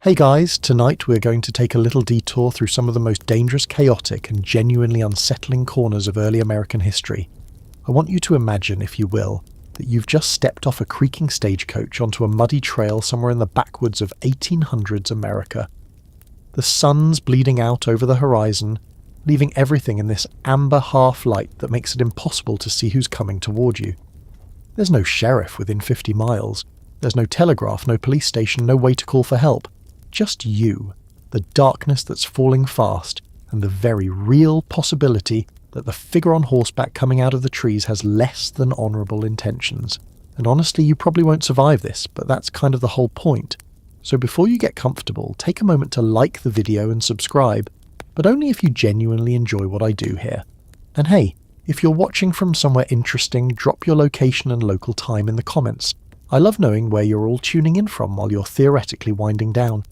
Hey guys, tonight we're going to take a little detour through some of the most dangerous, chaotic and genuinely unsettling corners of early American history. I want you to imagine, if you will, that you've just stepped off a creaking stagecoach onto a muddy trail somewhere in the backwoods of 1800s America. The sun's bleeding out over the horizon, leaving everything in this amber half-light that makes it impossible to see who's coming toward you. There's no sheriff within 50 miles. There's no telegraph, no police station, no way to call for help. Just you, the darkness that's falling fast, and the very real possibility that the figure on horseback coming out of the trees has less than honourable intentions. And honestly, you probably won't survive this, but that's kind of the whole point. So before you get comfortable, take a moment to like the video and subscribe, but only if you genuinely enjoy what I do here. And hey, if you're watching from somewhere interesting, drop your location and local time in the comments. I love knowing where you're all tuning in from while you're theoretically winding down.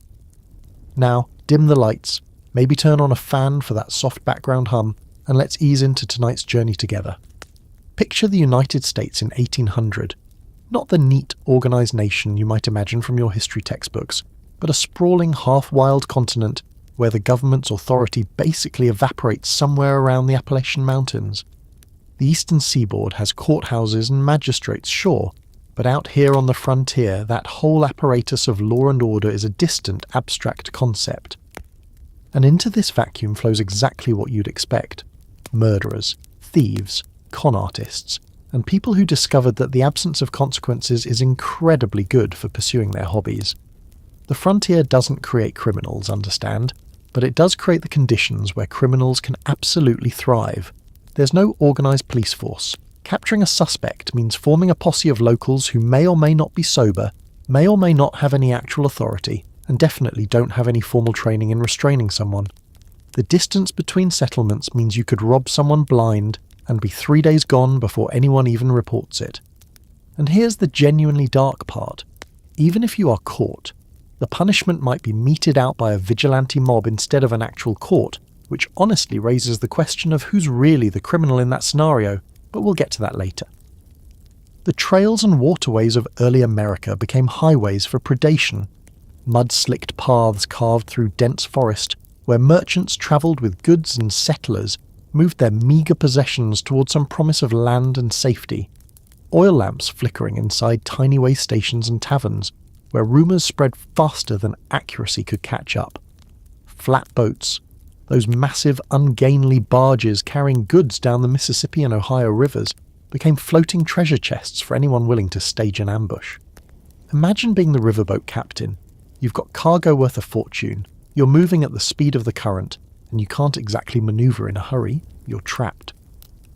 Now, dim the lights, maybe turn on a fan for that soft background hum, and let's ease into tonight's journey together. Picture the United States in 1800. Not the neat, organised nation you might imagine from your history textbooks, but a sprawling half-wild continent where the government's authority basically evaporates somewhere around the Appalachian Mountains. The eastern seaboard has courthouses and magistrates, sure, but out here on the frontier, that whole apparatus of law and order is a distant, abstract concept. And into this vacuum flows exactly what you'd expect. Murderers, thieves, con artists, and people who discovered that the absence of consequences is incredibly good for pursuing their hobbies. The frontier doesn't create criminals, understand, but it does create the conditions where criminals can absolutely thrive. There's no organised police force. Capturing a suspect means forming a posse of locals who may or may not be sober, may or may not have any actual authority, and definitely don't have any formal training in restraining someone. The distance between settlements means you could rob someone blind and be 3 days gone before anyone even reports it. And here's the genuinely dark part. Even if you are caught, the punishment might be meted out by a vigilante mob instead of an actual court, which honestly raises the question of who's really the criminal in that scenario, but we'll get to that later. The trails and waterways of early America became highways for predation, mud-slicked paths carved through dense forest where merchants travelled with goods and settlers moved their meagre possessions towards some promise of land and safety. Oil lamps flickering inside tiny way stations and taverns where rumours spread faster than accuracy could catch up. Flatboats, those massive, ungainly barges carrying goods down the Mississippi and Ohio rivers, became floating treasure chests for anyone willing to stage an ambush. Imagine being the riverboat captain. You've got cargo worth a fortune, you're moving at the speed of the current, and you can't exactly manoeuvre in a hurry, you're trapped.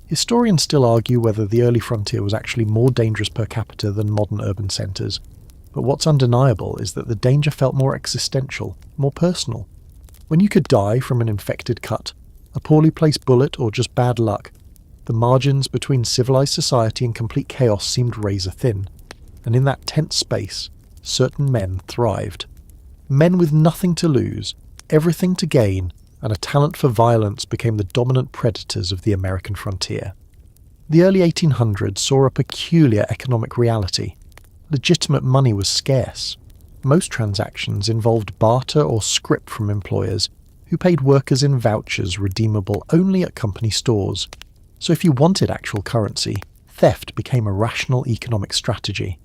Historians still argue whether the early frontier was actually more dangerous per capita than modern urban centres, but what's undeniable is that the danger felt more existential, more personal. When you could die from an infected cut, a poorly placed bullet, or just bad luck, the margins between civilized society and complete chaos seemed razor thin, and in that tense space, certain men thrived. Men with nothing to lose, everything to gain, and a talent for violence became the dominant predators of the American frontier. The early 1800s saw a peculiar economic reality. Legitimate money was scarce. Most transactions involved barter or scrip from employers, who paid workers in vouchers redeemable only at company stores. So if you wanted actual currency, theft became a rational economic strategy.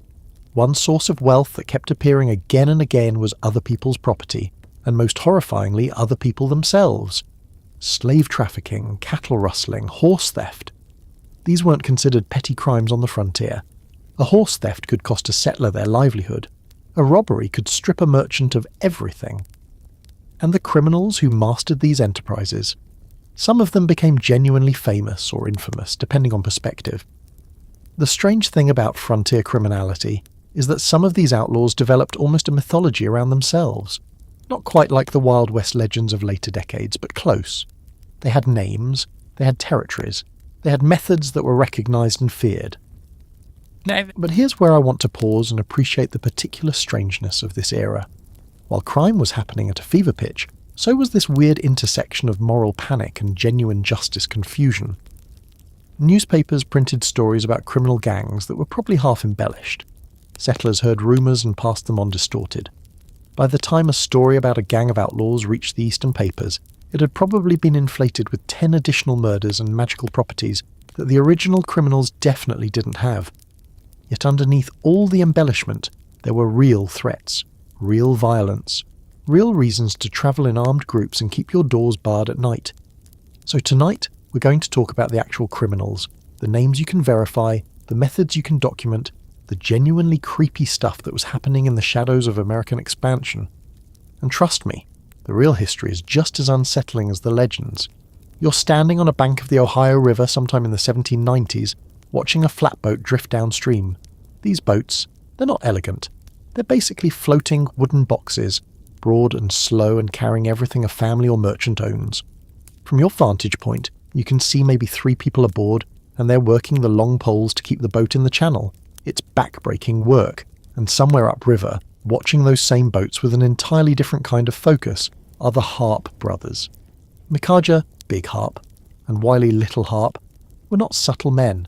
One source of wealth that kept appearing again and again was other people's property, and most horrifyingly, other people themselves. Slave trafficking, cattle rustling, horse theft. These weren't considered petty crimes on the frontier. A horse theft could cost a settler their livelihood. A robbery could strip a merchant of everything. And the criminals who mastered these enterprises, some of them became genuinely famous or infamous, depending on perspective. The strange thing about frontier criminality is that some of these outlaws developed almost a mythology around themselves. Not quite like the Wild West legends of later decades, but close. They had names, they had territories, they had methods that were recognised and feared. But here's where I want to pause and appreciate the particular strangeness of this era. While crime was happening at a fever pitch, so was this weird intersection of moral panic and genuine justice confusion. Newspapers printed stories about criminal gangs that were probably half embellished. Settlers heard rumours and passed them on distorted. By the time a story about a gang of outlaws reached the Eastern papers, it had probably been inflated with 10 additional murders and magical properties that the original criminals definitely didn't have. Yet underneath all the embellishment, there were real threats, real violence, real reasons to travel in armed groups and keep your doors barred at night. So tonight, we're going to talk about the actual criminals, the names you can verify, the methods you can document, the genuinely creepy stuff that was happening in the shadows of American expansion. And trust me, the real history is just as unsettling as the legends. You're standing on a bank of the Ohio River sometime in the 1790s, watching a flatboat drift downstream. These boats, they're not elegant. They're basically floating wooden boxes, broad and slow and carrying everything a family or merchant owns. From your vantage point, you can see maybe 3 people aboard, and they're working the long poles to keep the boat in the channel. It's back-breaking work, and somewhere upriver, watching those same boats with an entirely different kind of focus, are the Harp brothers. Micajah, Big Harp, and Wiley, Little Harp, were not subtle men.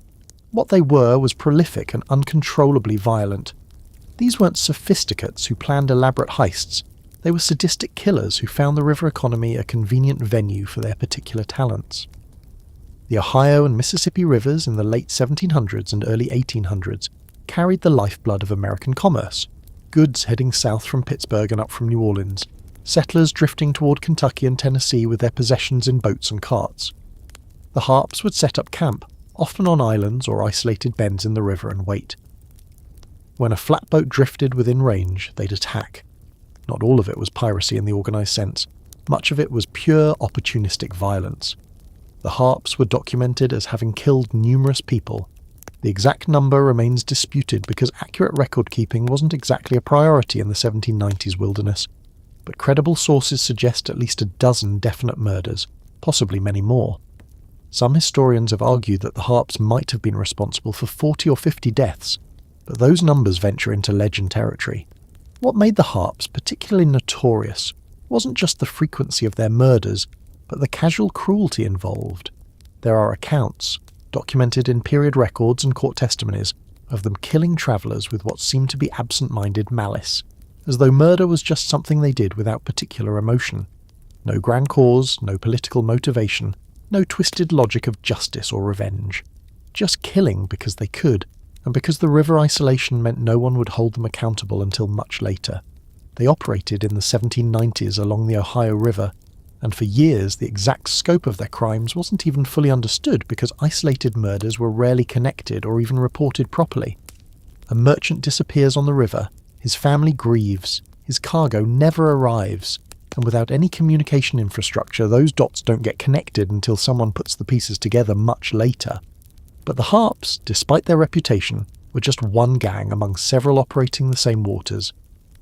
What they were was prolific and uncontrollably violent. These weren't sophisticates who planned elaborate heists. They were sadistic killers who found the river economy a convenient venue for their particular talents. The Ohio and Mississippi rivers in the late 1700s and early 1800s carried the lifeblood of American commerce, goods heading south from Pittsburgh and up from New Orleans, settlers drifting toward Kentucky and Tennessee with their possessions in boats and carts. The Harps would set up camp, often on islands or isolated bends in the river, and wait. When a flatboat drifted within range, they'd attack. Not all of it was piracy in the organised sense. Much of it was pure opportunistic violence. The Harps were documented as having killed numerous people. The exact number remains disputed because accurate record-keeping wasn't exactly a priority in the 1790s wilderness, but credible sources suggest at least a dozen definite murders, possibly many more. Some historians have argued that the Harps might have been responsible for 40 or 50 deaths, but those numbers venture into legend territory. What made the Harps particularly notorious wasn't just the frequency of their murders, but the casual cruelty involved. There are accounts, documented in period records and court testimonies, of them killing travellers with what seemed to be absent-minded malice, as though murder was just something they did without particular emotion. No grand cause, no political motivation, no twisted logic of justice or revenge. Just killing because they could, and because the river isolation meant no one would hold them accountable until much later. They operated in the 1790s along the Ohio River, and for years the exact scope of their crimes wasn't even fully understood because isolated murders were rarely connected or even reported properly. A merchant disappears on the river, his family grieves, his cargo never arrives, and without any communication infrastructure those dots don't get connected until someone puts the pieces together much later. But the Harps, despite their reputation, were just one gang among several operating the same waters.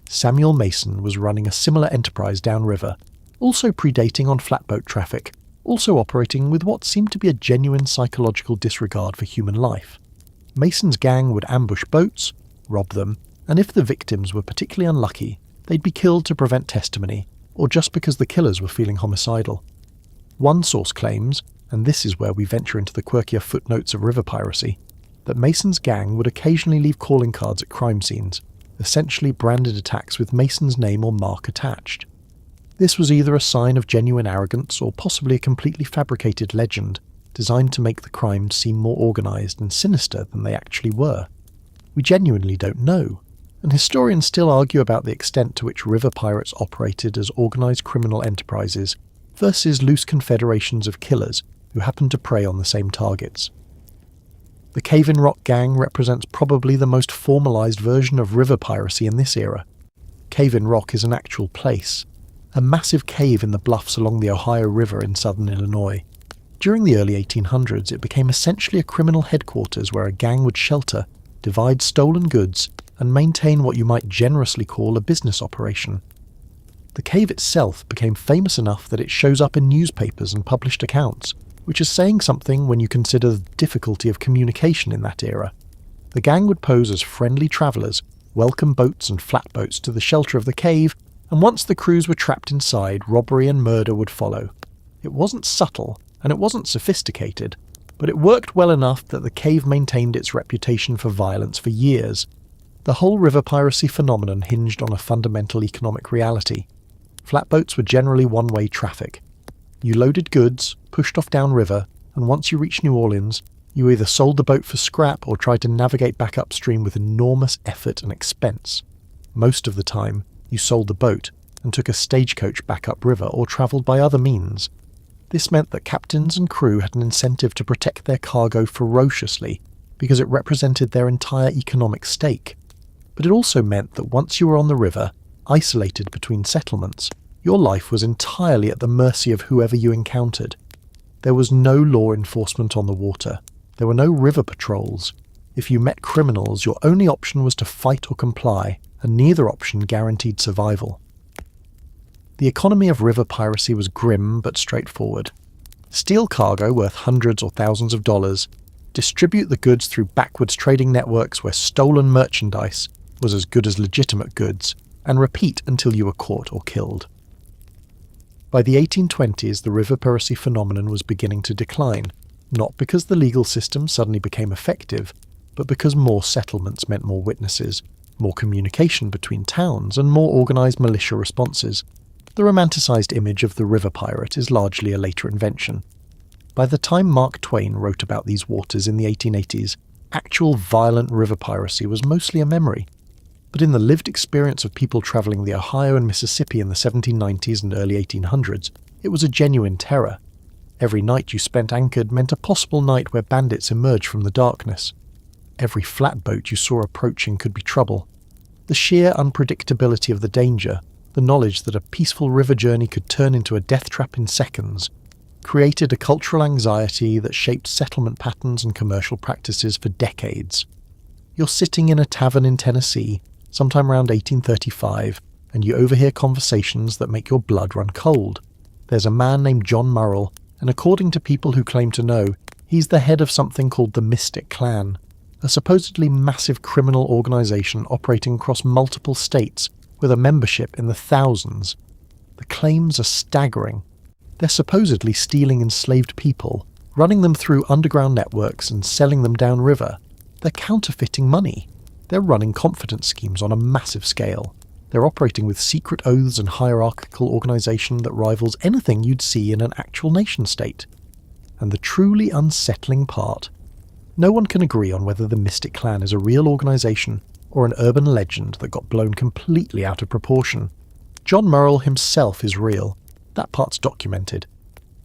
Samuel Mason was running a similar enterprise downriver, also predating on flatboat traffic, also operating with what seemed to be a genuine psychological disregard for human life. Mason's gang would ambush boats, rob them, and if the victims were particularly unlucky, they'd be killed to prevent testimony, or just because the killers were feeling homicidal. One source claims, and this is where we venture into the quirkier footnotes of river piracy, that Mason's gang would occasionally leave calling cards at crime scenes, essentially branded attacks with Mason's name or mark attached. This was either a sign of genuine arrogance or possibly a completely fabricated legend, designed to make the crimes seem more organised and sinister than they actually were. We genuinely don't know, and historians still argue about the extent to which river pirates operated as organised criminal enterprises versus loose confederations of killers who happened to prey on the same targets. The Cave in Rock gang represents probably the most formalised version of river piracy in this era. Cave in Rock is an actual place, a massive cave in the bluffs along the Ohio River in southern Illinois. During the early 1800s, it became essentially a criminal headquarters where a gang would shelter, divide stolen goods, and maintain what you might generously call a business operation. The cave itself became famous enough that it shows up in newspapers and published accounts, which is saying something when you consider the difficulty of communication in that era. The gang would pose as friendly travellers, welcome boats and flatboats to the shelter of the cave, and once the crews were trapped inside, robbery and murder would follow. It wasn't subtle, and it wasn't sophisticated, but it worked well enough that the cave maintained its reputation for violence for years. The whole river piracy phenomenon hinged on a fundamental economic reality. Flatboats were generally one-way traffic. You loaded goods, pushed off downriver, and once you reached New Orleans, you either sold the boat for scrap or tried to navigate back upstream with enormous effort and expense. Most of the time, you sold the boat and took a stagecoach back upriver or travelled by other means. This meant that captains and crew had an incentive to protect their cargo ferociously because it represented their entire economic stake. But it also meant that once you were on the river, isolated between settlements, your life was entirely at the mercy of whoever you encountered. There was no law enforcement on the water. There were no river patrols. If you met criminals, your only option was to fight or comply, and neither option guaranteed survival. The economy of river piracy was grim but straightforward. Steal cargo worth hundreds or thousands of dollars, distribute the goods through backwards trading networks where stolen merchandise was as good as legitimate goods, and repeat until you were caught or killed. By the 1820s, the river piracy phenomenon was beginning to decline, not because the legal system suddenly became effective, but because more settlements meant more witnesses, more communication between towns, and more organised militia responses. The romanticised image of the river pirate is largely a later invention. By the time Mark Twain wrote about these waters in the 1880s, actual violent river piracy was mostly a memory. But in the lived experience of people travelling the Ohio and Mississippi in the 1790s and early 1800s, it was a genuine terror. Every night you spent anchored meant a possible night where bandits emerged from the darkness. Every flatboat you saw approaching could be trouble. The sheer unpredictability of the danger, the knowledge that a peaceful river journey could turn into a death trap in seconds, created a cultural anxiety that shaped settlement patterns and commercial practices for decades. You're sitting in a tavern in Tennessee, sometime around 1835, and you overhear conversations that make your blood run cold. There's a man named John Murrell, and according to people who claim to know, he's the head of something called the Mystic Clan, a supposedly massive criminal organisation operating across multiple states with a membership in the thousands. The claims are staggering. They're supposedly stealing enslaved people, running them through underground networks and selling them downriver. They're counterfeiting money. They're running confidence schemes on a massive scale. They're operating with secret oaths and hierarchical organisation that rivals anything you'd see in an actual nation-state. And the truly unsettling part, no one can agree on whether the Mystic Clan is a real organisation or an urban legend that got blown completely out of proportion. John Murrell himself is real. That part's documented.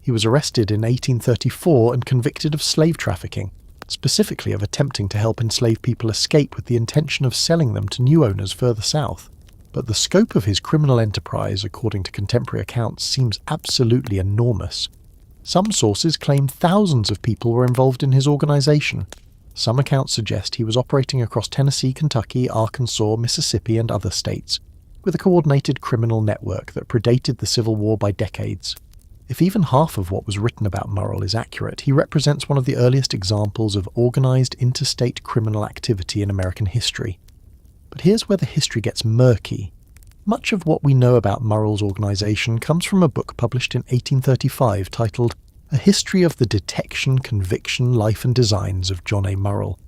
He was arrested in 1834 and convicted of slave trafficking, specifically of attempting to help enslaved people escape with the intention of selling them to new owners further south. But the scope of his criminal enterprise, according to contemporary accounts, seems absolutely enormous. Some sources claim thousands of people were involved in his organisation. Some accounts suggest he was operating across Tennessee, Kentucky, Arkansas, Mississippi and other states, with a coordinated criminal network that predated the Civil War by decades. If even half of what was written about Murrell is accurate, he represents one of the earliest examples of organised interstate criminal activity in American history. But here's where the history gets murky. Much of what we know about Murrell's organisation comes from a book published in 1835 titled A History of the Detection, Conviction, Life and Designs of John A. Murrell,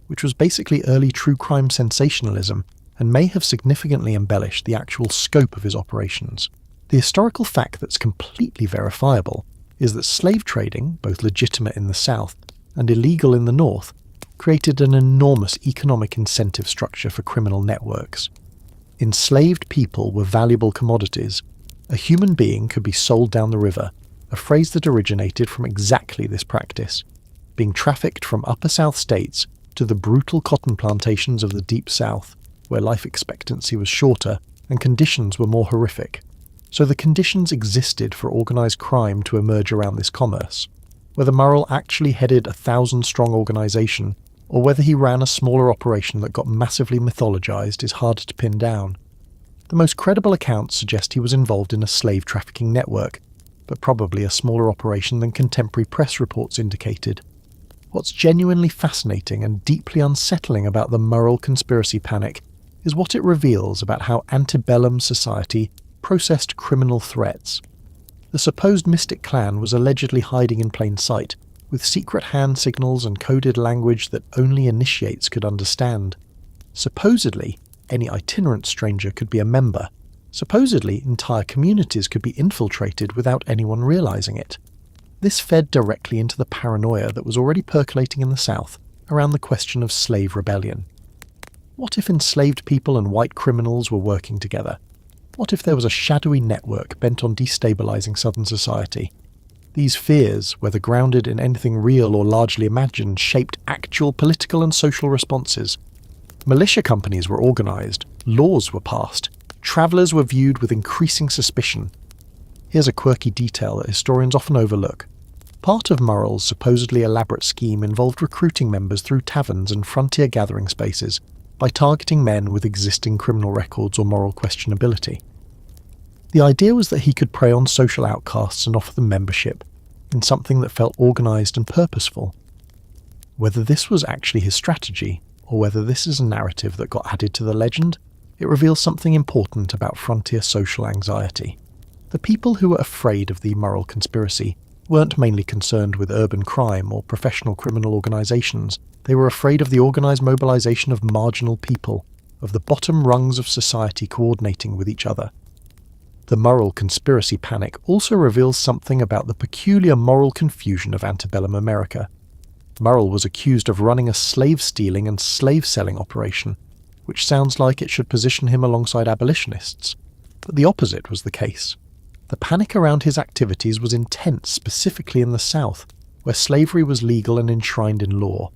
which was basically early true crime sensationalism and may have significantly embellished the actual scope of his operations. The historical fact that's completely verifiable is that slave trading, both legitimate in the South and illegal in the North, created an enormous economic incentive structure for criminal networks. Enslaved people were valuable commodities. A human being could be sold down the river, a phrase that originated from exactly this practice, being trafficked from upper South states to the brutal cotton plantations of the Deep South, where life expectancy was shorter and conditions were more horrific. So the conditions existed for organised crime to emerge around this commerce. Whether Murrell actually headed a 1,000-strong organisation, or whether he ran a smaller operation that got massively mythologized is hard to pin down. The most credible accounts suggest he was involved in a slave trafficking network, but probably a smaller operation than contemporary press reports indicated. What's genuinely fascinating and deeply unsettling about the Murrell conspiracy panic is what it reveals about how antebellum society processed criminal threats. The supposed Mystic Clan was allegedly hiding in plain sight, with secret hand signals and coded language that only initiates could understand. Supposedly, any itinerant stranger could be a member. Supposedly, entire communities could be infiltrated without anyone realizing it. This fed directly into the paranoia that was already percolating in the South around the question of slave rebellion. What if enslaved people and white criminals were working together? What if there was a shadowy network bent on destabilizing Southern society? These fears, whether grounded in anything real or largely imagined, shaped actual political and social responses. Militia companies were organized, laws were passed, travellers were viewed with increasing suspicion. Here's a quirky detail that historians often overlook. Part of Murrell's supposedly elaborate scheme involved recruiting members through taverns and frontier gathering spaces by targeting men with existing criminal records or moral questionability. The idea was that he could prey on social outcasts and offer them membership in something that felt organised and purposeful. Whether this was actually his strategy, or whether this is a narrative that got added to the legend, it reveals something important about frontier social anxiety. The people who were afraid of the Murrell conspiracy weren't mainly concerned with urban crime or professional criminal organisations. They were afraid of the organised mobilisation of marginal people, of the bottom rungs of society coordinating with each other. The Murrell conspiracy panic also reveals something about the peculiar moral confusion of antebellum America. Murrell was accused of running a slave-stealing and slave-selling operation, which sounds like it should position him alongside abolitionists. But the opposite was the case. The panic around his activities was intense specifically in the South, where slavery was legal and enshrined in law.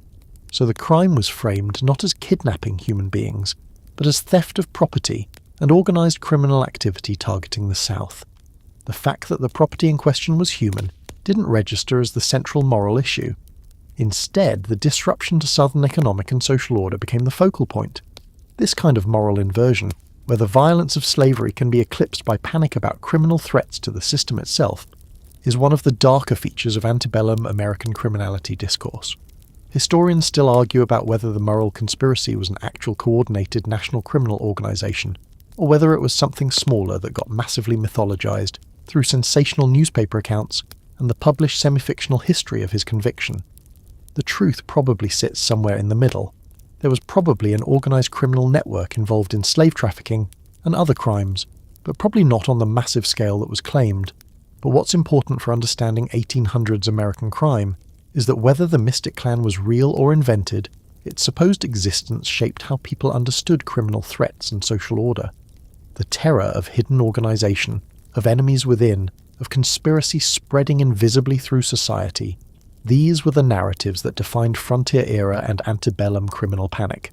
So the crime was framed not as kidnapping human beings, but as theft of property and organised criminal activity targeting the South. The fact that the property in question was human didn't register as the central moral issue. Instead, the disruption to Southern economic and social order became the focal point. This kind of moral inversion, where the violence of slavery can be eclipsed by panic about criminal threats to the system itself, is one of the darker features of antebellum American criminality discourse. Historians still argue about whether the Murrell conspiracy was an actual coordinated national criminal organisation, or whether it was something smaller that got massively mythologized through sensational newspaper accounts and the published semi-fictional history of his conviction. The truth probably sits somewhere in the middle. There was probably an organised criminal network involved in slave trafficking and other crimes, but probably not on the massive scale that was claimed. But what's important for understanding 1800s American crime is that whether the Mystic Clan was real or invented, its supposed existence shaped how people understood criminal threats and social order. The terror of hidden organisation, of enemies within, of conspiracy spreading invisibly through society, these were the narratives that defined frontier-era and antebellum criminal panic.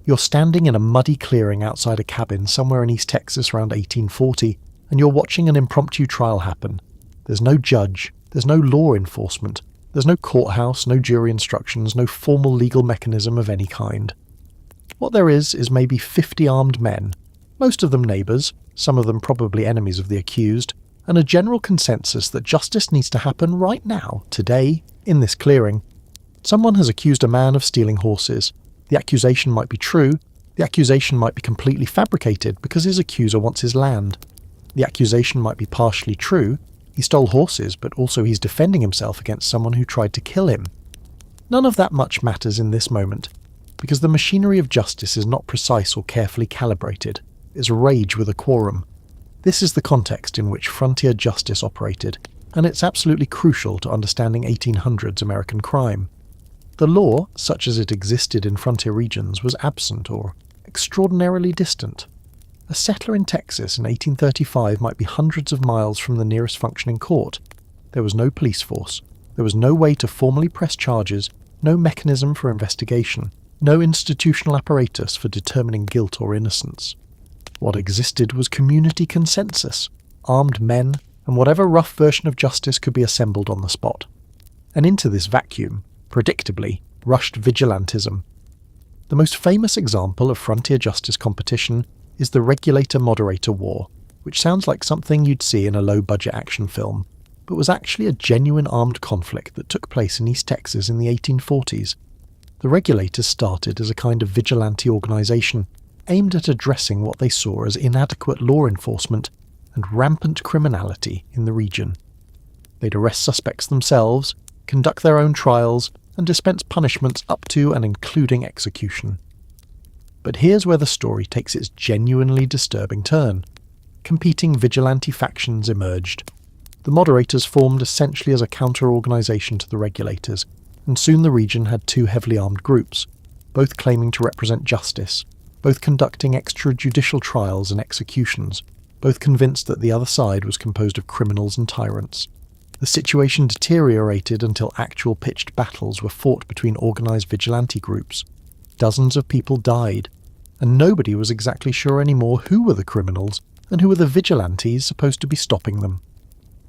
You're standing in a muddy clearing outside a cabin somewhere in East Texas around 1840, and you're watching an impromptu trial happen. There's no judge, there's no law enforcement, there's no courthouse, no jury instructions, no formal legal mechanism of any kind. What there is maybe 50 armed men, most of them neighbours, some of them probably enemies of the accused, and a general consensus that justice needs to happen right now, today, in this clearing. Someone has accused a man of stealing horses. The accusation might be true, the accusation might be completely fabricated because his accuser wants his land. The accusation might be partially true, he stole horses but also he's defending himself against someone who tried to kill him. None of that much matters in this moment, because the machinery of justice is not precise or carefully calibrated. It's rage with a quorum. This is the context in which frontier justice operated, and it's absolutely crucial to understanding 1800s American crime. The law, such as it existed in frontier regions, was absent or extraordinarily distant. A settler in Texas in 1835 might be hundreds of miles from the nearest functioning court. There was no police force. There was no way to formally press charges, no mechanism for investigation, no institutional apparatus for determining guilt or innocence. What existed was community consensus, armed men, and whatever rough version of justice could be assembled on the spot. And into this vacuum, predictably, rushed vigilantism. The most famous example of frontier justice competition is the regulator-moderator war, which sounds like something you'd see in a low-budget action film, but was actually a genuine armed conflict that took place in East Texas in the 1840s. The regulators started as a kind of vigilante organisation, aimed at addressing what they saw as inadequate law enforcement and rampant criminality in the region. They'd arrest suspects themselves, conduct their own trials, and dispense punishments up to and including execution. But here's where the story takes its genuinely disturbing turn. Competing vigilante factions emerged. The moderators formed essentially as a counter-organisation to the regulators, and soon the region had two heavily armed groups, both claiming to represent justice, both conducting extrajudicial trials and executions, both convinced that the other side was composed of criminals and tyrants. The situation deteriorated until actual pitched battles were fought between organised vigilante groups. Dozens of people died, and nobody was exactly sure anymore who were the criminals and who were the vigilantes supposed to be stopping them.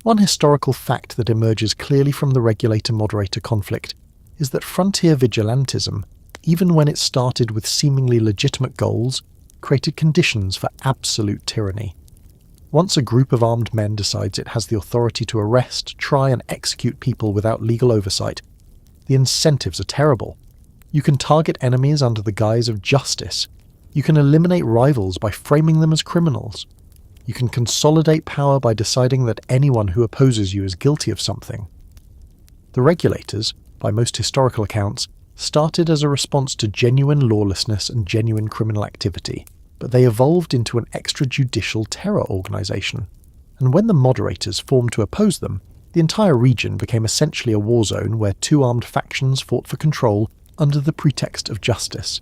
One historical fact that emerges clearly from the regulator-moderator conflict is that frontier vigilantism, even when it started with seemingly legitimate goals, created conditions for absolute tyranny. Once a group of armed men decides it has the authority to arrest, try and execute people without legal oversight, the incentives are terrible. You can target enemies under the guise of justice. You can eliminate rivals by framing them as criminals. You can consolidate power by deciding that anyone who opposes you is guilty of something. The regulators, by most historical accounts, started as a response to genuine lawlessness and genuine criminal activity, but they evolved into an extrajudicial terror organisation. And when the moderators formed to oppose them, the entire region became essentially a war zone where two armed factions fought for control under the pretext of justice.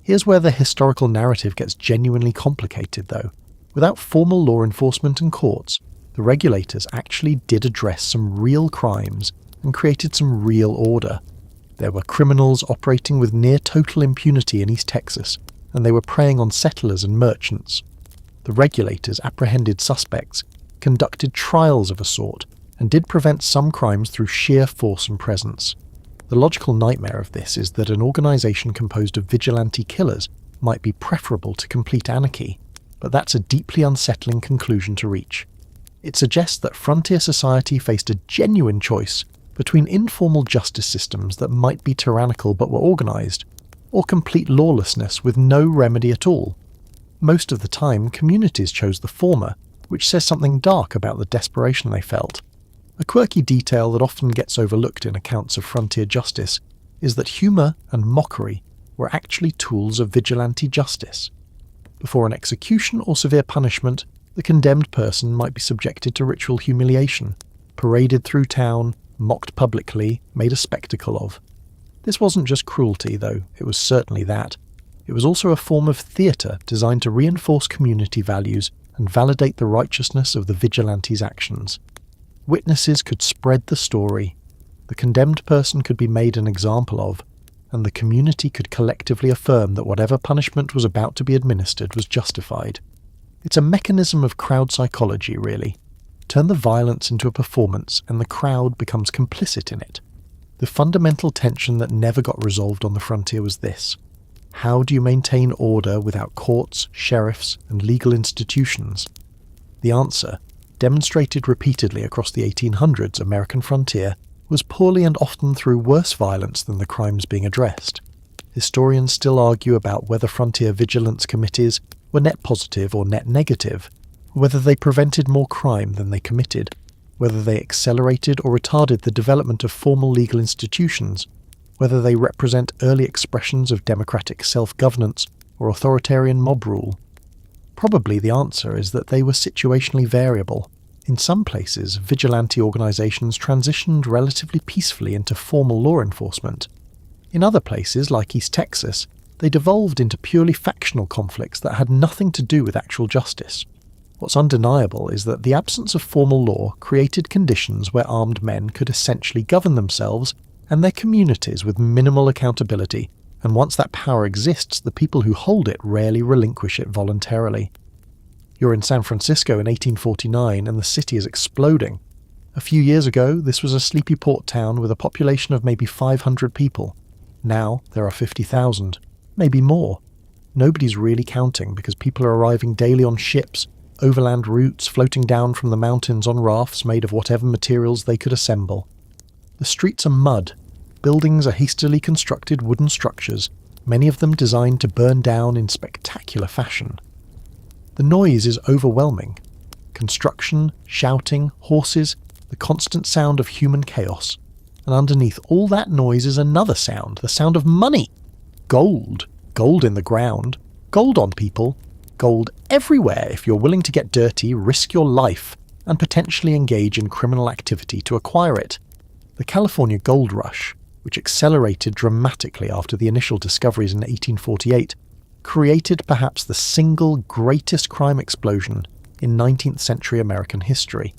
Here's where the historical narrative gets genuinely complicated, though. Without formal law enforcement and courts, the regulators actually did address some real crimes and created some real order. There were criminals operating with near total impunity in East Texas, and they were preying on settlers and merchants. The regulators apprehended suspects, conducted trials of a sort, and did prevent some crimes through sheer force and presence. The logical nightmare of this is that an organisation composed of vigilante killers might be preferable to complete anarchy, but that's a deeply unsettling conclusion to reach. It suggests that frontier society faced a genuine choice between informal justice systems that might be tyrannical but were organised, or complete lawlessness with no remedy at all. Most of the time, communities chose the former, which says something dark about the desperation they felt. A quirky detail that often gets overlooked in accounts of frontier justice is that humour and mockery were actually tools of vigilante justice. Before an execution or severe punishment, the condemned person might be subjected to ritual humiliation, paraded through town, mocked publicly, made a spectacle of. This wasn't just cruelty, though it was certainly that. It was also a form of theatre designed to reinforce community values and validate the righteousness of the vigilantes' actions. Witnesses could spread the story, the condemned person could be made an example of, and the community could collectively affirm that whatever punishment was about to be administered was justified. It's a mechanism of crowd psychology, really. Turn the violence into a performance and the crowd becomes complicit in it. The fundamental tension that never got resolved on the frontier was this. How do you maintain order without courts, sheriffs, and legal institutions? The answer, demonstrated repeatedly across the 1800s American frontier, was poorly and often through worse violence than the crimes being addressed. Historians still argue about whether frontier vigilance committees were net positive or net negative, whether they prevented more crime than they committed, whether they accelerated or retarded the development of formal legal institutions, whether they represent early expressions of democratic self-governance or authoritarian mob rule. Probably the answer is that they were situationally variable. In some places, vigilante organisations transitioned relatively peacefully into formal law enforcement. In other places, like East Texas, they devolved into purely factional conflicts that had nothing to do with actual justice. What's undeniable is that the absence of formal law created conditions where armed men could essentially govern themselves and their communities with minimal accountability, and once that power exists, the people who hold it rarely relinquish it voluntarily. You're in San Francisco in 1849 and the city is exploding. A few years ago, this was a sleepy port town with a population of maybe 500 people. Now, there are 50,000, maybe more. Nobody's really counting because people are arriving daily on ships, overland routes floating down from the mountains on rafts made of whatever materials they could assemble. The streets are mud. Buildings are hastily constructed wooden structures, many of them designed to burn down in spectacular fashion. The noise is overwhelming. Construction, shouting, horses, the constant sound of human chaos. And underneath all that noise is another sound, the sound of money. Gold. Gold in the ground. Gold on people, gold everywhere if you're willing to get dirty, risk your life, and potentially engage in criminal activity to acquire it. The California Gold Rush, which accelerated dramatically after the initial discoveries in 1848, created perhaps the single greatest crime explosion in 19th century American history.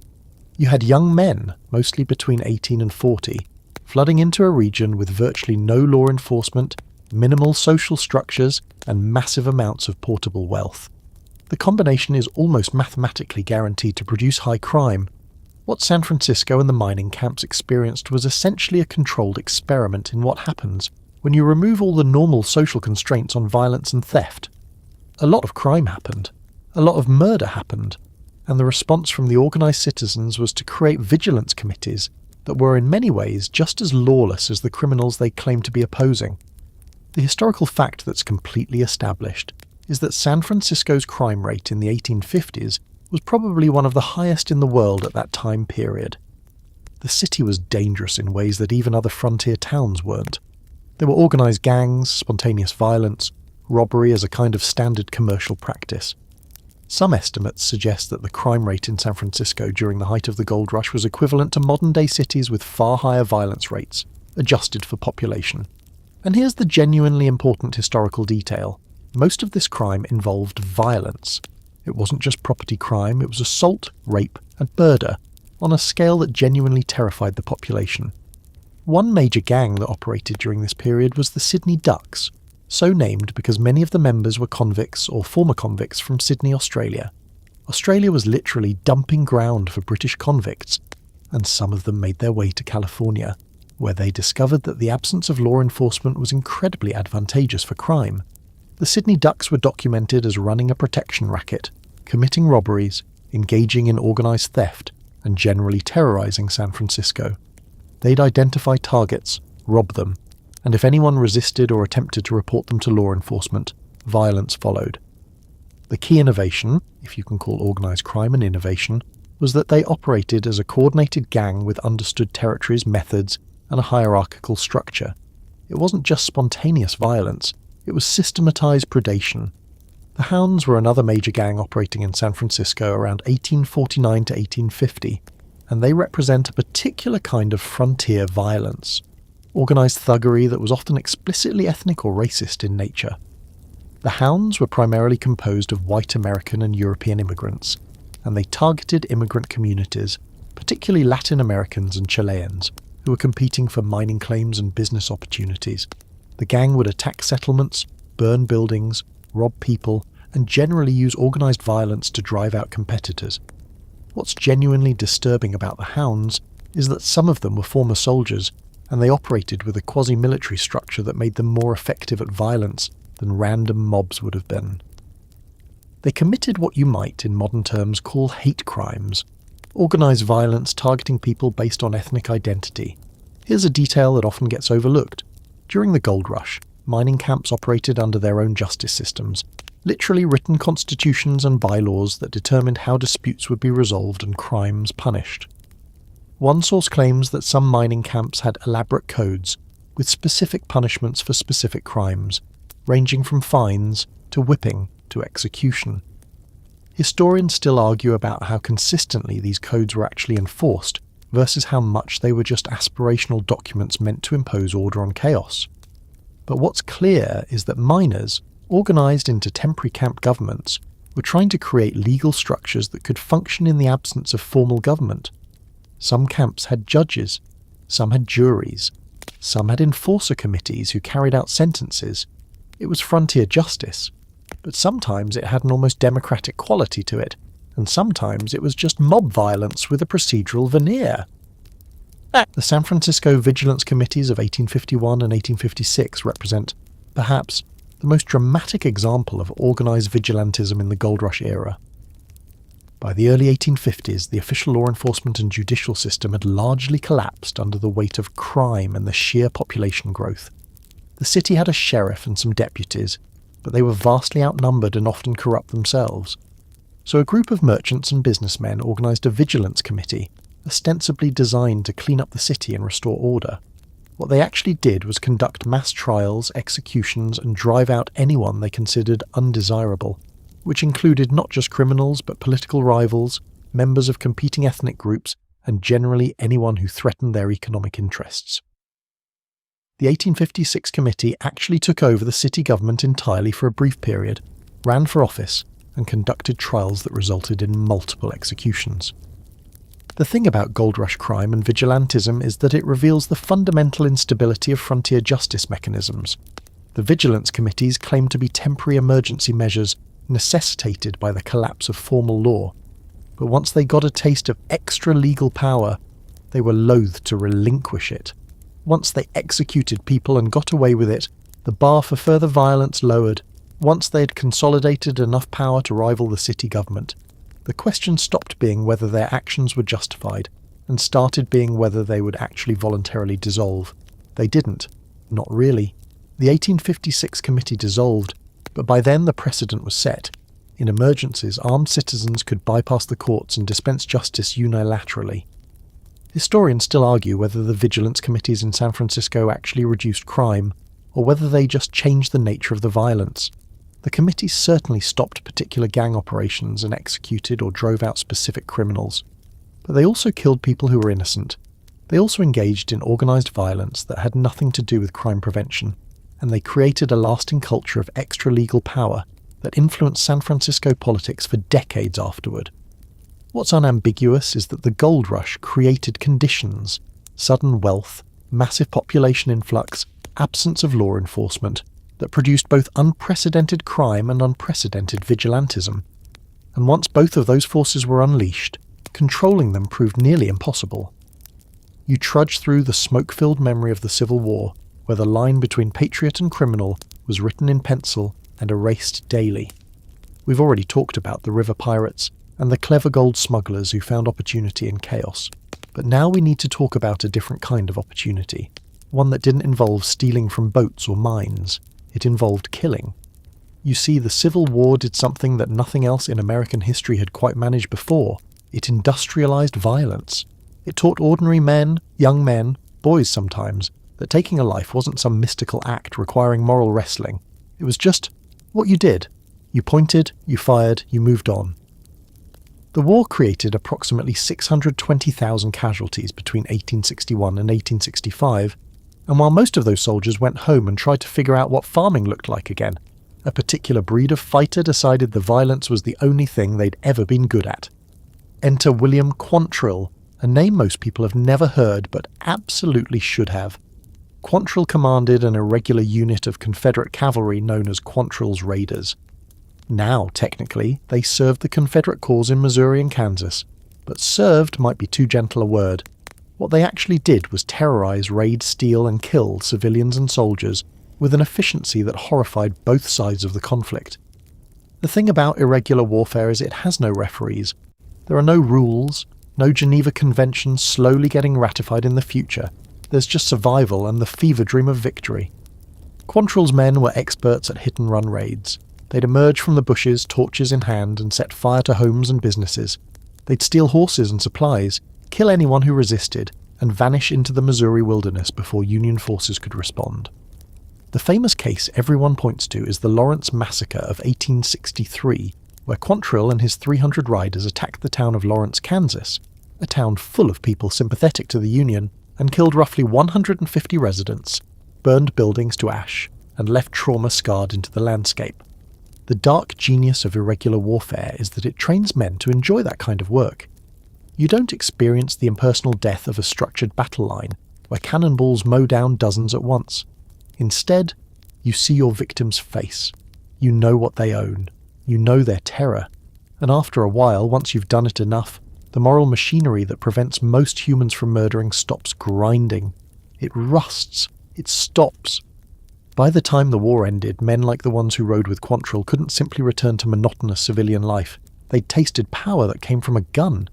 You had young men, mostly between 18 and 40, flooding into a region with virtually no law enforcement, minimal social structures, and massive amounts of portable wealth. The combination is almost mathematically guaranteed to produce high crime. What San Francisco and the mining camps experienced was essentially a controlled experiment in what happens when you remove all the normal social constraints on violence and theft. A lot of crime happened. A lot of murder happened. And the response from the organised citizens was to create vigilance committees that were in many ways just as lawless as the criminals they claimed to be opposing. The historical fact that's completely established is that San Francisco's crime rate in the 1850s was probably one of the highest in the world at that time period. The city was dangerous in ways that even other frontier towns weren't. There were organised gangs, spontaneous violence, robbery as a kind of standard commercial practice. Some estimates suggest that the crime rate in San Francisco during the height of the gold rush was equivalent to modern-day cities with far higher violence rates, adjusted for population. And here's the genuinely important historical detail. Most of this crime involved violence. It wasn't just property crime, it was assault, rape, and murder, on a scale that genuinely terrified the population. One major gang that operated during this period was the Sydney Ducks, so named because many of the members were convicts or former convicts from Sydney, Australia. Australia was literally dumping ground for British convicts, and some of them made their way to California, where they discovered that the absence of law enforcement was incredibly advantageous for crime. The Sydney Ducks were documented as running a protection racket, committing robberies, engaging in organised theft, and generally terrorising San Francisco. They'd identify targets, rob them, and if anyone resisted or attempted to report them to law enforcement, violence followed. The key innovation, if you can call organised crime an innovation, was that they operated as a coordinated gang with understood territories, methods, and a hierarchical structure. It wasn't just spontaneous violence, it was systematised predation. The Hounds were another major gang operating in San Francisco around 1849 to 1850, and they represent a particular kind of frontier violence. Organised thuggery that was often explicitly ethnic or racist in nature. The Hounds were primarily composed of white American and European immigrants, and they targeted immigrant communities, particularly Latin Americans and Chileans, who were competing for mining claims and business opportunities. The gang would attack settlements, burn buildings, rob people, and generally use organised violence to drive out competitors. What's genuinely disturbing about the Hounds is that some of them were former soldiers, and they operated with a quasi-military structure that made them more effective at violence than random mobs would have been. They committed what you might, in modern terms, call hate crimes, organised violence targeting people based on ethnic identity. Here's a detail that often gets overlooked. During the gold rush, mining camps operated under their own justice systems, literally written constitutions and bylaws that determined how disputes would be resolved and crimes punished. One source claims that some mining camps had elaborate codes, with specific punishments for specific crimes, ranging from fines to whipping to execution. Historians still argue about how consistently these codes were actually enforced, versus how much they were just aspirational documents meant to impose order on chaos. But what's clear is that miners, organised into temporary camp governments, were trying to create legal structures that could function in the absence of formal government. Some camps had judges, some had juries, some had enforcer committees who carried out sentences. It was frontier justice, but sometimes it had an almost democratic quality to it, and sometimes it was just mob violence with a procedural veneer. The San Francisco Vigilance Committees of 1851 and 1856 represent, perhaps, the most dramatic example of organised vigilantism in the gold rush era. By the early 1850s, the official law enforcement and judicial system had largely collapsed under the weight of crime and the sheer population growth. The city had a sheriff and some deputies, but they were vastly outnumbered and often corrupt themselves. So a group of merchants and businessmen organised a vigilance committee, ostensibly designed to clean up the city and restore order. What they actually did was conduct mass trials, executions, and drive out anyone they considered undesirable, which included not just criminals but political rivals, members of competing ethnic groups, and generally anyone who threatened their economic interests. The 1856 committee actually took over the city government entirely for a brief period, ran for office, and conducted trials that resulted in multiple executions. The thing about gold rush crime and vigilantism is that it reveals the fundamental instability of frontier justice mechanisms. The vigilance committees claim to be temporary emergency measures necessitated by the collapse of formal law, but once they got a taste of extra legal power, they were loath to relinquish it. Once they executed people and got away with it, the bar for further violence lowered. Once they had consolidated enough power to rival the city government, the question stopped being whether their actions were justified and started being whether they would actually voluntarily dissolve. They didn't. Not really. The 1856 committee dissolved, but by then the precedent was set. In emergencies, armed citizens could bypass the courts and dispense justice unilaterally. Historians still argue whether the vigilance committees in San Francisco actually reduced crime, or whether they just changed the nature of the violence. The committees certainly stopped particular gang operations and executed or drove out specific criminals. But they also killed people who were innocent. They also engaged in organised violence that had nothing to do with crime prevention, and they created a lasting culture of extra-legal power that influenced San Francisco politics for decades afterward. What's unambiguous is that the gold rush created conditions: sudden wealth, massive population influx, absence of law enforcement, that produced both unprecedented crime and unprecedented vigilantism. And once both of those forces were unleashed, controlling them proved nearly impossible. You trudge through the smoke-filled memory of the Civil War, where the line between patriot and criminal was written in pencil and erased daily. We've already talked about the river pirates and the clever gold smugglers who found opportunity in chaos. But now we need to talk about a different kind of opportunity, one that didn't involve stealing from boats or mines. It involved killing. You see, the Civil War did something that nothing else in American history had quite managed before. It industrialized violence. It taught ordinary men, young men, boys sometimes, that taking a life wasn't some mystical act requiring moral wrestling. It was just what you did. You pointed, you fired, you moved on. The war created approximately 620,000 casualties between 1861 and 1865, and while most of those soldiers went home and tried to figure out what farming looked like again, a particular breed of fighter decided the violence was the only thing they'd ever been good at. Enter William Quantrill, a name most people have never heard but absolutely should have. Quantrill commanded an irregular unit of Confederate cavalry known as Quantrill's Raiders. Now, technically, they served the Confederate cause in Missouri and Kansas, but served might be too gentle a word. What they actually did was terrorize, raid, steal, and kill civilians and soldiers with an efficiency that horrified both sides of the conflict. The thing about irregular warfare is it has no referees. There are no rules, no Geneva Conventions slowly getting ratified in the future. There's just survival and the fever dream of victory. Quantrill's men were experts at hit-and-run raids. They'd emerge from the bushes, torches in hand, and set fire to homes and businesses. They'd steal horses and supplies, kill anyone who resisted, and vanish into the Missouri wilderness before Union forces could respond. The famous case everyone points to is the Lawrence Massacre of 1863, where Quantrill and his 300 riders attacked the town of Lawrence, Kansas, a town full of people sympathetic to the Union, and killed roughly 150 residents, burned buildings to ash, and left trauma scarred into the landscape. The dark genius of irregular warfare is that it trains men to enjoy that kind of work. You don't experience the impersonal death of a structured battle line, where cannonballs mow down dozens at once. Instead, you see your victim's face. You know what they own. You know their terror. And after a while, once you've done it enough, the moral machinery that prevents most humans from murdering stops grinding. It rusts. It stops. By the time the war ended, men like the ones who rode with Quantrill couldn't simply return to monotonous civilian life. They'd tasted power that came from a gun.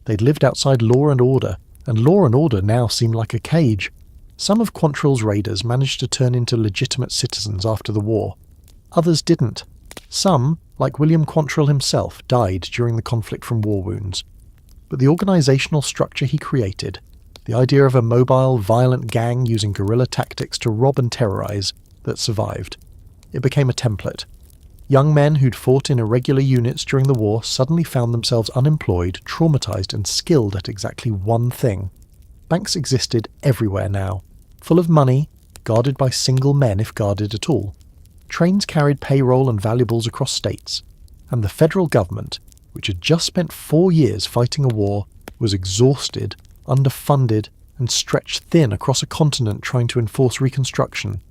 They'd lived outside law and order now seemed like a cage. Some of Quantrill's raiders managed to turn into legitimate citizens after the war. Others didn't. Some, like William Quantrill himself, died during the conflict from war wounds. But the organisational structure he created, the idea of a mobile, violent gang using guerrilla tactics to rob and terrorize, that survived. It became a template. Young men who'd fought in irregular units during the war suddenly found themselves unemployed, traumatized, and skilled at exactly one thing. Banks existed everywhere now, full of money, guarded by single men if guarded at all. Trains carried payroll and valuables across states, and the federal government, which had just spent 4 years fighting a war, was exhausted, underfunded, and stretched thin across a continent trying to enforce Reconstruction.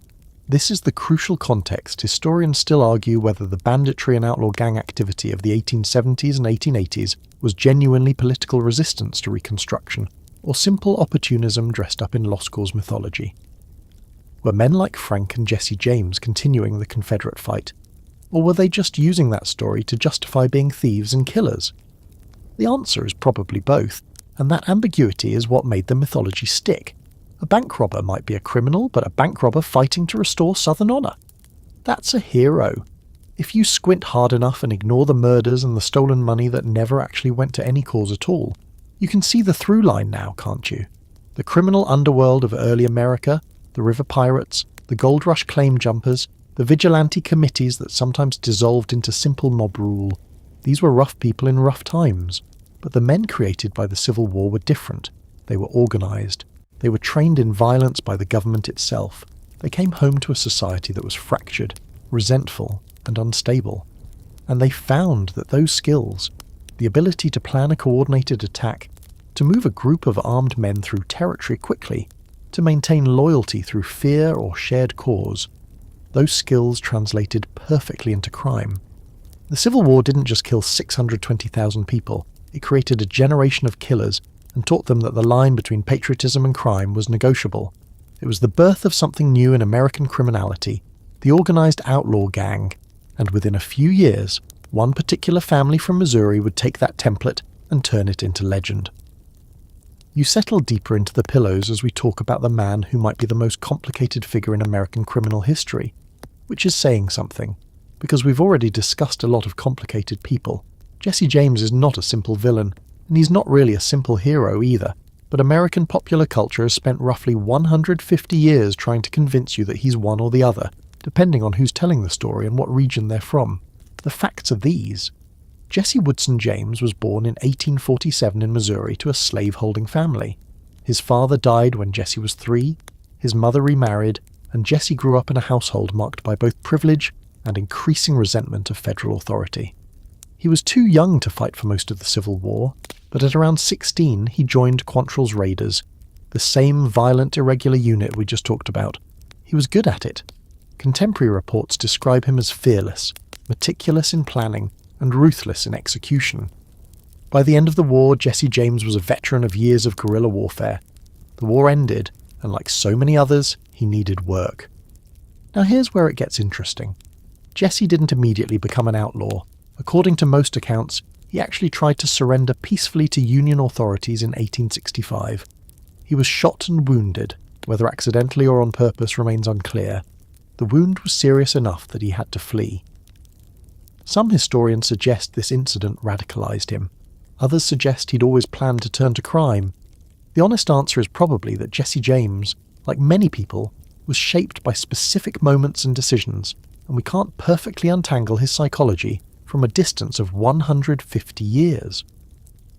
This is the crucial context historians still argue whether the banditry and outlaw gang activity of the 1870s and 1880s was genuinely political resistance to Reconstruction, or simple opportunism dressed up in lost cause mythology. Were men like Frank and Jesse James continuing the Confederate fight, or were they just using that story to justify being thieves and killers? The answer is probably both, and that ambiguity is what made the mythology stick. A bank robber might be a criminal, but a bank robber fighting to restore Southern honour. That's a hero. If you squint hard enough and ignore the murders and the stolen money that never actually went to any cause at all, you can see the through line now, can't you? The criminal underworld of early America, the river pirates, the gold rush claim jumpers, the vigilante committees that sometimes dissolved into simple mob rule. These were rough people in rough times. But the men created by the Civil War were different. They were organised. They were trained in violence by the government itself. They came home to a society that was fractured, resentful, and unstable. And they found that those skills, the ability to plan a coordinated attack, to move a group of armed men through territory quickly, to maintain loyalty through fear or shared cause, those skills translated perfectly into crime. The Civil War didn't just kill 620,000 people, it created a generation of killers and taught them that the line between patriotism and crime was negotiable. It was the birth of something new in American criminality, the organized outlaw gang, and within a few years, one particular family from Missouri would take that template and turn it into legend. You settle deeper into the pillows as we talk about the man who might be the most complicated figure in American criminal history, which is saying something, because we've already discussed a lot of complicated people. Jesse James is not a simple villain, and he's not really a simple hero either, but American popular culture has spent roughly 150 years trying to convince you that he's one or the other, depending on who's telling the story and what region they're from. The facts are these. Jesse Woodson James was born in 1847 in Missouri to a slave-holding family. His father died when Jesse was 3, his mother remarried, and Jesse grew up in a household marked by both privilege and increasing resentment of federal authority. He was too young to fight for most of the Civil War, but at around 16 he joined Quantrill's Raiders, the same violent, irregular unit we just talked about. He was good at it. Contemporary reports describe him as fearless, meticulous in planning, and ruthless in execution. By the end of the war, Jesse James was a veteran of years of guerrilla warfare. The war ended, and like so many others, he needed work. Now here's where it gets interesting. Jesse didn't immediately become an outlaw. According to most accounts, he actually tried to surrender peacefully to Union authorities in 1865. He was shot and wounded, whether accidentally or on purpose remains unclear. The wound was serious enough that he had to flee. Some historians suggest this incident radicalized him. Others suggest he'd always planned to turn to crime. The honest answer is probably that Jesse James, like many people, was shaped by specific moments and decisions, and we can't perfectly untangle his psychology from a distance of 150 years.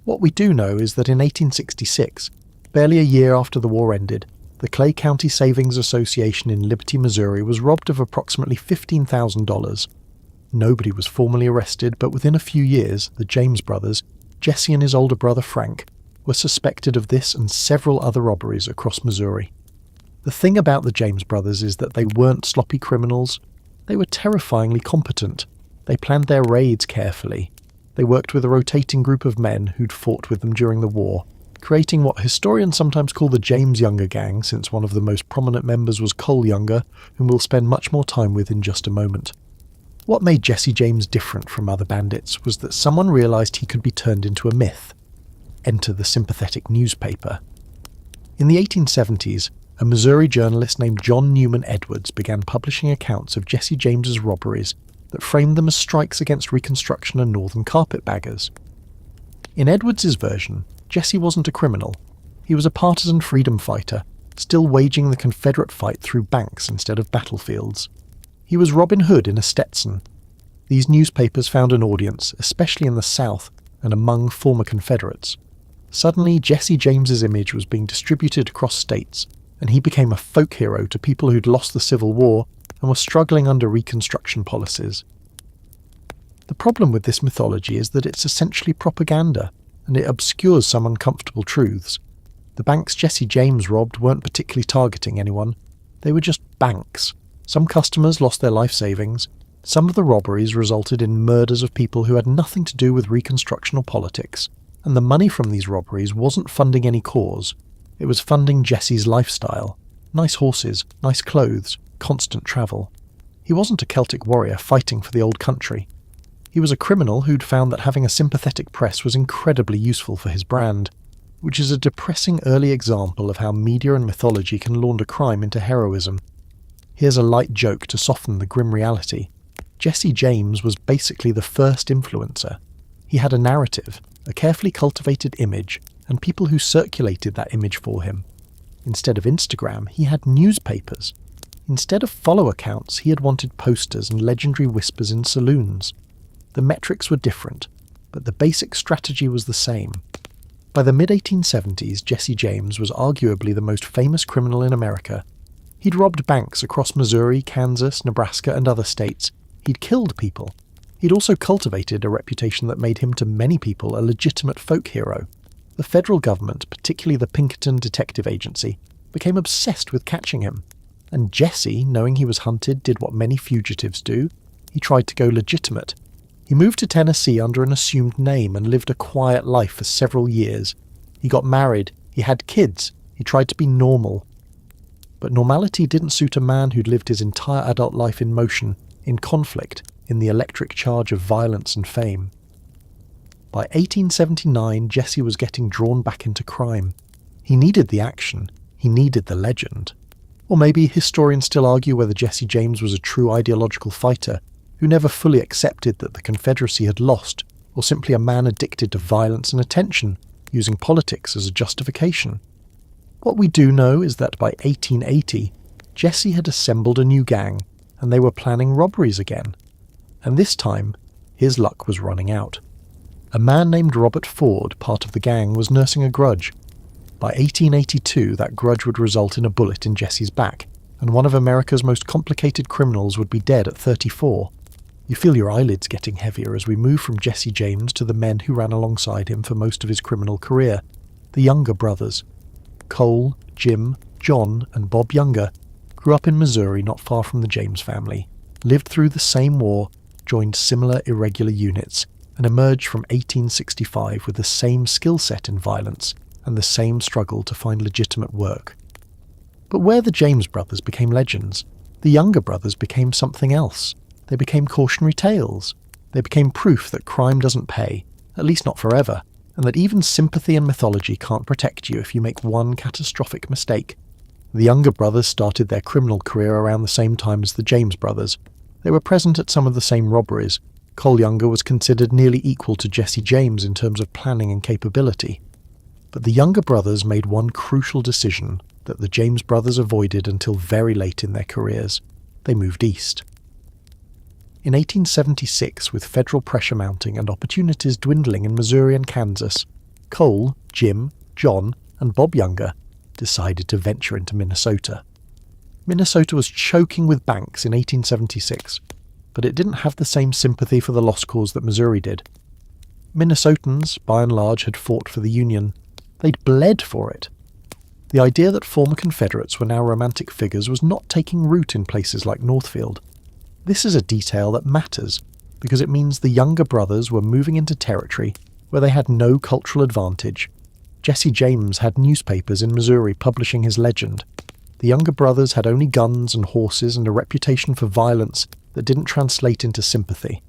What we do know is that in 1866, barely a year after the war ended, the Clay County Savings Association in Liberty, Missouri was robbed of approximately $15,000. Nobody was formally arrested, but within a few years, the James brothers, Jesse and his older brother Frank, were suspected of this and several other robberies across Missouri. The thing about the James brothers is that they weren't sloppy criminals. They were terrifyingly competent. They planned their raids carefully. They worked with a rotating group of men who'd fought with them during the war, creating what historians sometimes call the James Younger Gang, since one of the most prominent members was Cole Younger, whom we'll spend much more time with in just a moment. What made Jesse James different from other bandits was that someone realised he could be turned into a myth. Enter the sympathetic newspaper. In the 1870s, a Missouri journalist named John Newman Edwards began publishing accounts of Jesse James's robberies that framed them as strikes against Reconstruction and Northern carpetbaggers. In Edwards's version, Jesse wasn't a criminal. He was a partisan freedom fighter, still waging the Confederate fight through banks instead of battlefields. He was Robin Hood in a Stetson. These newspapers found an audience, especially in the South and among former Confederates. Suddenly, Jesse James's image was being distributed across states, and he became a folk hero to people who'd lost the Civil War and were struggling under Reconstruction policies. The problem with this mythology is that it's essentially propaganda, and it obscures some uncomfortable truths. The banks Jesse James robbed weren't particularly targeting anyone. They were just banks. Some customers lost their life savings. Some of the robberies resulted in murders of people who had nothing to do with Reconstruction or politics, and the money from these robberies wasn't funding any cause. It was funding Jesse's lifestyle. Nice horses, nice clothes, constant travel. He wasn't a Celtic warrior fighting for the old country. He was a criminal who'd found that having a sympathetic press was incredibly useful for his brand, which is a depressing early example of how media and mythology can launder crime into heroism. Here's a light joke to soften the grim reality. Jesse James was basically the first influencer. He had a narrative, a carefully cultivated image, and people who circulated that image for him. Instead of Instagram, he had newspapers. Instead of follow accounts, he had wanted posters and legendary whispers in saloons. The metrics were different, but the basic strategy was the same. By the mid-1870s, Jesse James was arguably the most famous criminal in America. He'd robbed banks across Missouri, Kansas, Nebraska, and other states. He'd killed people. He'd also cultivated a reputation that made him to many people a legitimate folk hero. The federal government, particularly the Pinkerton Detective Agency, became obsessed with catching him. And Jesse, knowing he was hunted, did what many fugitives do. He tried to go legitimate. He moved to Tennessee under an assumed name and lived a quiet life for several years. He got married, he had kids, he tried to be normal. But normality didn't suit a man who'd lived his entire adult life in motion, in conflict, in the electric charge of violence and fame. By 1879, Jesse was getting drawn back into crime. He needed the action, he needed the legend. Or maybe historians still argue whether Jesse James was a true ideological fighter, who never fully accepted that the Confederacy had lost, or simply a man addicted to violence and attention, using politics as a justification. What we do know is that by 1880, Jesse had assembled a new gang, and they were planning robberies again. And this time, his luck was running out. A man named Robert Ford, part of the gang, was nursing a grudge. By 1882, that grudge would result in a bullet in Jesse's back, and one of America's most complicated criminals would be dead at 34. You feel your eyelids getting heavier as we move from Jesse James to the men who ran alongside him for most of his criminal career, the Younger brothers. Cole, Jim, John, and Bob Younger grew up in Missouri not far from the James family, lived through the same war, joined similar irregular units, and emerged from 1865 with the same skill set in violence and the same struggle to find legitimate work. But where the James brothers became legends, the Younger brothers became something else. They became cautionary tales. They became proof that crime doesn't pay, at least not forever, and that even sympathy and mythology can't protect you if you make one catastrophic mistake. The Younger brothers started their criminal career around the same time as the James brothers. They were present at some of the same robberies. Cole Younger was considered nearly equal to Jesse James in terms of planning and capability. But the Younger brothers made one crucial decision that the James brothers avoided until very late in their careers. They moved east. In 1876, with federal pressure mounting and opportunities dwindling in Missouri and Kansas, Cole, Jim, John, and Bob Younger decided to venture into Minnesota. Minnesota was choking with banks in 1876, but it didn't have the same sympathy for the lost cause that Missouri did. Minnesotans, by and large, had fought for the Union. They'd bled for it. The idea that former Confederates were now romantic figures was not taking root in places like Northfield. This is a detail that matters, because it means the Younger brothers were moving into territory where they had no cultural advantage. Jesse James had newspapers in Missouri publishing his legend. The Younger brothers had only guns and horses and a reputation for violence that didn't translate into sympathy.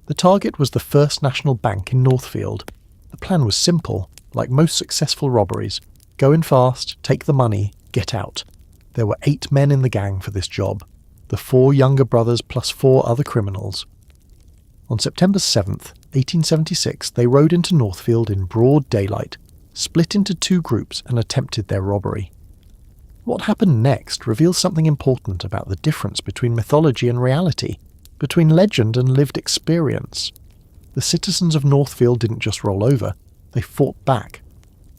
The target was the First National Bank in Northfield. The plan was simple, like most successful robberies. Go in fast, take the money, get out. There were 8 men in the gang for this job. The 4 Younger brothers plus 4 other criminals. On September 7th, 1876, they rode into Northfield in broad daylight, split into two groups and attempted their robbery. What happened next reveals something important about the difference between mythology and reality, between legend and lived experience. The citizens of Northfield didn't just roll over, they fought back.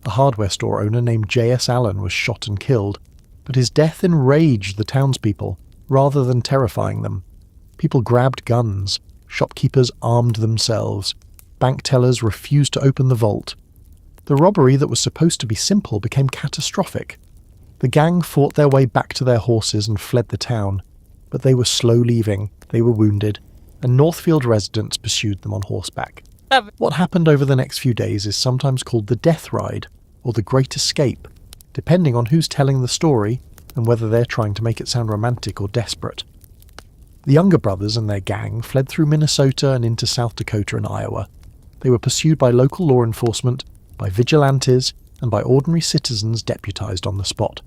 A hardware store owner named J.S. Allen was shot and killed, but his death enraged the townspeople rather than terrifying them. People grabbed guns, shopkeepers armed themselves, bank tellers refused to open the vault. The robbery that was supposed to be simple became catastrophic. The gang fought their way back to their horses and fled the town, but they were slow leaving, they were wounded, and Northfield residents pursued them on horseback. What happened over the next few days is sometimes called the Death Ride, or the Great Escape, depending on who's telling the story and whether they're trying to make it sound romantic or desperate. The Younger brothers and their gang fled through Minnesota and into South Dakota and Iowa. They were pursued by local law enforcement, by vigilantes, and by ordinary citizens deputized on the spot.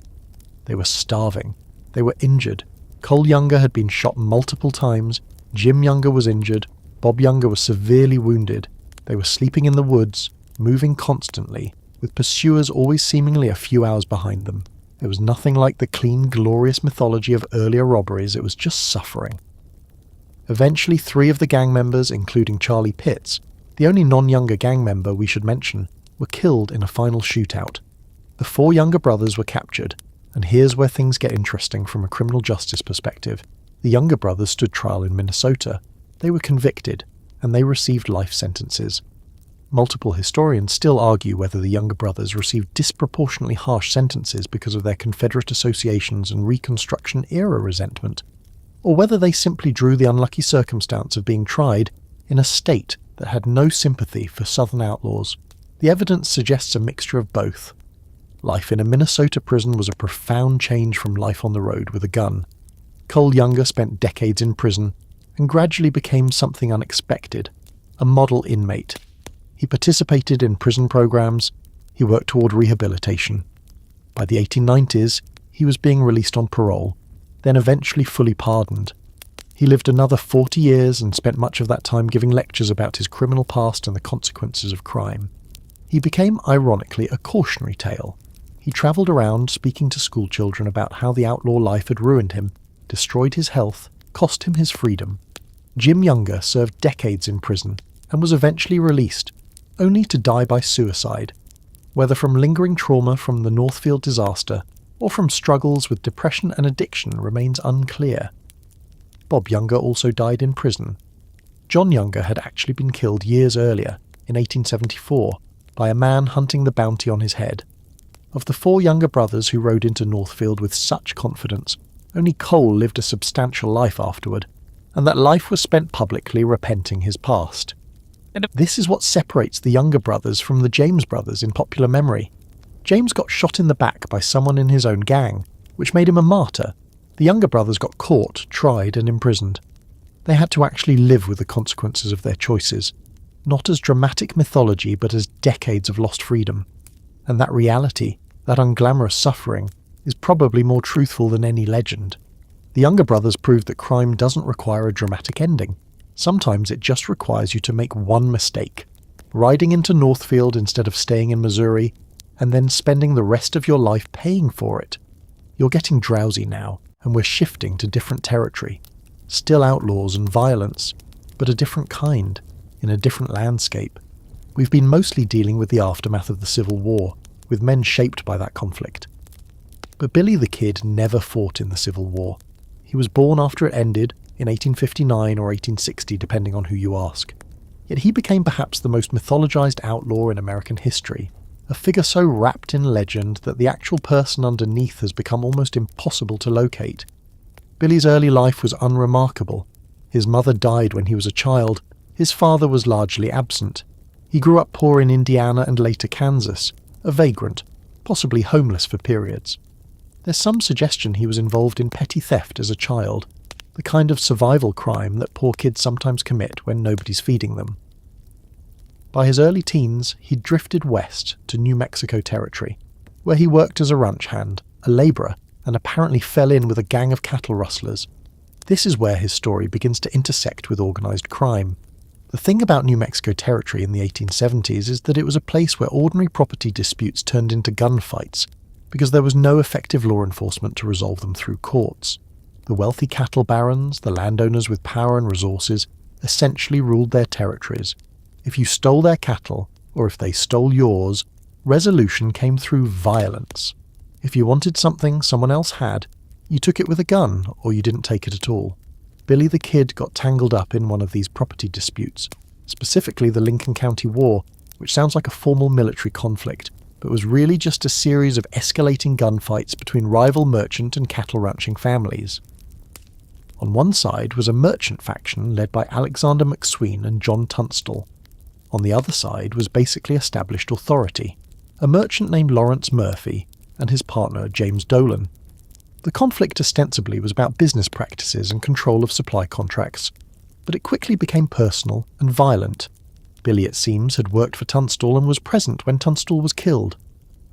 They were starving. They were injured. Cole Younger had been shot multiple times, Jim Younger was injured, Bob Younger was severely wounded. They were sleeping in the woods, moving constantly, with pursuers always seemingly a few hours behind them. It was nothing like the clean, glorious mythology of earlier robberies, it was just suffering. Eventually 3 of the gang members, including Charlie Pitts, the only non-Younger gang member we should mention, were killed in a final shootout. The 4 Younger brothers were captured, and here's where things get interesting from a criminal justice perspective. The Younger brothers stood trial in Minnesota. They were convicted, and they received life sentences. Multiple historians still argue whether the Younger brothers received disproportionately harsh sentences because of their Confederate associations and Reconstruction-era resentment, or whether they simply drew the unlucky circumstance of being tried in a state that had no sympathy for Southern outlaws. The evidence suggests a mixture of both. Life in a Minnesota prison was a profound change from life on the road with a gun. Cole Younger spent decades in prison and gradually became something unexpected, a model inmate. He participated in prison programs, he worked toward rehabilitation. By the 1890s, he was being released on parole, then eventually fully pardoned. He lived another 40 years and spent much of that time giving lectures about his criminal past and the consequences of crime. He became, ironically, a cautionary tale. He travelled around speaking to schoolchildren about how the outlaw life had ruined him, destroyed his health, cost him his freedom. Jim Younger served decades in prison and was eventually released, only to die by suicide, whether from lingering trauma from the Northfield disaster or from struggles with depression and addiction remains unclear. Bob Younger also died in prison. John Younger had actually been killed years earlier, in 1874, by a man hunting the bounty on his head. Of the 4 Younger brothers who rode into Northfield with such confidence, only Cole lived a substantial life afterward, and that life was spent publicly repenting his past. This is what separates the Younger brothers from the James brothers in popular memory. James got shot in the back by someone in his own gang, which made him a martyr. The Younger brothers got caught, tried, and imprisoned. They had to actually live with the consequences of their choices, not as dramatic mythology but as decades of lost freedom. And that reality, that unglamorous suffering, is probably more truthful than any legend. The Younger brothers proved that crime doesn't require a dramatic ending. Sometimes it just requires you to make one mistake, riding into Northfield instead of staying in Missouri, and then spending the rest of your life paying for it. You're getting drowsy now, and we're shifting to different territory. Still outlaws and violence, but a different kind, in a different landscape. We've been mostly dealing with the aftermath of the Civil War, with men shaped by that conflict. But Billy the Kid never fought in the Civil War. He was born after it ended, in 1859 or 1860, depending on who you ask. Yet he became perhaps the most mythologized outlaw in American history, a figure so wrapped in legend that the actual person underneath has become almost impossible to locate. Billy's early life was unremarkable. His mother died when he was a child. His father was largely absent. He grew up poor in Indiana and later Kansas, a vagrant, possibly homeless for periods. There's some suggestion he was involved in petty theft as a child, the kind of survival crime that poor kids sometimes commit when nobody's feeding them. By his early teens, he drifted west to New Mexico Territory, where he worked as a ranch hand, a labourer, and apparently fell in with a gang of cattle rustlers. This is where his story begins to intersect with organised crime. The thing about New Mexico Territory in the 1870s is that it was a place where ordinary property disputes turned into gunfights, because there was no effective law enforcement to resolve them through courts. The wealthy cattle barons, the landowners with power and resources, essentially ruled their territories. If you stole their cattle, or if they stole yours, resolution came through violence. If you wanted something someone else had, you took it with a gun, or you didn't take it at all. Billy the Kid got tangled up in one of these property disputes, specifically the Lincoln County War, which sounds like a formal military conflict, but was really just a series of escalating gunfights between rival merchant and cattle ranching families. On one side was a merchant faction led by Alexander McSween and John Tunstall. On the other side was basically established authority, a merchant named Lawrence Murphy and his partner James Dolan. The conflict ostensibly was about business practices and control of supply contracts, but it quickly became personal and violent. Billy, it seems, had worked for Tunstall and was present when Tunstall was killed.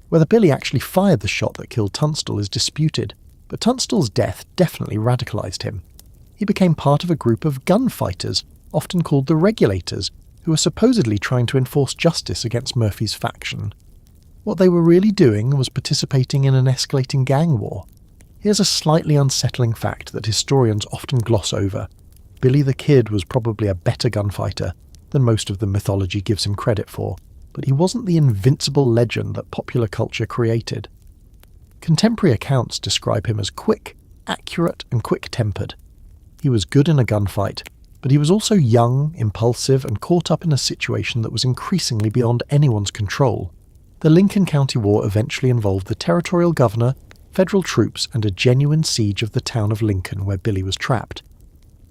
Whether Billy actually fired the shot that killed Tunstall is disputed, but Tunstall's death definitely radicalized him. He became part of a group of gunfighters, often called the Regulators, who were supposedly trying to enforce justice against Murphy's faction. What they were really doing was participating in an escalating gang war. Here's a slightly unsettling fact that historians often gloss over. Billy the Kid was probably a better gunfighter than most of the mythology gives him credit for, but he wasn't the invincible legend that popular culture created. Contemporary accounts describe him as quick, accurate, and quick-tempered. He was good in a gunfight, but he was also young, impulsive, and caught up in a situation that was increasingly beyond anyone's control. The Lincoln County War eventually involved the territorial governor, federal troops, and a genuine siege of the town of Lincoln where Billy was trapped.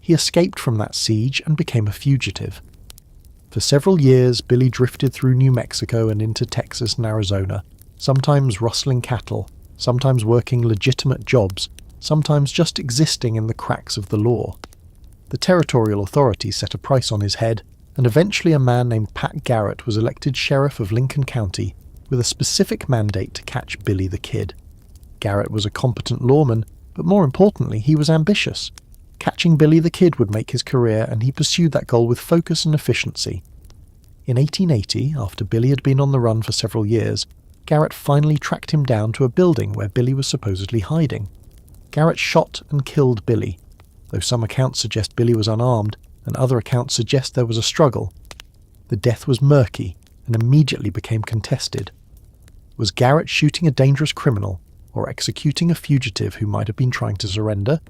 He escaped from that siege and became a fugitive. For several years, Billy drifted through New Mexico and into Texas and Arizona, sometimes rustling cattle, sometimes working legitimate jobs, sometimes just existing in the cracks of the law. The territorial authorities set a price on his head, and eventually a man named Pat Garrett was elected sheriff of Lincoln County with a specific mandate to catch Billy the Kid. Garrett was a competent lawman, but more importantly, he was ambitious. Catching Billy the Kid would make his career, and he pursued that goal with focus and efficiency. In 1880, after Billy had been on the run for several years, Garrett finally tracked him down to a building where Billy was supposedly hiding. Garrett shot and killed Billy, though some accounts suggest Billy was unarmed, and other accounts suggest there was a struggle. The death was murky, and immediately became contested. Was Garrett shooting a dangerous criminal, or executing a fugitive who might have been trying to surrender?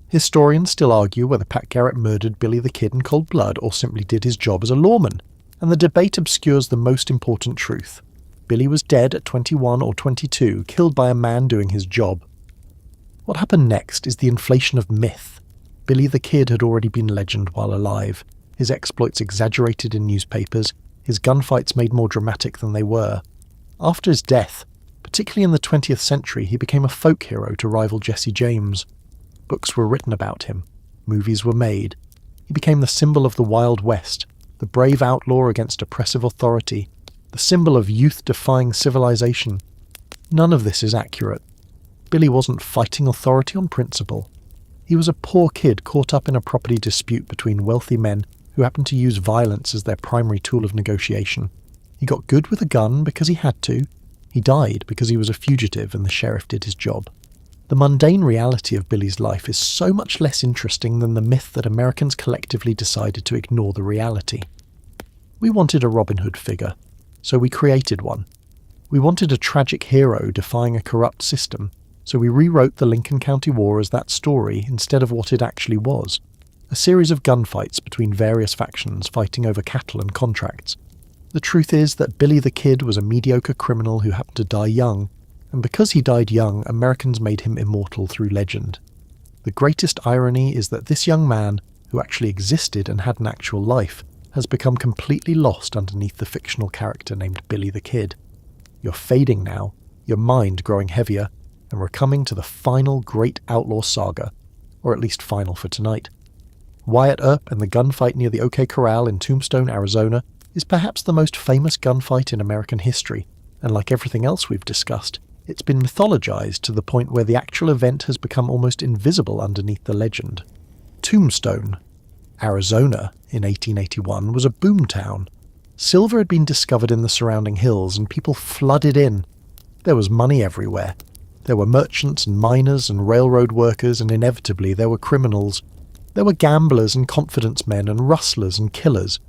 Historians still argue whether Pat Garrett murdered Billy the Kid in cold blood or simply did his job as a lawman, and the debate obscures the most important truth. Billy was dead at 21 or 22, killed by a man doing his job. What happened next is the inflation of myth. Billy the Kid had already been legend while alive, his exploits exaggerated in newspapers, his gunfights made more dramatic than they were. After his death, particularly in the 20th century, he became a folk hero to rival Jesse James. Books were written about him, movies were made. He became the symbol of the Wild West, the brave outlaw against oppressive authority, the symbol of youth-defying civilization. None of this is accurate. Billy wasn't fighting authority on principle. He was a poor kid caught up in a property dispute between wealthy men who happened to use violence as their primary tool of negotiation. He got good with a gun because he had to. He died because he was a fugitive and the sheriff did his job. The mundane reality of Billy's life is so much less interesting than the myth that Americans collectively decided to ignore the reality. We wanted a Robin Hood figure, so we created one. We wanted a tragic hero defying a corrupt system, so we rewrote the Lincoln County War as that story instead of what it actually was. A series of gunfights between various factions fighting over cattle and contracts. The truth is that Billy the Kid was a mediocre criminal who happened to die young, and because he died young, Americans made him immortal through legend. The greatest irony is that this young man, who actually existed and had an actual life, has become completely lost underneath the fictional character named Billy the Kid. You're fading now, your mind growing heavier, and we're coming to the final great outlaw saga, or at least final for tonight. Wyatt Earp and the gunfight near the OK Corral in Tombstone, Arizona, is perhaps the most famous gunfight in American history, and like everything else we've discussed, it's been mythologized to the point where the actual event has become almost invisible underneath the legend. Tombstone. Arizona, in 1881, was a boom town. Silver had been discovered in the surrounding hills and people flooded in. There was money everywhere. There were merchants and miners and railroad workers, and inevitably there were criminals. There were gamblers and confidence men and rustlers and killers.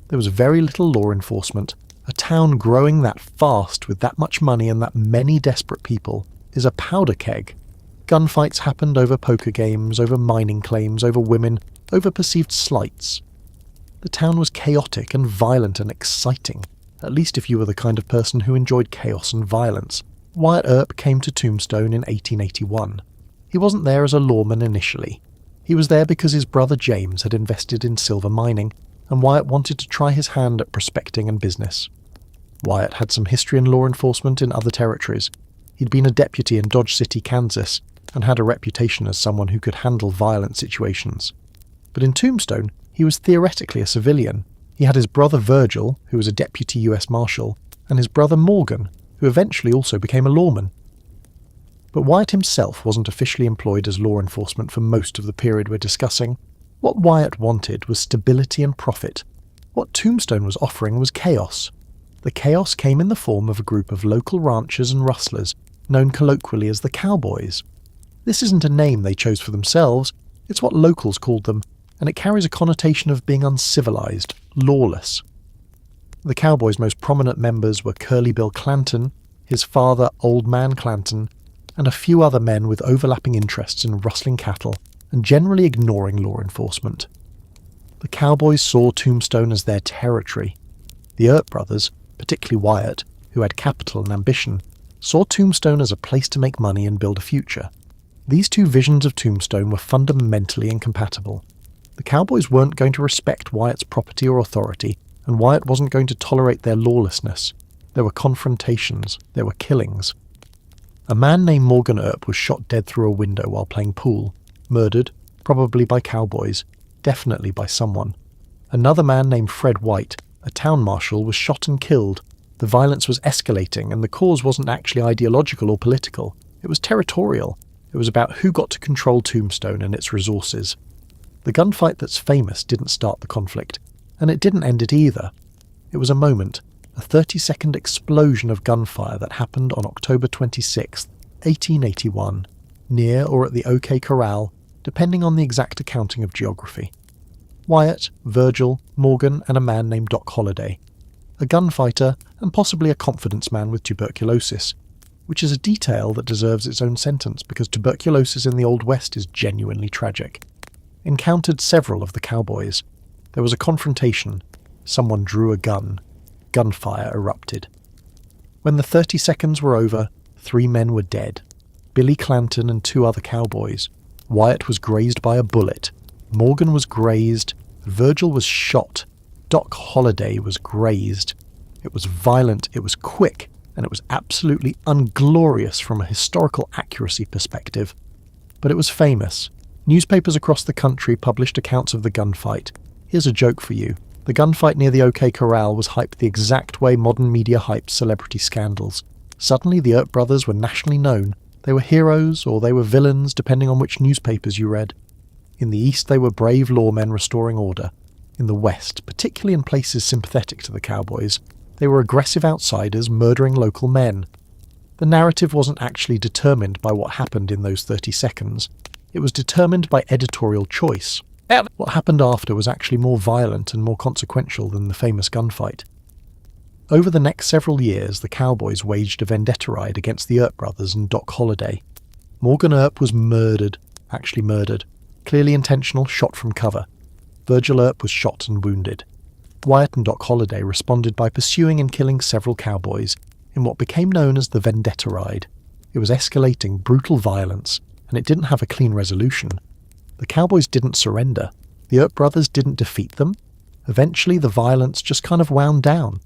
There was very little law enforcement. A town growing that fast with that much money and that many desperate people is a powder keg. Gunfights happened over poker games, over mining claims, over women, over perceived slights. The town was chaotic and violent and exciting, at least if you were the kind of person who enjoyed chaos and violence. Wyatt Earp came to Tombstone in 1881. He wasn't there as a lawman initially. He was there because his brother James had invested in silver mining, and Wyatt wanted to try his hand at prospecting and business. Wyatt had some history in law enforcement in other territories. He'd been a deputy in Dodge City, Kansas, and had a reputation as someone who could handle violent situations. But in Tombstone, he was theoretically a civilian. He had his brother Virgil, who was a deputy US Marshal, and his brother Morgan, who eventually also became a lawman. But Wyatt himself wasn't officially employed as law enforcement for most of the period we're discussing. What Wyatt wanted was stability and profit. What Tombstone was offering was chaos. The chaos came in the form of a group of local ranchers and rustlers, known colloquially as the Cowboys. This isn't a name they chose for themselves, it's what locals called them, and it carries a connotation of being uncivilized, lawless. The Cowboys' most prominent members were Curly Bill Clanton, his father Old Man Clanton, and a few other men with overlapping interests in rustling cattle and generally ignoring law enforcement. The Cowboys saw Tombstone as their territory. The Earp brothers, particularly Wyatt, who had capital and ambition, saw Tombstone as a place to make money and build a future. These two visions of Tombstone were fundamentally incompatible. The Cowboys weren't going to respect Wyatt's property or authority, and Wyatt wasn't going to tolerate their lawlessness. There were confrontations, there were killings. A man named Morgan Earp was shot dead through a window while playing pool, murdered, probably by cowboys, definitely by someone. Another man named Fred White, a town marshal, was shot and killed. The violence was escalating, and the cause wasn't actually ideological or political. It was territorial. It was about who got to control Tombstone and its resources. The gunfight that's famous didn't start the conflict, and it didn't end it either. It was a moment, a 30-second explosion of gunfire that happened on October 26, 1881, near or at the OK Corral, depending on the exact accounting of geography. Wyatt, Virgil, Morgan, and a man named Doc Holliday. A gunfighter and possibly a confidence man with tuberculosis, which is a detail that deserves its own sentence because tuberculosis in the Old West is genuinely tragic. Encountered several of the Cowboys. There was a confrontation. Someone drew a gun. Gunfire erupted. When the 30 seconds were over, 3 men were dead. Billy Clanton and 2 other Cowboys. Wyatt was grazed by a bullet. Morgan was grazed. Virgil was shot. Doc Holliday was grazed. It was violent, it was quick, and it was absolutely unglorious from a historical accuracy perspective. But it was famous. Newspapers across the country published accounts of the gunfight. Here's a joke for you. The gunfight near the OK Corral was hyped the exact way modern media hypes celebrity scandals. Suddenly the Earp brothers were nationally known. They were heroes, or they were villains, depending on which newspapers you read. In the East they were brave lawmen restoring order. In the West, particularly in places sympathetic to the Cowboys, they were aggressive outsiders murdering local men. The narrative wasn't actually determined by what happened in those 30 seconds. It was determined by editorial choice. What happened after was actually more violent and more consequential than the famous gunfight. Over the next several years, the Cowboys waged a vendetta ride against the Earp brothers and Doc Holliday. Morgan Earp was murdered, clearly intentional, shot from cover. Virgil Earp was shot and wounded. Wyatt and Doc Holliday responded by pursuing and killing several Cowboys in what became known as the vendetta ride. It was escalating brutal violence, and it didn't have a clean resolution. The Cowboys didn't surrender. The Earp brothers didn't defeat them. Eventually the violence just kind of wound down.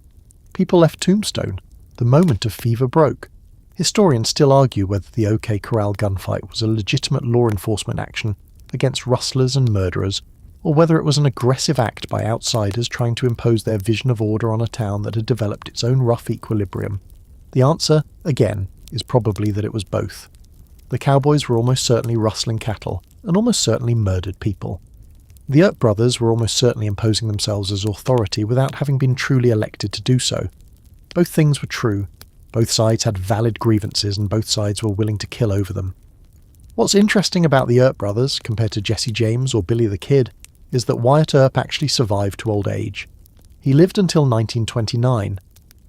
People left Tombstone. The moment of fever broke. Historians still argue whether the OK Corral gunfight was a legitimate law enforcement action against rustlers and murderers, or whether it was an aggressive act by outsiders trying to impose their vision of order on a town that had developed its own rough equilibrium. The answer, again, is probably that it was both. The Cowboys were almost certainly rustling cattle, and almost certainly murdered people. The Earp brothers were almost certainly imposing themselves as authority without having been truly elected to do so. Both things were true. Both sides had valid grievances and both sides were willing to kill over them. What's interesting about the Earp brothers, compared to Jesse James or Billy the Kid, is that Wyatt Earp actually survived to old age. He lived until 1929,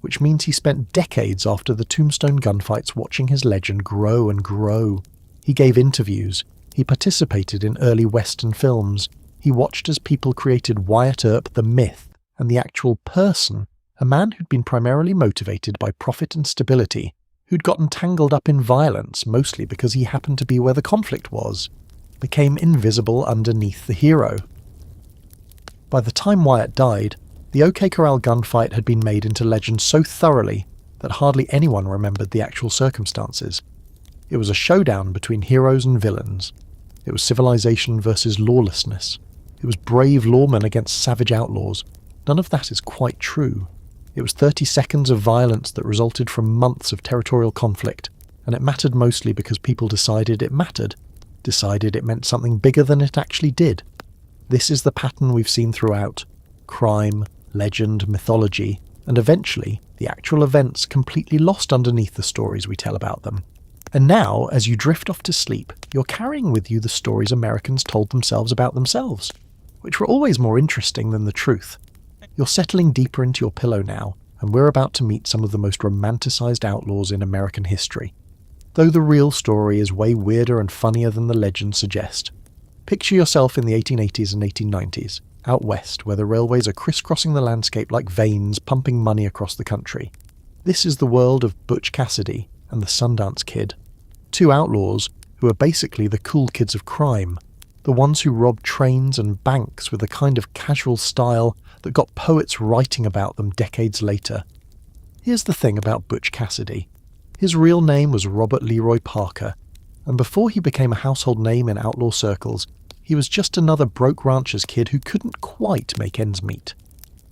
which means he spent decades after the Tombstone gunfights watching his legend grow and grow. He gave interviews, he participated in early Western films, he watched as people created Wyatt Earp the myth and the actual person, a man who'd been primarily motivated by profit and stability, who'd gotten tangled up in violence mostly because he happened to be where the conflict was, became invisible underneath the hero. By the time Wyatt died, the OK Corral gunfight had been made into legend so thoroughly that hardly anyone remembered the actual circumstances. It was a showdown between heroes and villains. It was civilization versus lawlessness. It was brave lawmen against savage outlaws. None of that is quite true. It was 30 seconds of violence that resulted from months of territorial conflict, and it mattered mostly because people decided it mattered, decided it meant something bigger than it actually did. This is the pattern we've seen throughout. Crime, legend, mythology, and eventually the actual events completely lost underneath the stories we tell about them. And now, as you drift off to sleep, you're carrying with you the stories Americans told themselves about themselves, which were always more interesting than the truth. You're settling deeper into your pillow now, and we're about to meet some of the most romanticized outlaws in American history. Though the real story is way weirder and funnier than the legends suggest. Picture yourself in the 1880s and 1890s, out west, where the railways are crisscrossing the landscape like veins pumping money across the country. This is the world of Butch Cassidy and the Sundance Kid. Two outlaws who are basically the cool kids of crime, the ones who robbed trains and banks with a kind of casual style that got poets writing about them decades later. Here's the thing about Butch Cassidy. His real name was Robert Leroy Parker, and before he became a household name in outlaw circles, he was just another broke rancher's kid who couldn't quite make ends meet.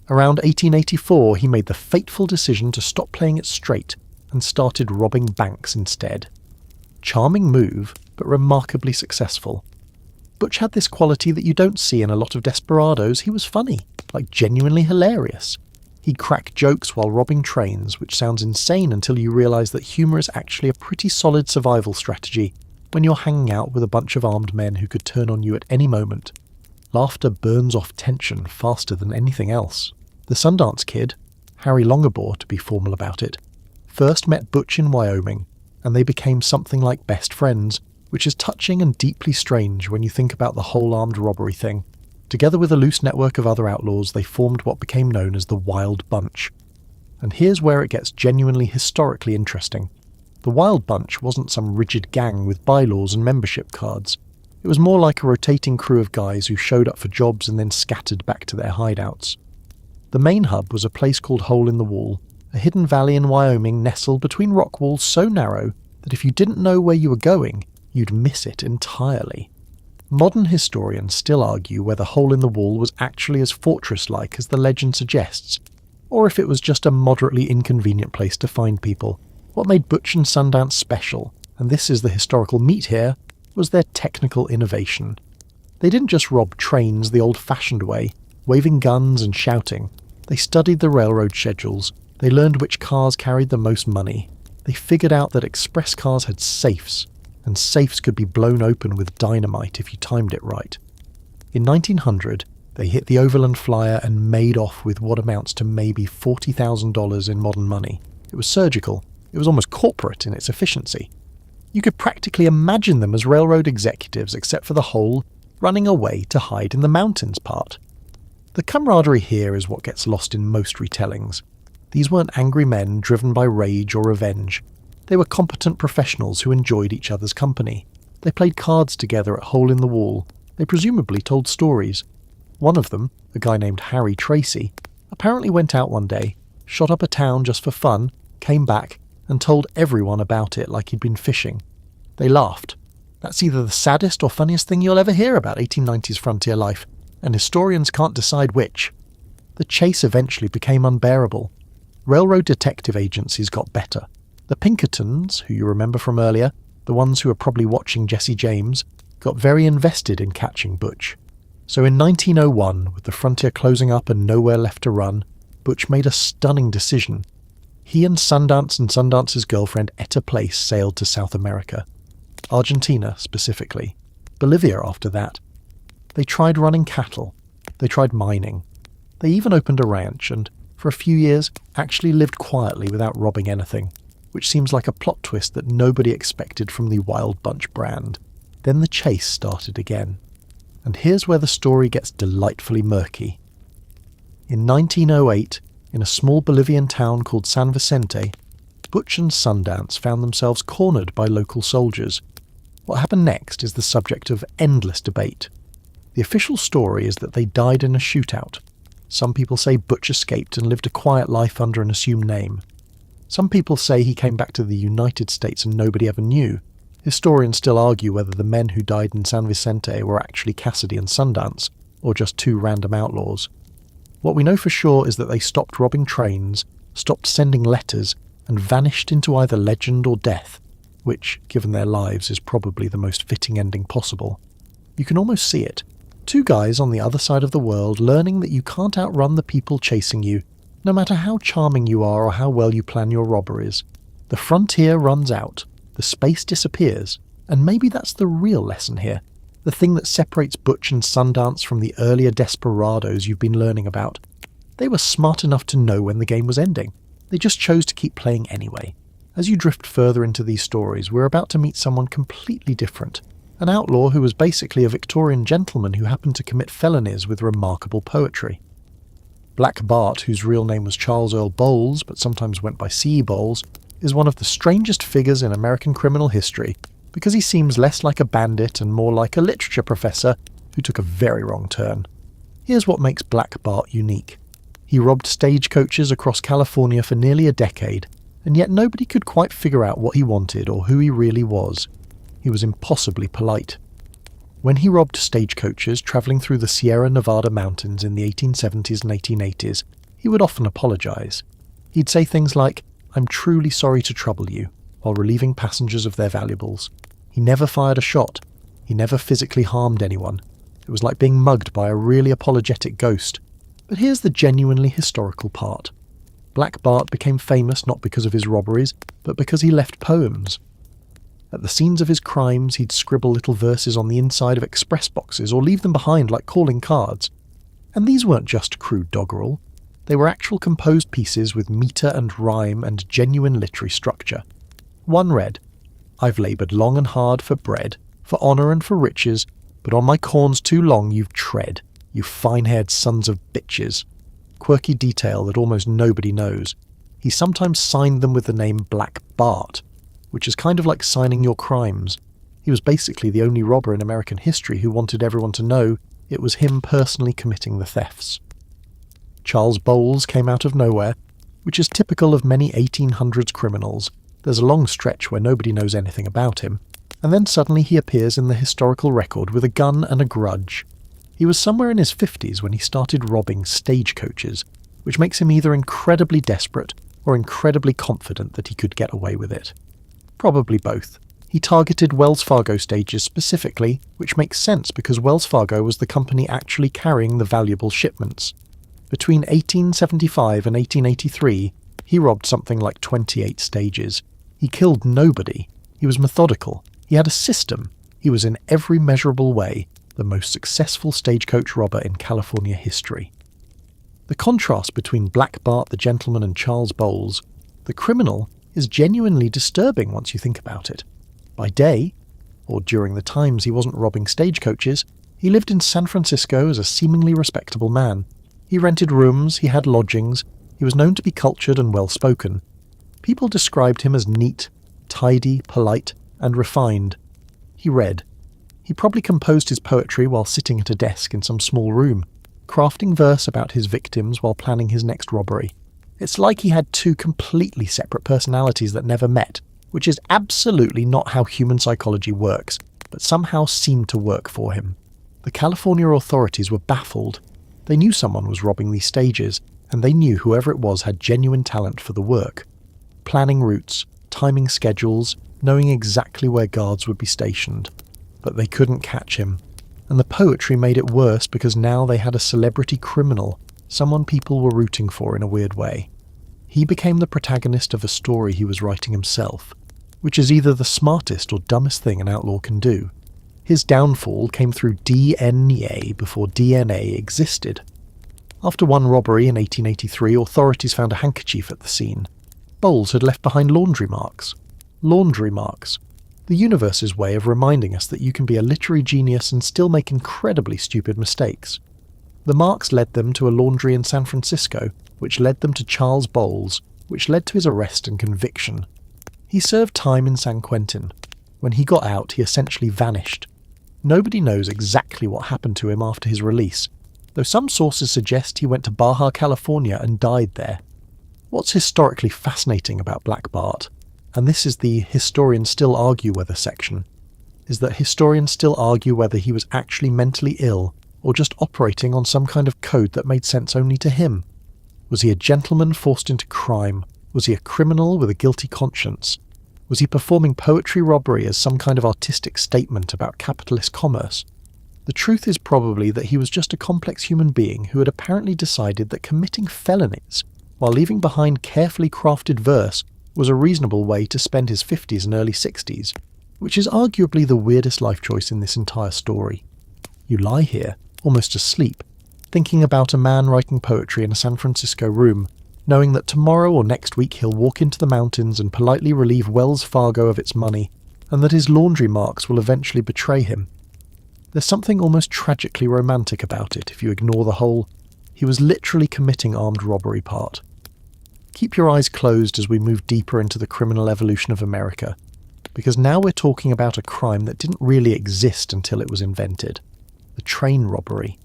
Around 1884, he made the fateful decision to stop playing it straight and started robbing banks instead. Charming move, but remarkably successful. Butch had this quality that you don't see in a lot of desperados. He was funny, like genuinely hilarious. He'd crack jokes while robbing trains, which sounds insane until you realise that humour is actually a pretty solid survival strategy when you're hanging out with a bunch of armed men who could turn on you at any moment. Laughter burns off tension faster than anything else. The Sundance Kid, Harry Longabore to be formal about it, first met Butch in Wyoming, and they became something like best friends, which is touching and deeply strange when you think about the whole armed robbery thing. Together with a loose network of other outlaws, they formed what became known as the Wild Bunch. And here's where it gets genuinely historically interesting. The Wild Bunch wasn't some rigid gang with bylaws and membership cards. It was more like a rotating crew of guys who showed up for jobs and then scattered back to their hideouts. The main hub was a place called Hole in the Wall, a hidden valley in Wyoming nestled between rock walls so narrow that if you didn't know where you were going, you'd miss it entirely. Modern historians still argue whether Hole in the Wall was actually as fortress-like as the legend suggests, or if it was just a moderately inconvenient place to find people. What made Butch and Sundance special, and this is the historical meat here, was their technical innovation. They didn't just rob trains the old-fashioned way, waving guns and shouting. They studied the railroad schedules. They learned which cars carried the most money. They figured out that express cars had safes, and safes could be blown open with dynamite if you timed it right. In 1900, they hit the Overland Flyer and made off with what amounts to maybe $40,000 in modern money. It was surgical. It was almost corporate in its efficiency. You could practically imagine them as railroad executives except for the whole running away to hide in the mountains part. The camaraderie here is what gets lost in most retellings. These weren't angry men driven by rage or revenge. They were competent professionals who enjoyed each other's company. They played cards together at Hole in the Wall. They presumably told stories. One of them, a guy named Harry Tracy, apparently went out one day, shot up a town just for fun, came back, and told everyone about it like he'd been fishing. They laughed. That's either the saddest or funniest thing you'll ever hear about 1890s frontier life, and historians can't decide which. The chase eventually became unbearable. Railroad detective agencies got better. The Pinkertons, who you remember from earlier, the ones who were probably watching Jesse James, got very invested in catching Butch. So in 1901, with the frontier closing up and nowhere left to run, Butch made a stunning decision. He and Sundance's girlfriend Etta Place sailed to South America. Argentina, specifically. Bolivia after that. They tried running cattle. They tried mining. They even opened a ranch and, for a few years, actually lived quietly without robbing anything, which seems like a plot twist that nobody expected from the Wild Bunch brand. Then the chase started again. And here's where the story gets delightfully murky. In 1908, in a small Bolivian town called San Vicente, Butch and Sundance found themselves cornered by local soldiers. What happened next is the subject of endless debate. The official story is that they died in a shootout. Some people say Butch escaped and lived a quiet life under an assumed name. Some people say he came back to the United States and nobody ever knew. Historians still argue whether the men who died in San Vicente were actually Cassidy and Sundance, or just two random outlaws. What we know for sure is that they stopped robbing trains, stopped sending letters, and vanished into either legend or death, which, given their lives, is probably the most fitting ending possible. You can almost see it. Two guys on the other side of the world learning that you can't outrun the people chasing you, no matter how charming you are or how well you plan your robberies. The frontier runs out, the space disappears, and maybe that's the real lesson here, the thing that separates Butch and Sundance from the earlier desperados you've been learning about. They were smart enough to know when the game was ending. They just chose to keep playing anyway. As you drift further into these stories, we're about to meet someone completely different. An outlaw who was basically a Victorian gentleman who happened to commit felonies with remarkable poetry. Black Bart, whose real name was Charles Earl Bowles, but sometimes went by C. Bowles, is one of the strangest figures in American criminal history, because he seems less like a bandit and more like a literature professor who took a very wrong turn. Here's what makes Black Bart unique. He robbed stagecoaches across California for nearly a decade, and yet nobody could quite figure out what he wanted or who he really was. He was impossibly polite. When he robbed stagecoaches travelling through the Sierra Nevada mountains in the 1870s and 1880s, he would often apologise. He'd say things like, "I'm truly sorry to trouble you," while relieving passengers of their valuables. He never fired a shot. He never physically harmed anyone. It was like being mugged by a really apologetic ghost. But here's the genuinely historical part. Black Bart became famous not because of his robberies, but because he left poems. At the scenes of his crimes, he'd scribble little verses on the inside of express boxes or leave them behind like calling cards. And these weren't just crude doggerel. They were actual composed pieces with metre and rhyme and genuine literary structure. One read, "I've laboured long and hard for bread, for honour and for riches, but on my corns too long you've tread, you fine-haired sons of bitches." Quirky detail that almost nobody knows. He sometimes signed them with the name Black Bart, which is kind of like signing your crimes. He was basically the only robber in American history who wanted everyone to know it was him personally committing the thefts. Charles Bowles came out of nowhere, which is typical of many 1800s criminals. There's a long stretch where nobody knows anything about him, and then suddenly he appears in the historical record with a gun and a grudge. He was somewhere in his 50s when he started robbing stagecoaches, which makes him either incredibly desperate or incredibly confident that he could get away with it. Probably both. He targeted Wells Fargo stages specifically, which makes sense because Wells Fargo was the company actually carrying the valuable shipments. Between 1875 and 1883, he robbed something like 28 stages. He killed nobody. He was methodical. He had a system. He was in every measurable way the most successful stagecoach robber in California history. The contrast between Black Bart the gentleman and Charles Bowles, the criminal, is genuinely disturbing once you think about it. By day, or during the times he wasn't robbing stagecoaches, he lived in San Francisco as a seemingly respectable man. He rented rooms, he had lodgings, he was known to be cultured and well-spoken. People described him as neat, tidy, polite, and refined. He read. He probably composed his poetry while sitting at a desk in some small room, crafting verse about his victims while planning his next robbery. It's like he had two completely separate personalities that never met, which is absolutely not how human psychology works, but somehow seemed to work for him. The California authorities were baffled. They knew someone was robbing these stages, and they knew whoever it was had genuine talent for the work. Planning routes, timing schedules, knowing exactly where guards would be stationed. But they couldn't catch him. and the poetry made it worse because now they had a celebrity criminal, someone people were rooting for in a weird way. He became the protagonist of a story he was writing himself, which is either the smartest or dumbest thing an outlaw can do. His downfall came through DNA before DNA existed. After one robbery in 1883, authorities found a handkerchief at the scene. Bowles had left behind laundry marks. Laundry marks. The universe's way of reminding us that you can be a literary genius and still make incredibly stupid mistakes. The marks led them to a laundry in San Francisco, which led them to Charles Bowles, which led to his arrest and conviction. He served time in San Quentin. When he got out, he essentially vanished. Nobody knows exactly what happened to him after his release, though some sources suggest he went to Baja California and died there. What's historically fascinating about Black Bart, and this is the historians still argue whether section, is that historians still argue whether he was actually mentally ill or just operating on some kind of code that made sense only to him. Was he a gentleman forced into crime? Was he a criminal with a guilty conscience? Was he performing poetry robbery as some kind of artistic statement about capitalist commerce? The truth is probably that he was just a complex human being who had apparently decided that committing felonies, while leaving behind carefully crafted verse, was a reasonable way to spend his 50s and early 60s, which is arguably the weirdest life choice in this entire story. You lie here, almost asleep, thinking about a man writing poetry in a San Francisco room, knowing that tomorrow or next week he'll walk into the mountains and politely relieve Wells Fargo of its money, and that his laundry marks will eventually betray him. There's something almost tragically romantic about it if you ignore the whole "he was literally committing armed robbery" part. Keep your eyes closed as we move deeper into the criminal evolution of America, because now we're talking about a crime that didn't really exist until it was invented: the train robbery.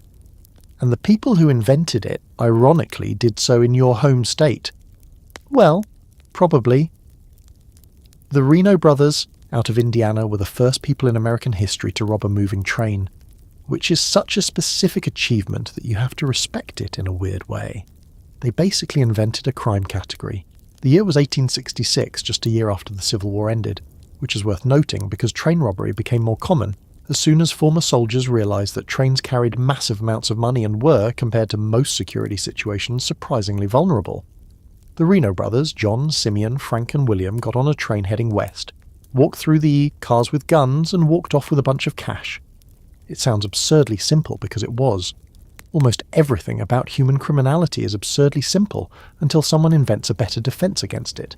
And the people who invented it, ironically, did so in your home state. Well, probably. The Reno brothers, out of Indiana, were the first people in American history to rob a moving train, which is such a specific achievement that you have to respect it in a weird way. They basically invented a crime category. The year was 1866, just a year after the Civil War ended, which is worth noting because train robbery became more common as soon as former soldiers realised that trains carried massive amounts of money and were, compared to most security situations, surprisingly vulnerable. The Reno brothers, John, Simeon, Frank and William, got on a train heading west, walked through the cars with guns and walked off with a bunch of cash. It sounds absurdly simple because it was. Almost everything about human criminality is absurdly simple until someone invents a better defence against it.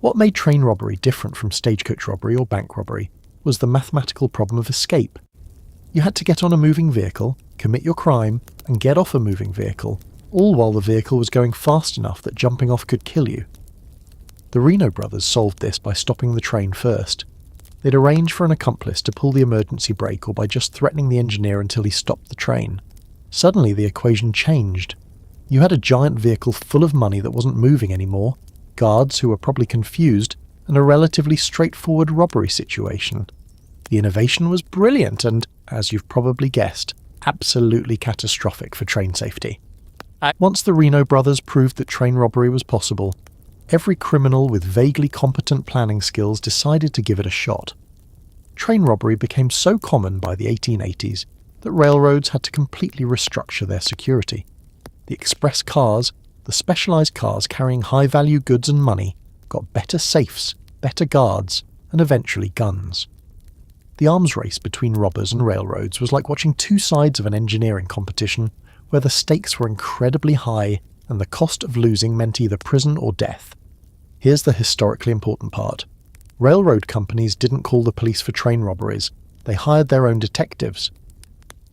What made train robbery different from stagecoach robbery or bank robbery was the mathematical problem of escape. You had to get on a moving vehicle, commit your crime, and get off a moving vehicle, all while the vehicle was going fast enough that jumping off could kill you. The Reno brothers solved this by stopping the train first. They'd arrange for an accomplice to pull the emergency brake or by just threatening the engineer until he stopped the train. Suddenly the equation changed. You had a giant vehicle full of money that wasn't moving anymore, guards who were probably confused, and a relatively straightforward robbery situation. The innovation was brilliant and, as you've probably guessed, absolutely catastrophic for train safety. Once the Reno brothers proved that train robbery was possible, every criminal with vaguely competent planning skills decided to give it a shot. Train robbery became so common by the 1880s that railroads had to completely restructure their security. The express cars, the specialised cars carrying high-value goods and money, got better safes, better guards, and eventually guns. The arms race between robbers and railroads was like watching two sides of an engineering competition where the stakes were incredibly high and the cost of losing meant either prison or death. Here's the historically important part. Railroad companies didn't call the police for train robberies, they hired their own detectives.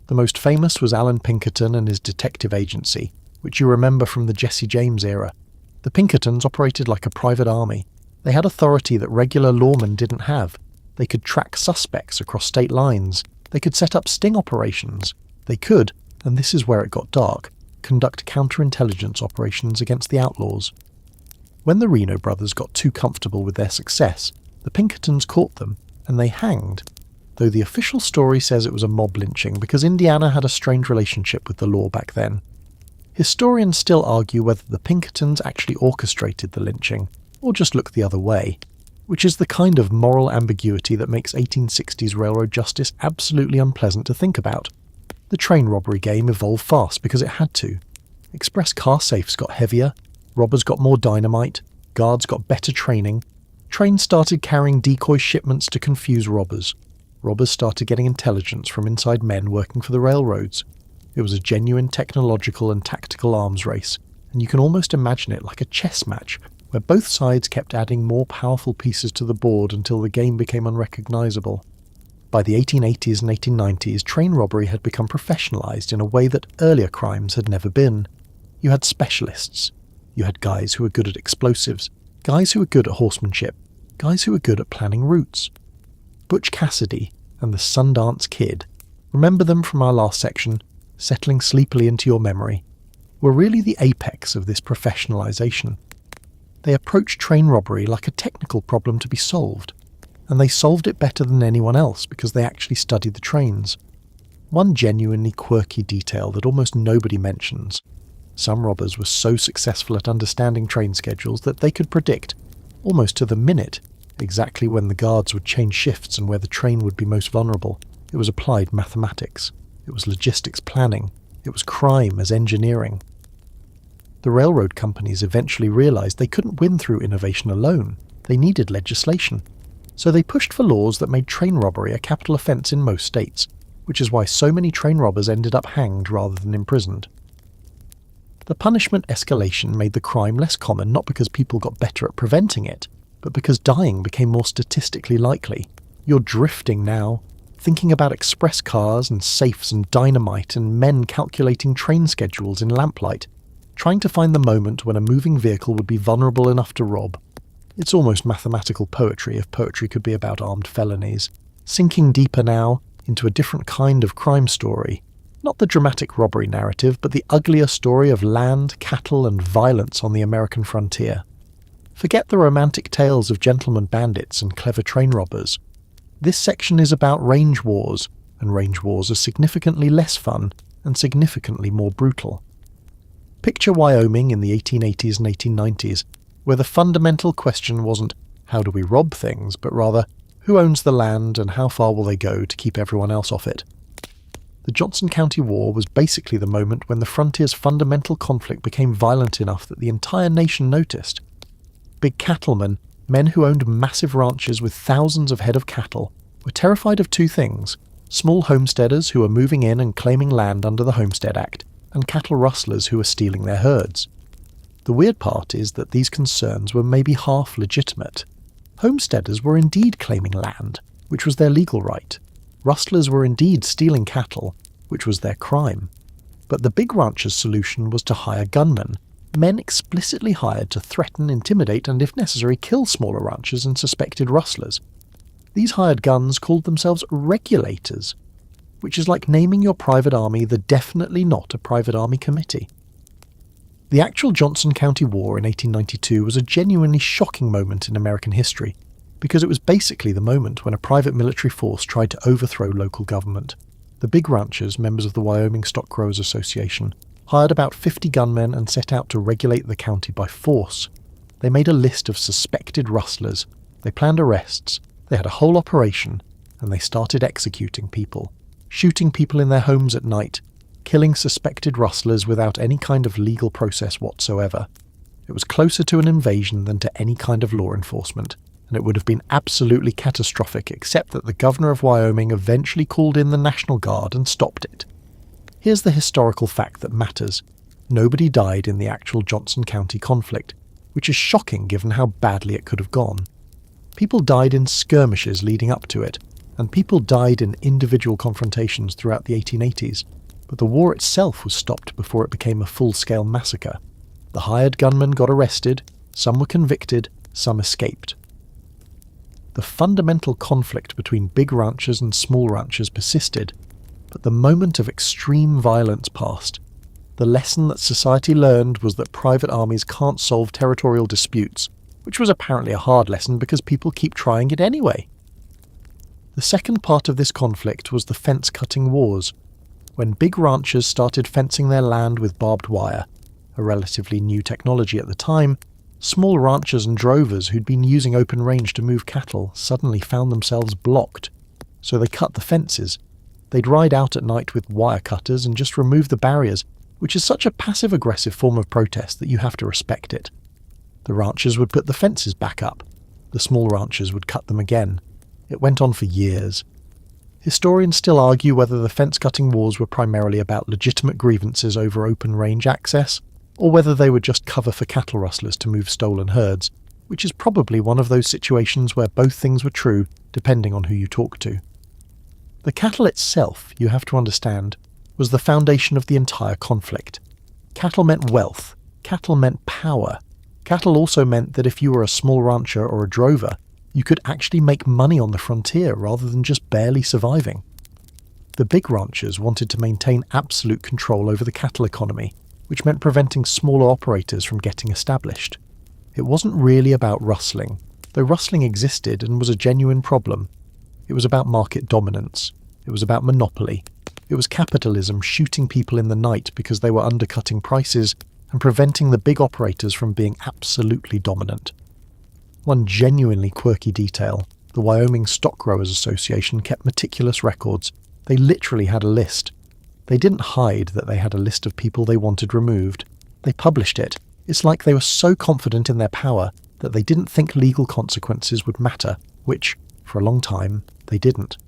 The most famous was Alan Pinkerton and his detective agency, which you remember from the Jesse James era. The Pinkertons operated like a private army. They had authority that regular lawmen didn't have. They could track suspects across state lines. They could set up sting operations. They could, and this is where it got dark, conduct counterintelligence operations against the outlaws. When the Reno brothers got too comfortable with their success, the Pinkertons caught them, and they hanged, though the official story says it was a mob lynching because Indiana had a strange relationship with the law back then. Historians still argue whether the Pinkertons actually orchestrated the lynching, or just looked the other way. which is the kind of moral ambiguity that makes 1860s railroad justice absolutely unpleasant to think about. The train robbery game evolved fast because it had to. Express car safes got heavier, robbers got more dynamite, guards got better training, trains started carrying decoy shipments to confuse robbers. Robbers started getting intelligence from inside men working for the railroads. It was a genuine technological and tactical arms race, and you can almost imagine it like a chess match, where both sides kept adding more powerful pieces to the board until the game became unrecognisable. By the 1880s and 1890s, train robbery had become professionalised in a way that earlier crimes had never been. You had specialists. You had guys who were good at explosives, guys who were good at horsemanship, guys who were good at planning routes. Butch Cassidy and the Sundance Kid, remember them from our last section, settling sleepily into your memory, were really the apex of this professionalisation. They approached train robbery like a technical problem to be solved, and they solved it better than anyone else because they actually studied the trains. One genuinely quirky detail that almost nobody mentions: some robbers were so successful at understanding train schedules that they could predict, almost to the minute, exactly when the guards would change shifts and where the train would be most vulnerable. It was applied mathematics. It was logistics planning. It was crime as engineering. The railroad companies eventually realized they couldn't win through innovation alone. They needed legislation. So they pushed for laws that made train robbery a capital offence in most states, which is why so many train robbers ended up hanged rather than imprisoned. The punishment escalation made the crime less common not because people got better at preventing it, but because dying became more statistically likely. You're drifting now, thinking about express cars and safes and dynamite and men calculating train schedules in lamplight, trying to find the moment when a moving vehicle would be vulnerable enough to rob. It's almost mathematical poetry if poetry could be about armed felonies. Sinking deeper now into a different kind of crime story. Not the dramatic robbery narrative, but the uglier story of land, cattle and violence on the American frontier. Forget the romantic tales of gentleman bandits and clever train robbers. This section is about range wars, and range wars are significantly less fun and significantly more brutal. Picture Wyoming in the 1880s and 1890s, where the fundamental question wasn't how do we rob things, but rather who owns the land and how far will they go to keep everyone else off it. The Johnson County War was basically the moment when the frontier's fundamental conflict became violent enough that the entire nation noticed. Big cattlemen, men who owned massive ranches with thousands of head of cattle, were terrified of two things: small homesteaders who were moving in and claiming land under the Homestead Act, and cattle rustlers who were stealing their herds. The weird part is that these concerns were maybe half legitimate. Homesteaders were indeed claiming land, which was their legal right. Rustlers were indeed stealing cattle, which was their crime. But the big ranchers' solution was to hire gunmen, men explicitly hired to threaten, intimidate, and if necessary kill smaller ranchers and suspected rustlers. These hired guns called themselves regulators, which is like naming your private army the definitely not a private army committee. The actual Johnson County War in 1892 was a genuinely shocking moment in American history, because it was basically the moment when a private military force tried to overthrow local government. The big ranchers, members of the Wyoming Stock Growers Association, hired about 50 gunmen and set out to regulate the county by force. They made a list of suspected rustlers, they planned arrests, they had a whole operation, and they started executing people, shooting people in their homes at night, killing suspected rustlers without any kind of legal process whatsoever. It was closer to an invasion than to any kind of law enforcement, and it would have been absolutely catastrophic except that the governor of Wyoming eventually called in the National Guard and stopped it. Here's the historical fact that matters. Nobody died in the actual Johnson County conflict, which is shocking given how badly it could have gone. People died in skirmishes leading up to it, and people died in individual confrontations throughout the 1880s, but the war itself was stopped before it became a full-scale massacre. The hired gunmen got arrested, some were convicted, some escaped. The fundamental conflict between big ranchers and small ranchers persisted, but the moment of extreme violence passed. The lesson that society learned was that private armies can't solve territorial disputes, which was apparently a hard lesson because people keep trying it anyway. The second part of this conflict was the fence-cutting wars, when big ranchers started fencing their land with barbed wire, a relatively new technology at the time, Small ranchers and drovers who'd been using open range to move cattle suddenly found themselves blocked, so they cut the fences. They'd ride out at night with wire cutters and just remove the barriers, which is such a passive-aggressive form of protest that you have to respect it. The ranchers would put the fences back up. The small ranchers would cut them again. It went on for years. Historians still argue whether the fence-cutting wars were primarily about legitimate grievances over open-range access, or whether they were just cover for cattle rustlers to move stolen herds, which is probably one of those situations where both things were true, depending on who you talk to. The cattle itself, you have to understand, was the foundation of the entire conflict. Cattle meant wealth. Cattle meant power. Cattle also meant that if you were a small rancher or a drover, you could actually make money on the frontier rather than just barely surviving. The big ranchers wanted to maintain absolute control over the cattle economy, which meant preventing smaller operators from getting established. It wasn't really about rustling, though rustling existed and was a genuine problem. It was about market dominance. It was about monopoly. It was capitalism shooting people in the night because they were undercutting prices and preventing the big operators from being absolutely dominant. One genuinely quirky detail: the Wyoming Stock Growers Association kept meticulous records. They literally had a list. They didn't hide that they had a list of people they wanted removed. They published it. It's like they were so confident in their power that they didn't think legal consequences would matter, which, for a long time, they didn't.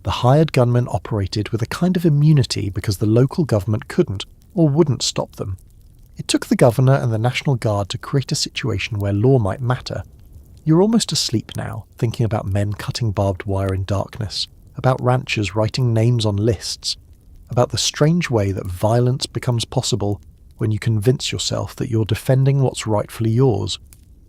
The hired gunmen operated with a kind of immunity because the local government couldn't or wouldn't stop them. It took the governor and the National Guard to create a situation where law might matter. You're almost asleep now, thinking about men cutting barbed wire in darkness, about ranchers writing names on lists, about the strange way that violence becomes possible when you convince yourself that you're defending what's rightfully yours.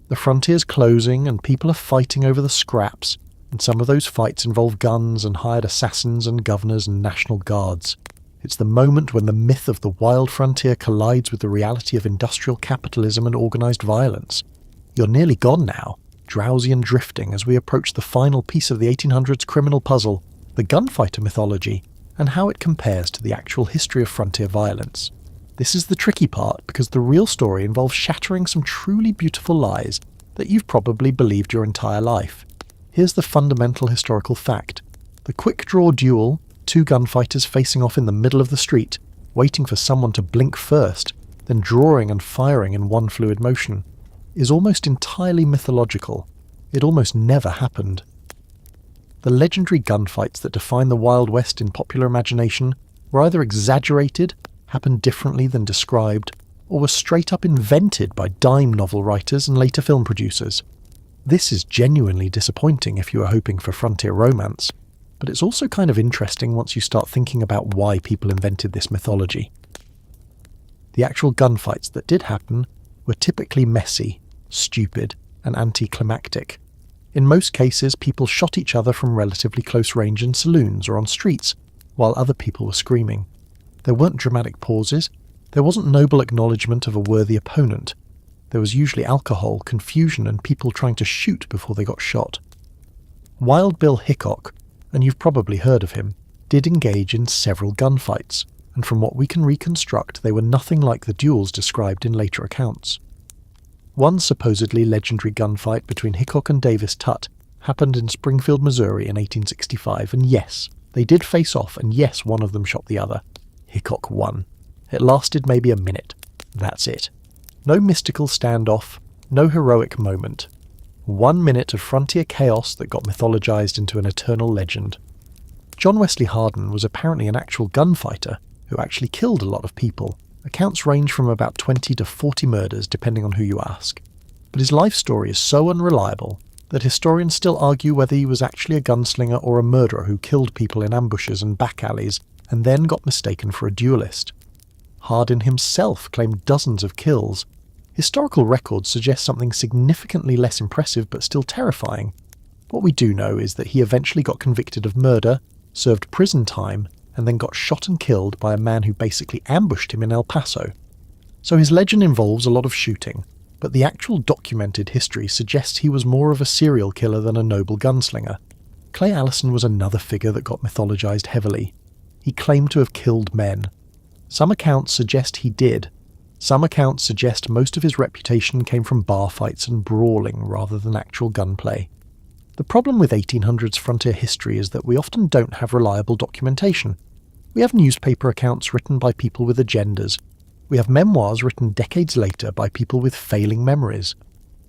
The frontier's closing and people are fighting over the scraps, and some of those fights involve guns and hired assassins and governors and National Guards. It's the moment when the myth of the wild frontier collides with the reality of industrial capitalism and organised violence. You're nearly gone now, drowsy and drifting as we approach the final piece of the 1800s criminal puzzle, the gunfighter mythology, and how it compares to the actual history of frontier violence. This is the tricky part because the real story involves shattering some truly beautiful lies that you've probably believed your entire life. Here's the fundamental historical fact. The quick-draw duel, two gunfighters facing off in the middle of the street, waiting for someone to blink first, then drawing and firing in one fluid motion, is almost entirely mythological. It almost never happened. The legendary gunfights that define the Wild West in popular imagination were either exaggerated, happened differently than described, or were straight up invented by dime novel writers and later film producers. This is genuinely disappointing if you are hoping for frontier romance, but it's also kind of interesting once you start thinking about why people invented this mythology. The actual gunfights that did happen were typically messy, stupid, and anticlimactic. In most cases, people shot each other from relatively close range in saloons or on streets, while other people were screaming. There weren't dramatic pauses. There wasn't noble acknowledgement of a worthy opponent. There was usually alcohol, confusion, and people trying to shoot before they got shot. Wild Bill Hickok, and you've probably heard of him, did engage in several gunfights, and from what we can reconstruct, they were nothing like the duels described in later accounts. One supposedly legendary gunfight between Hickok and Davis Tutt happened in Springfield, Missouri in 1865, and yes, they did face off, and yes, one of them shot the other. Hickok won. It lasted maybe a minute. That's it. No mystical standoff, no heroic moment. 1 minute of frontier chaos that got mythologized into an eternal legend. John Wesley Hardin was apparently an actual gunfighter who actually killed a lot of people. Accounts range from about 20 to 40 murders depending on who you ask. But his life story is so unreliable that historians still argue whether he was actually a gunslinger or a murderer who killed people in ambushes and back alleys and then got mistaken for a duelist. Hardin himself claimed dozens of kills. Historical records suggest something significantly less impressive but still terrifying. What we do know is that he eventually got convicted of murder, served prison time, and then got shot and killed by a man who basically ambushed him in El Paso. So his legend involves a lot of shooting, but the actual documented history suggests he was more of a serial killer than a noble gunslinger. Clay Allison was another figure that got mythologized heavily. He claimed to have killed men. Some accounts suggest he did. Some accounts suggest most of his reputation came from bar fights and brawling rather than actual gunplay. The problem with 1800s frontier history is that we often don't have reliable documentation. We have newspaper accounts written by people with agendas. We have memoirs written decades later by people with failing memories.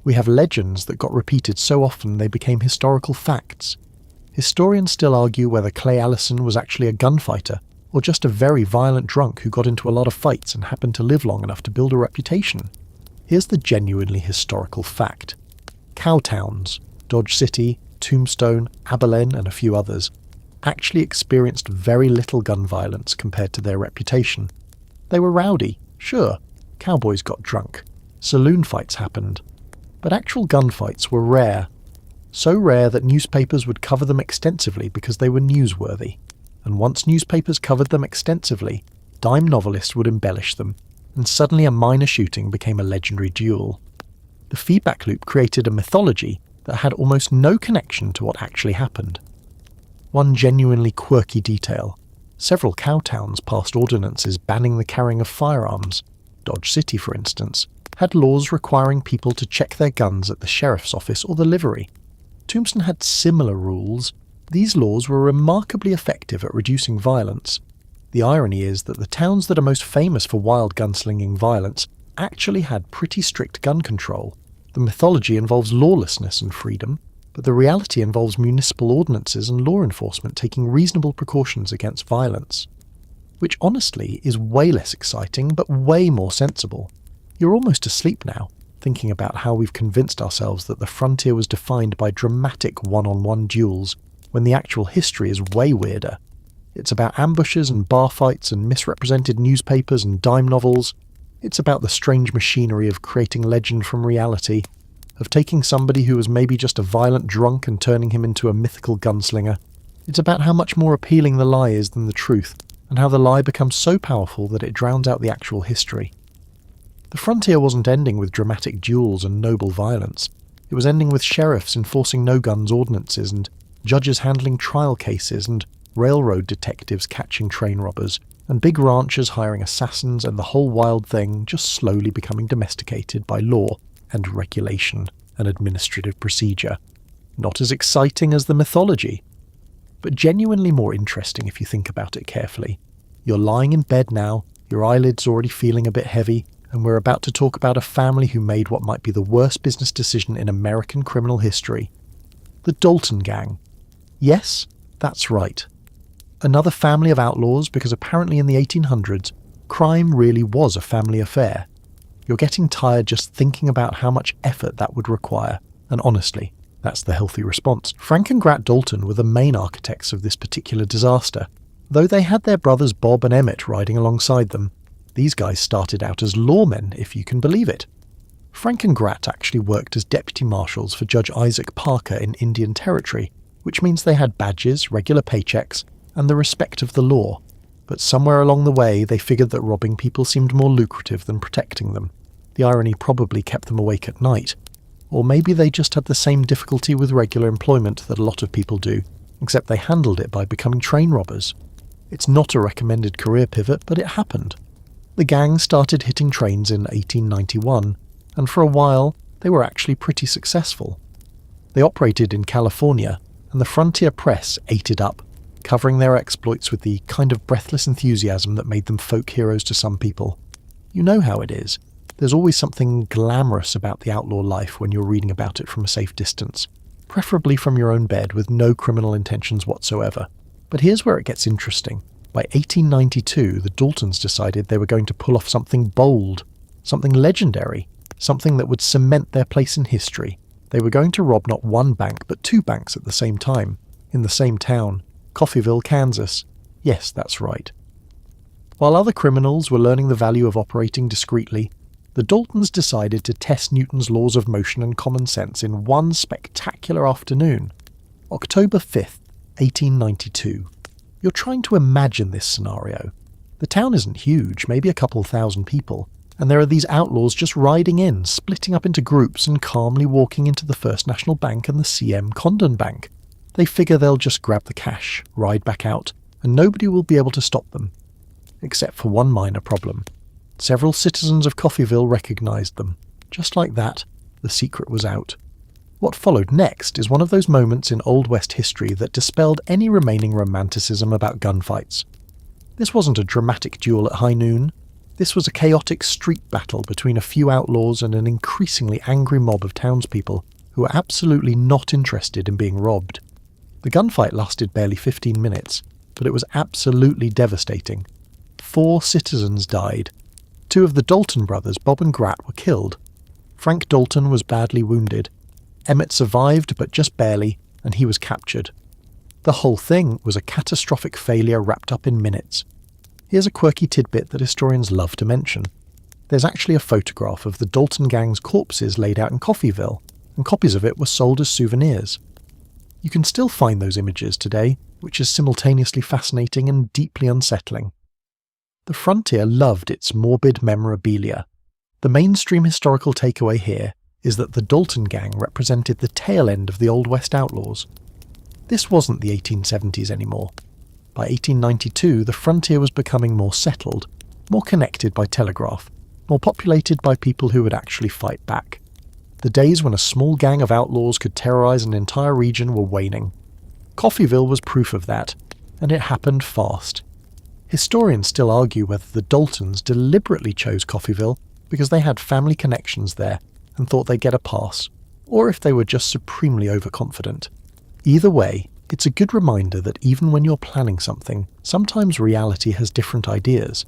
We have legends that got repeated so often they became historical facts. Historians still argue whether Clay Allison was actually a gunfighter, or just a very violent drunk who got into a lot of fights and happened to live long enough to build a reputation. Here's the genuinely historical fact. Cowtowns, Dodge City, Tombstone, Abilene, and a few others, actually experienced very little gun violence compared to their reputation. They were rowdy, sure, cowboys got drunk, saloon fights happened, but actual gunfights were rare. So rare that newspapers would cover them extensively because they were newsworthy. And once newspapers covered them extensively, dime novelists would embellish them, and suddenly a minor shooting became a legendary duel. The feedback loop created a mythology that had almost no connection to what actually happened. One genuinely quirky detail: several cowtowns passed ordinances banning the carrying of firearms. Dodge City, for instance, had laws requiring people to check their guns at the sheriff's office or the livery. Tombstone had similar rules. These laws were remarkably effective at reducing violence. The irony is that the towns that are most famous for wild gunslinging violence actually had pretty strict gun control. The mythology involves lawlessness and freedom, but the reality involves municipal ordinances and law enforcement taking reasonable precautions against violence. Which honestly is way less exciting, but way more sensible. You're almost asleep now, thinking about how we've convinced ourselves that the frontier was defined by dramatic one-on-one duels, when the actual history is way weirder. It's about ambushes and bar fights and misrepresented newspapers and dime novels. It's about the strange machinery of creating legend from reality, of taking somebody who was maybe just a violent drunk and turning him into a mythical gunslinger. It's about how much more appealing the lie is than the truth, and how the lie becomes so powerful that it drowns out the actual history. The frontier wasn't ending with dramatic duels and noble violence. It was ending with sheriffs enforcing no-guns ordinances and judges handling trial cases and railroad detectives catching train robbers, and big ranchers hiring assassins, and the whole wild thing just slowly becoming domesticated by law and regulation and administrative procedure. Not as exciting as the mythology, but genuinely more interesting if you think about it carefully. You're lying in bed now, your eyelids already feeling a bit heavy, and we're about to talk about a family who made what might be the worst business decision in American criminal history. The Dalton Gang. Yes, that's right. Another family of outlaws, because apparently in the 1800s, crime really was a family affair. You're getting tired just thinking about how much effort that would require, and honestly, that's the healthy response. Frank and Grat Dalton were the main architects of this particular disaster, though they had their brothers Bob and Emmett riding alongside them. These guys started out as lawmen, if you can believe it. Frank and Grat actually worked as deputy marshals for Judge Isaac Parker in Indian Territory, which means they had badges, regular paychecks, and the respect of the law. But somewhere along the way, they figured that robbing people seemed more lucrative than protecting them. The irony probably kept them awake at night. Or maybe they just had the same difficulty with regular employment that a lot of people do, except they handled it by becoming train robbers. It's not a recommended career pivot, but it happened. The gang started hitting trains in 1891, and for a while, they were actually pretty successful. They operated in California, and the frontier press ate it up, covering their exploits with the kind of breathless enthusiasm that made them folk heroes to some people. You know how it is. There's always something glamorous about the outlaw life when you're reading about it from a safe distance, preferably from your own bed with no criminal intentions whatsoever. But here's where it gets interesting. By 1892, the Daltons decided they were going to pull off something bold, something legendary, something that would cement their place in history. They were going to rob not one bank, but two banks at the same time, in the same town, Coffeyville, Kansas. Yes, that's right. While other criminals were learning the value of operating discreetly, the Daltons decided to test Newton's laws of motion and common sense in one spectacular afternoon. October 5th, 1892. You're trying to imagine this scenario. The town isn't huge, maybe a couple thousand people, and there are these outlaws just riding in, splitting up into groups and calmly walking into the First National Bank and the CM Condon Bank. They figure they'll just grab the cash, ride back out, and nobody will be able to stop them. Except for one minor problem. Several citizens of Coffeyville recognized them. Just like that, the secret was out. What followed next is one of those moments in Old West history that dispelled any remaining romanticism about gunfights. This wasn't a dramatic duel at high noon. This was a chaotic street battle between a few outlaws and an increasingly angry mob of townspeople who were absolutely not interested in being robbed. The gunfight lasted barely 15 minutes, but it was absolutely devastating. 4 citizens died. 2 of the Dalton brothers, Bob and Grat, were killed. Frank Dalton was badly wounded. Emmett survived, but just barely, and he was captured. The whole thing was a catastrophic failure wrapped up in minutes. Here's a quirky tidbit that historians love to mention. There's actually a photograph of the Dalton Gang's corpses laid out in Coffeyville, and copies of it were sold as souvenirs. You can still find those images today, which is simultaneously fascinating and deeply unsettling. The frontier loved its morbid memorabilia. The mainstream historical takeaway here is that the Dalton Gang represented the tail end of the Old West outlaws. This wasn't the 1870s anymore. By 1892, the frontier was becoming more settled, more connected by telegraph, more populated by people who would actually fight back. The days when a small gang of outlaws could terrorize an entire region were waning. Coffeyville was proof of that, and it happened fast. Historians still argue whether the Daltons deliberately chose Coffeyville because they had family connections there and thought they'd get a pass, or if they were just supremely overconfident. Either way, it's a good reminder that even when you're planning something, sometimes reality has different ideas.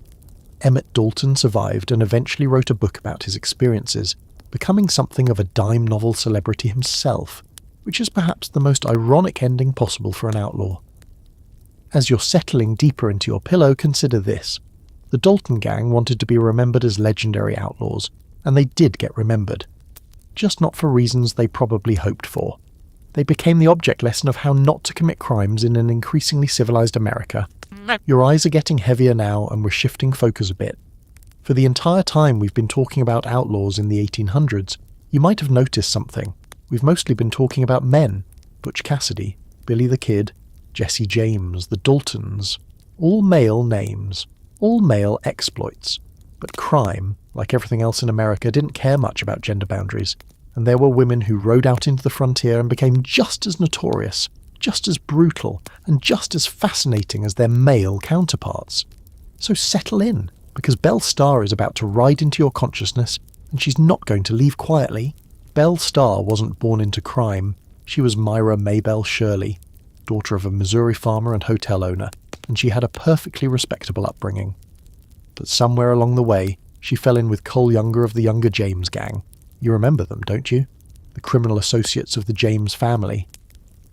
Emmett Dalton survived and eventually wrote a book about his experiences, becoming something of a dime novel celebrity himself, which is perhaps the most ironic ending possible for an outlaw. As you're settling deeper into your pillow, consider this. The Dalton Gang wanted to be remembered as legendary outlaws, and they did get remembered. Just not for reasons they probably hoped for. They became the object lesson of how not to commit crimes in an increasingly civilized America. Your eyes are getting heavier now, and we're shifting focus a bit. For the entire time we've been talking about outlaws in the 1800s, you might have noticed something. We've mostly been talking about men. Butch Cassidy, Billy the Kid, Jesse James, the Daltons. All male names. All male exploits. But crime, like everything else in America, didn't care much about gender boundaries, and there were women who rode out into the frontier and became just as notorious, just as brutal, and just as fascinating as their male counterparts. So settle in, because Belle Starr is about to ride into your consciousness, and she's not going to leave quietly. Belle Starr wasn't born into crime. She was Myra Maybelle Shirley, daughter of a Missouri farmer and hotel owner, and she had a perfectly respectable upbringing. But somewhere along the way, she fell in with Cole Younger of the Younger James Gang. You remember them, don't you? The criminal associates of the James family.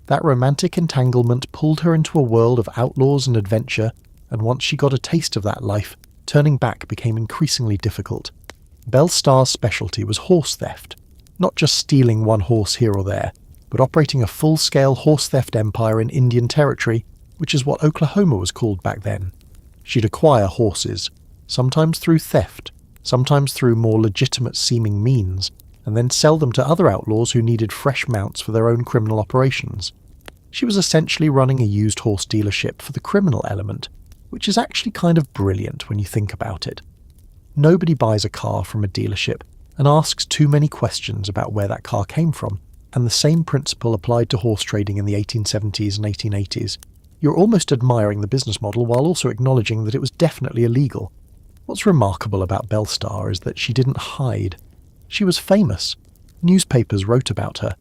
That romantic entanglement pulled her into a world of outlaws and adventure, and once she got a taste of that life, turning back became increasingly difficult. Belle Starr's specialty was horse theft. Not just stealing one horse here or there, but operating a full-scale horse theft empire in Indian Territory, which is what Oklahoma was called back then. She'd acquire horses, sometimes through theft, sometimes through more legitimate-seeming means, and then sell them to other outlaws who needed fresh mounts for their own criminal operations. She was essentially running a used horse dealership for the criminal element, which is actually kind of brilliant when you think about it. Nobody buys a car from a dealership and asks too many questions about where that car came from, and the same principle applied to horse trading in the 1870s and 1880s. You're almost admiring the business model while also acknowledging that it was definitely illegal. What's remarkable about Belle Starr is that she didn't hide. She was famous. Newspapers wrote about her.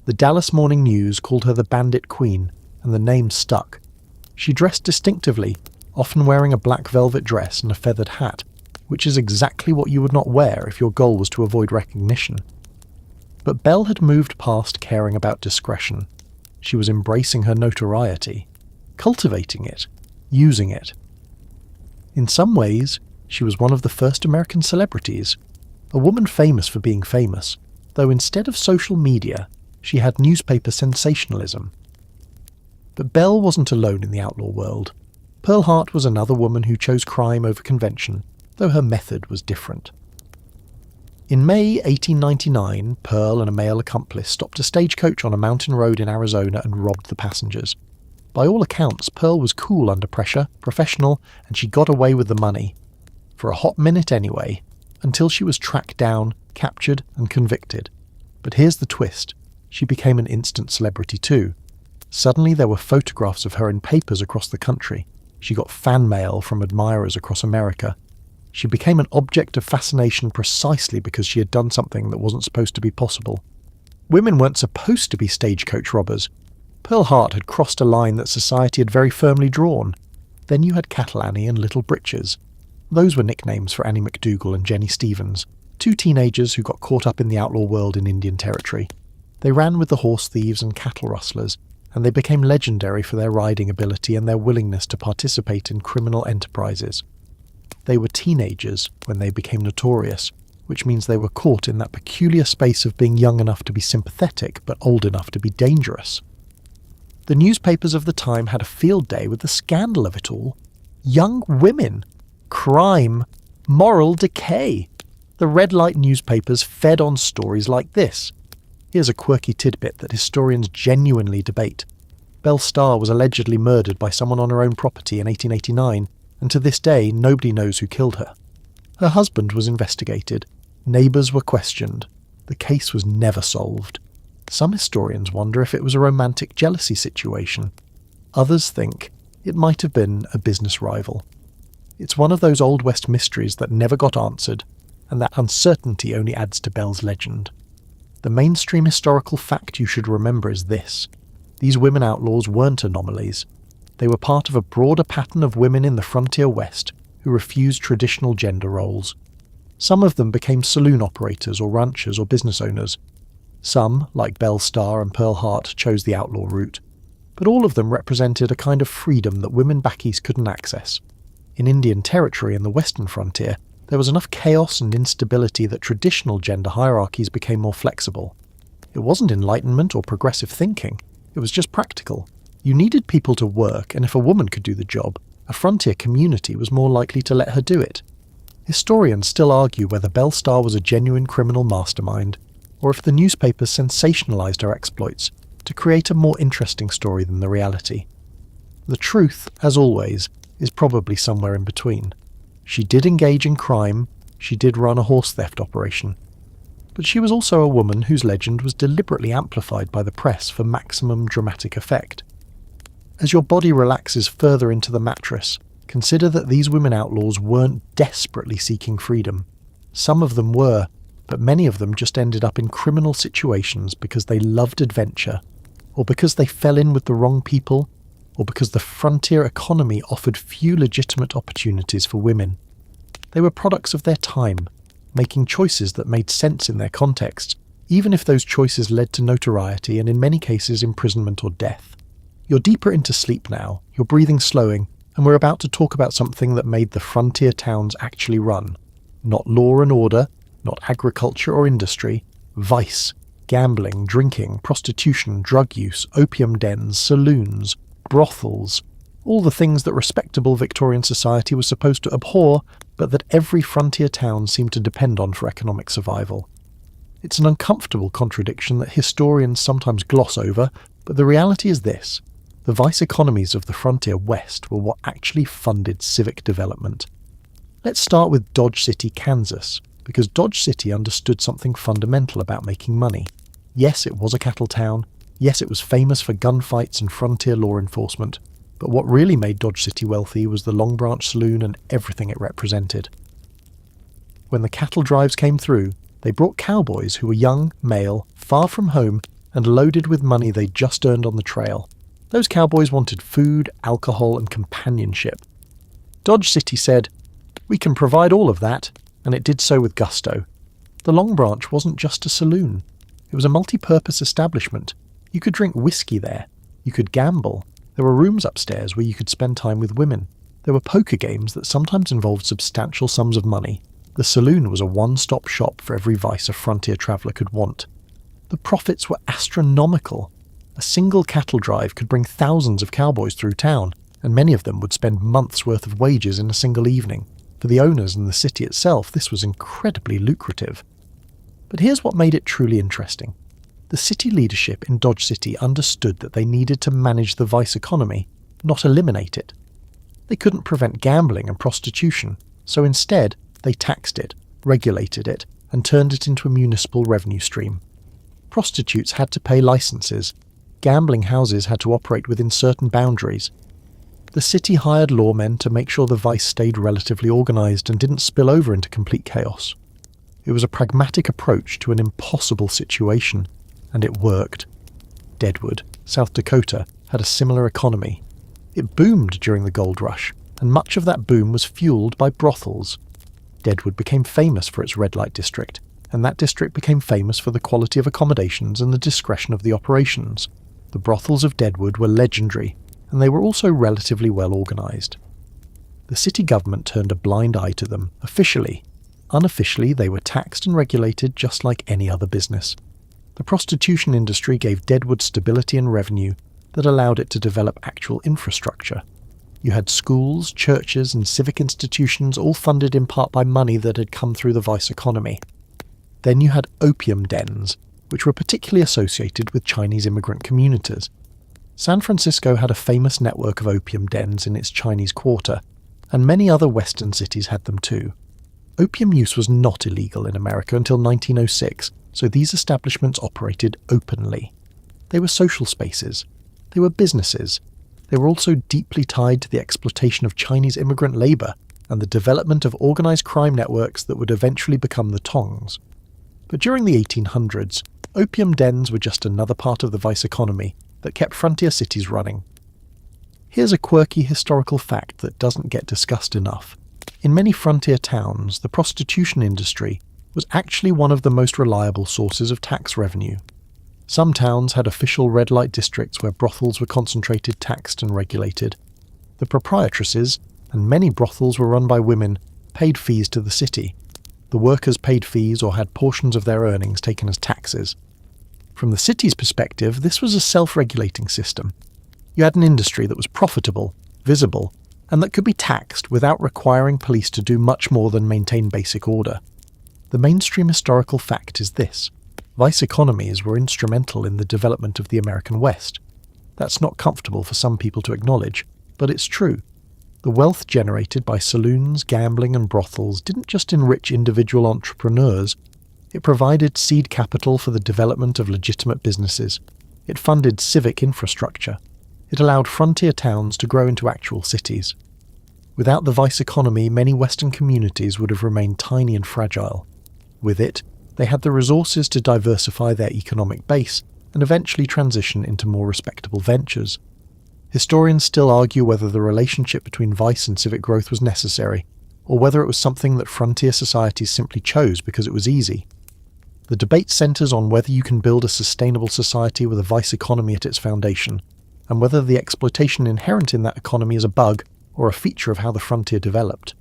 The Dallas Morning News called her the Bandit Queen, and the name stuck. She dressed distinctively, often wearing a black velvet dress and a feathered hat, which is exactly what you would not wear if your goal was to avoid recognition. But Belle had moved past caring about discretion. She was embracing her notoriety, cultivating it, using it. In some ways, she was one of the first American celebrities, a woman famous for being famous, though instead of social media, she had newspaper sensationalism. But Belle wasn't alone in the outlaw world. Pearl Hart was another woman who chose crime over convention, though her method was different. In May 1899, Pearl and a male accomplice stopped a stagecoach on a mountain road in Arizona and robbed the passengers. By all accounts, Pearl was cool under pressure, professional, and she got away with the money. for a hot minute anyway, until she was tracked down, captured and convicted. But here's the twist. She became an instant celebrity too. Suddenly there were photographs of her in papers across the country. She got fan mail from admirers across America. She became an object of fascination precisely because she had done something that wasn't supposed to be possible. Women weren't supposed to be stagecoach robbers. Pearl Hart had crossed a line that society had very firmly drawn. Then you had Cattle Annie and Little Britches. Those were nicknames for Annie McDougal and Jenny Stevens, two teenagers who got caught up in the outlaw world in Indian Territory. They ran with the horse thieves and cattle rustlers, and they became legendary for their riding ability and their willingness to participate in criminal enterprises. They were teenagers when they became notorious, which means they were caught in that peculiar space of being young enough to be sympathetic but old enough to be dangerous. The newspapers of the time had a field day with the scandal of it all. Young women, crime, moral decay. The red light newspapers fed on stories like this. Here's a quirky tidbit that historians genuinely debate. Belle Starr was allegedly murdered by someone on her own property in 1889, and to this day nobody knows who killed her. Her husband was investigated. Neighbours were questioned. The case was never solved. Some historians wonder if it was a romantic jealousy situation. Others think it might have been a business rival. It's one of those Old West mysteries that never got answered, and that uncertainty only adds to Belle's legend. The mainstream historical fact you should remember is this. These women outlaws weren't anomalies. They were part of a broader pattern of women in the frontier West who refused traditional gender roles. Some of them became saloon operators or ranchers or business owners. Some, like Belle Starr and Pearl Hart, chose the outlaw route. But all of them represented a kind of freedom that women back east couldn't access. In Indian Territory and the western frontier, there was enough chaos and instability that traditional gender hierarchies became more flexible. It wasn't enlightenment or progressive thinking. It was just practical. You needed people to work, and if a woman could do the job, a frontier community was more likely to let her do it. Historians still argue whether Belle Starr was a genuine criminal mastermind, or if the newspapers sensationalized her exploits to create a more interesting story than the reality. The truth, as always, is probably somewhere in between. She did engage in crime, she did run a horse theft operation. But she was also a woman whose legend was deliberately amplified by the press for maximum dramatic effect. As your body relaxes further into the mattress, consider that these women outlaws weren't desperately seeking freedom. Some of them were, but many of them just ended up in criminal situations because they loved adventure, or because they fell in with the wrong people, or because the frontier economy offered few legitimate opportunities for women. They were products of their time, making choices that made sense in their context, even if those choices led to notoriety and in many cases imprisonment or death. You're deeper into sleep now, your breathing slowing, and we're about to talk about something that made the frontier towns actually run. Not law and order, not agriculture or industry, vice, gambling, drinking, prostitution, drug use, opium dens, saloons, brothels, all the things that respectable Victorian society was supposed to abhor, but that every frontier town seemed to depend on for economic survival. It's an uncomfortable contradiction that historians sometimes gloss over, but the reality is this. The vice economies of the frontier West were what actually funded civic development. Let's start with Dodge City, Kansas, because Dodge City understood something fundamental about making money. Yes, it was a cattle town. Yes, it was famous for gunfights and frontier law enforcement. But what really made Dodge City wealthy was the Long Branch Saloon and everything it represented. When the cattle drives came through, they brought cowboys who were young, male, far from home, and loaded with money they'd just earned on the trail. Those cowboys wanted food, alcohol, and companionship. Dodge City said, "We can provide all of that," and it did so with gusto. The Long Branch wasn't just a saloon. It was a multi-purpose establishment. You could drink whiskey there. You could gamble. There were rooms upstairs where you could spend time with women. There were poker games that sometimes involved substantial sums of money. The saloon was a one-stop shop for every vice a frontier traveller could want. The profits were astronomical. A single cattle drive could bring thousands of cowboys through town, and many of them would spend months' worth of wages in a single evening. For the owners and the city itself, this was incredibly lucrative. But here's what made it truly interesting. The city leadership in Dodge City understood that they needed to manage the vice economy, not eliminate it. They couldn't prevent gambling and prostitution, So instead, they taxed it, regulated it, and turned it into a municipal revenue stream. Prostitutes had to pay licenses. Gambling houses had to operate within certain boundaries. The city hired lawmen to make sure the vice stayed relatively organised and didn't spill over into complete chaos. It was a pragmatic approach to an impossible situation, and it worked. Deadwood, South Dakota, had a similar economy. It boomed during the gold rush, and much of that boom was fueled by brothels. Deadwood became famous for its red light district, and that district became famous for the quality of accommodations and the discretion of the operations. The brothels of Deadwood were legendary, and they were also relatively well organised. The city government turned a blind eye to them, officially. Unofficially, they were taxed and regulated just like any other business. The prostitution industry gave Deadwood stability and revenue that allowed it to develop actual infrastructure. You had schools, churches, and civic institutions all funded in part by money that had come through the vice economy. Then you had opium dens, which were particularly associated with Chinese immigrant communities. San Francisco had a famous network of opium dens in its Chinese Quarter, and many other western cities had them too. Opium use was not illegal in America until 1906, so these establishments operated openly. They were social spaces. They were businesses. They were also deeply tied to the exploitation of Chinese immigrant labour and the development of organised crime networks that would eventually become the Tongs. But during the 1800s, opium dens were just another part of the vice economy that kept frontier cities running. Here's a quirky historical fact that doesn't get discussed enough. In many frontier towns, the prostitution industry was actually one of the most reliable sources of tax revenue. Some towns had official red light districts where brothels were concentrated, taxed and regulated. The proprietresses, and many brothels were run by women, paid fees to the city. The workers paid fees or had portions of their earnings taken as taxes. From the city's perspective, this was a self-regulating system. You had an industry that was profitable, visible, and that could be taxed without requiring police to do much more than maintain basic order. The mainstream historical fact is this: vice economies were instrumental in the development of the American West. That's not comfortable for some people to acknowledge, but it's true. The wealth generated by saloons, gambling and brothels didn't just enrich individual entrepreneurs. It provided seed capital for the development of legitimate businesses. It funded civic infrastructure. It allowed frontier towns to grow into actual cities. Without the vice economy, many Western communities would have remained tiny and fragile. With it, they had the resources to diversify their economic base and eventually transition into more respectable ventures. Historians still argue whether the relationship between vice and civic growth was necessary, or whether it was something that frontier societies simply chose because it was easy. The debate centres on whether you can build a sustainable society with a vice economy at its foundation, and whether the exploitation inherent in that economy is a bug or a feature of how the frontier developed.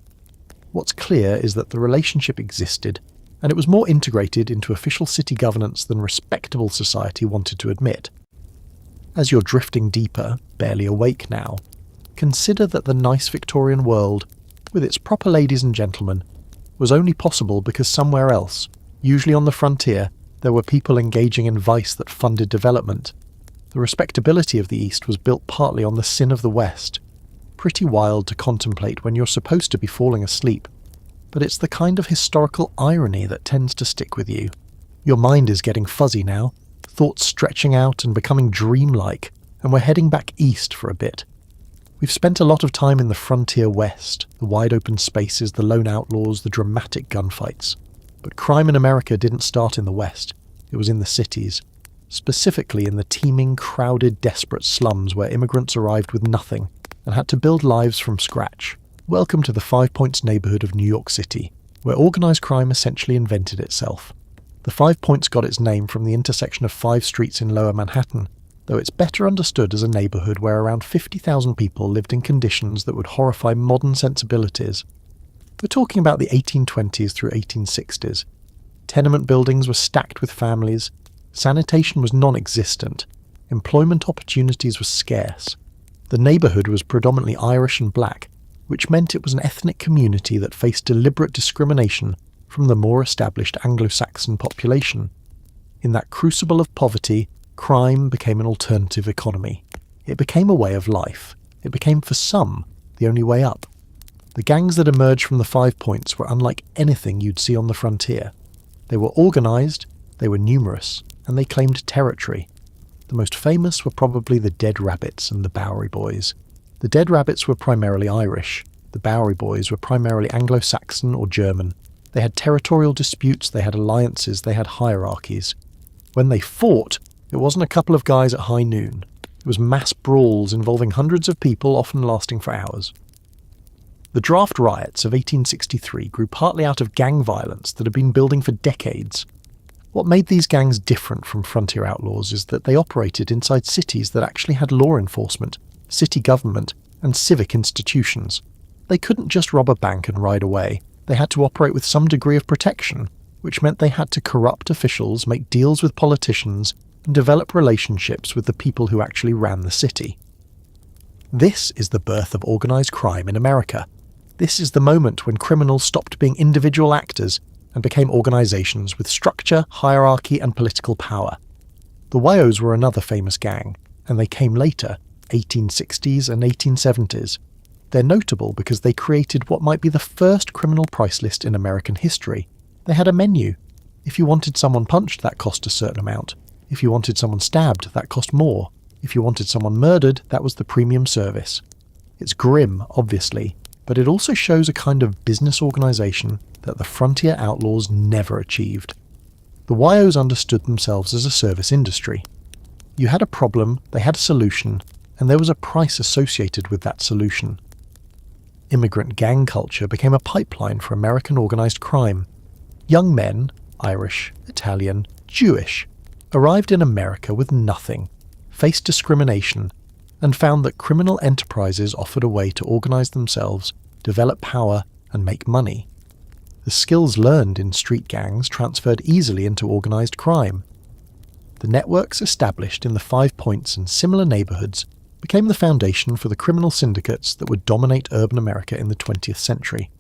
What's clear is that the relationship existed, and it was more integrated into official city governance than respectable society wanted to admit. As you're drifting deeper, barely awake now, consider that the nice Victorian world, with its proper ladies and gentlemen, was only possible because somewhere else, usually on the frontier, there were people engaging in vice that funded development. The respectability of the East was built partly on the sin of the West. Pretty wild to contemplate when you're supposed to be falling asleep, but it's the kind of historical irony that tends to stick with you. Your mind is getting fuzzy now, thoughts stretching out and becoming dreamlike, and we're heading back east for a bit. We've spent a lot of time in the frontier west, the wide open spaces, the lone outlaws, the dramatic gunfights. But crime in America didn't start in the west, it was in the cities. Specifically in the teeming, crowded, desperate slums where immigrants arrived with nothing and had to build lives from scratch. Welcome to the Five Points neighbourhood of New York City, where organised crime essentially invented itself. The Five Points got its name from the intersection of 5 streets in Lower Manhattan, though it's better understood as a neighbourhood where around 50,000 people lived in conditions that would horrify modern sensibilities. We're talking about the 1820s through 1860s. Tenement buildings were stacked with families, sanitation was non-existent, employment opportunities were scarce. The neighbourhood was predominantly Irish and black, which meant it was an ethnic community that faced deliberate discrimination from the more established Anglo-Saxon population. In that crucible of poverty, crime became an alternative economy. It became a way of life. It became, for some, the only way up. The gangs that emerged from the 5 Points were unlike anything you'd see on the frontier. They were organised, they were numerous, and they claimed territory. The most famous were probably the Dead Rabbits and the Bowery Boys. The Dead Rabbits were primarily Irish. The Bowery Boys were primarily Anglo-Saxon or German. They had territorial disputes, they had alliances, they had hierarchies. When they fought, it wasn't a couple of guys at high noon. It was mass brawls involving hundreds of people, often lasting for hours. The draft riots of 1863 grew partly out of gang violence that had been building for decades. What made these gangs different from frontier outlaws is that they operated inside cities that actually had law enforcement, city government, and civic institutions. They couldn't just rob a bank and ride away. They had to operate with some degree of protection, which meant they had to corrupt officials, make deals with politicians, and develop relationships with the people who actually ran the city. This is the birth of organised crime in America. This is the moment when criminals stopped being individual actors and became organisations with structure, hierarchy, and political power. The Wyos were another famous gang, and they came later, 1860s and 1870s. They're notable because they created what might be the first criminal price list in American history. They had a menu. If you wanted someone punched, that cost a certain amount. If you wanted someone stabbed, that cost more. If you wanted someone murdered, that was the premium service. It's grim, obviously, but it also shows a kind of business organisation that the frontier outlaws never achieved. The Wyos understood themselves as a service industry. You had a problem, they had a solution, and there was a price associated with that solution. Immigrant gang culture became a pipeline for American organised crime. Young men, Irish, Italian, Jewish, arrived in America with nothing, faced discrimination, and found that criminal enterprises offered a way to organise themselves, develop power, and make money. The skills learned in street gangs transferred easily into organised crime. The networks established in the 5 Points and similar neighbourhoods became the foundation for the criminal syndicates that would dominate urban America in the 20th century.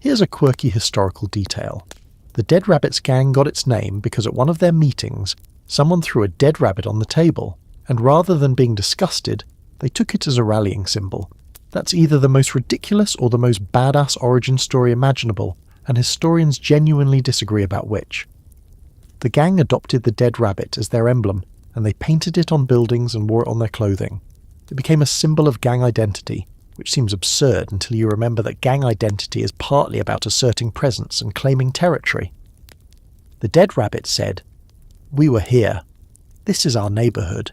Here's a quirky historical detail. The Dead Rabbits gang got its name because at one of their meetings, someone threw a dead rabbit on the table, and rather than being disgusted, they took it as a rallying symbol. That's either the most ridiculous or the most badass origin story imaginable, and historians genuinely disagree about which. The gang adopted the dead rabbit as their emblem, and they painted it on buildings and wore it on their clothing. It became a symbol of gang identity, which seems absurd until you remember that gang identity is partly about asserting presence and claiming territory. The dead rabbit said, "We were here. This is our neighbourhood."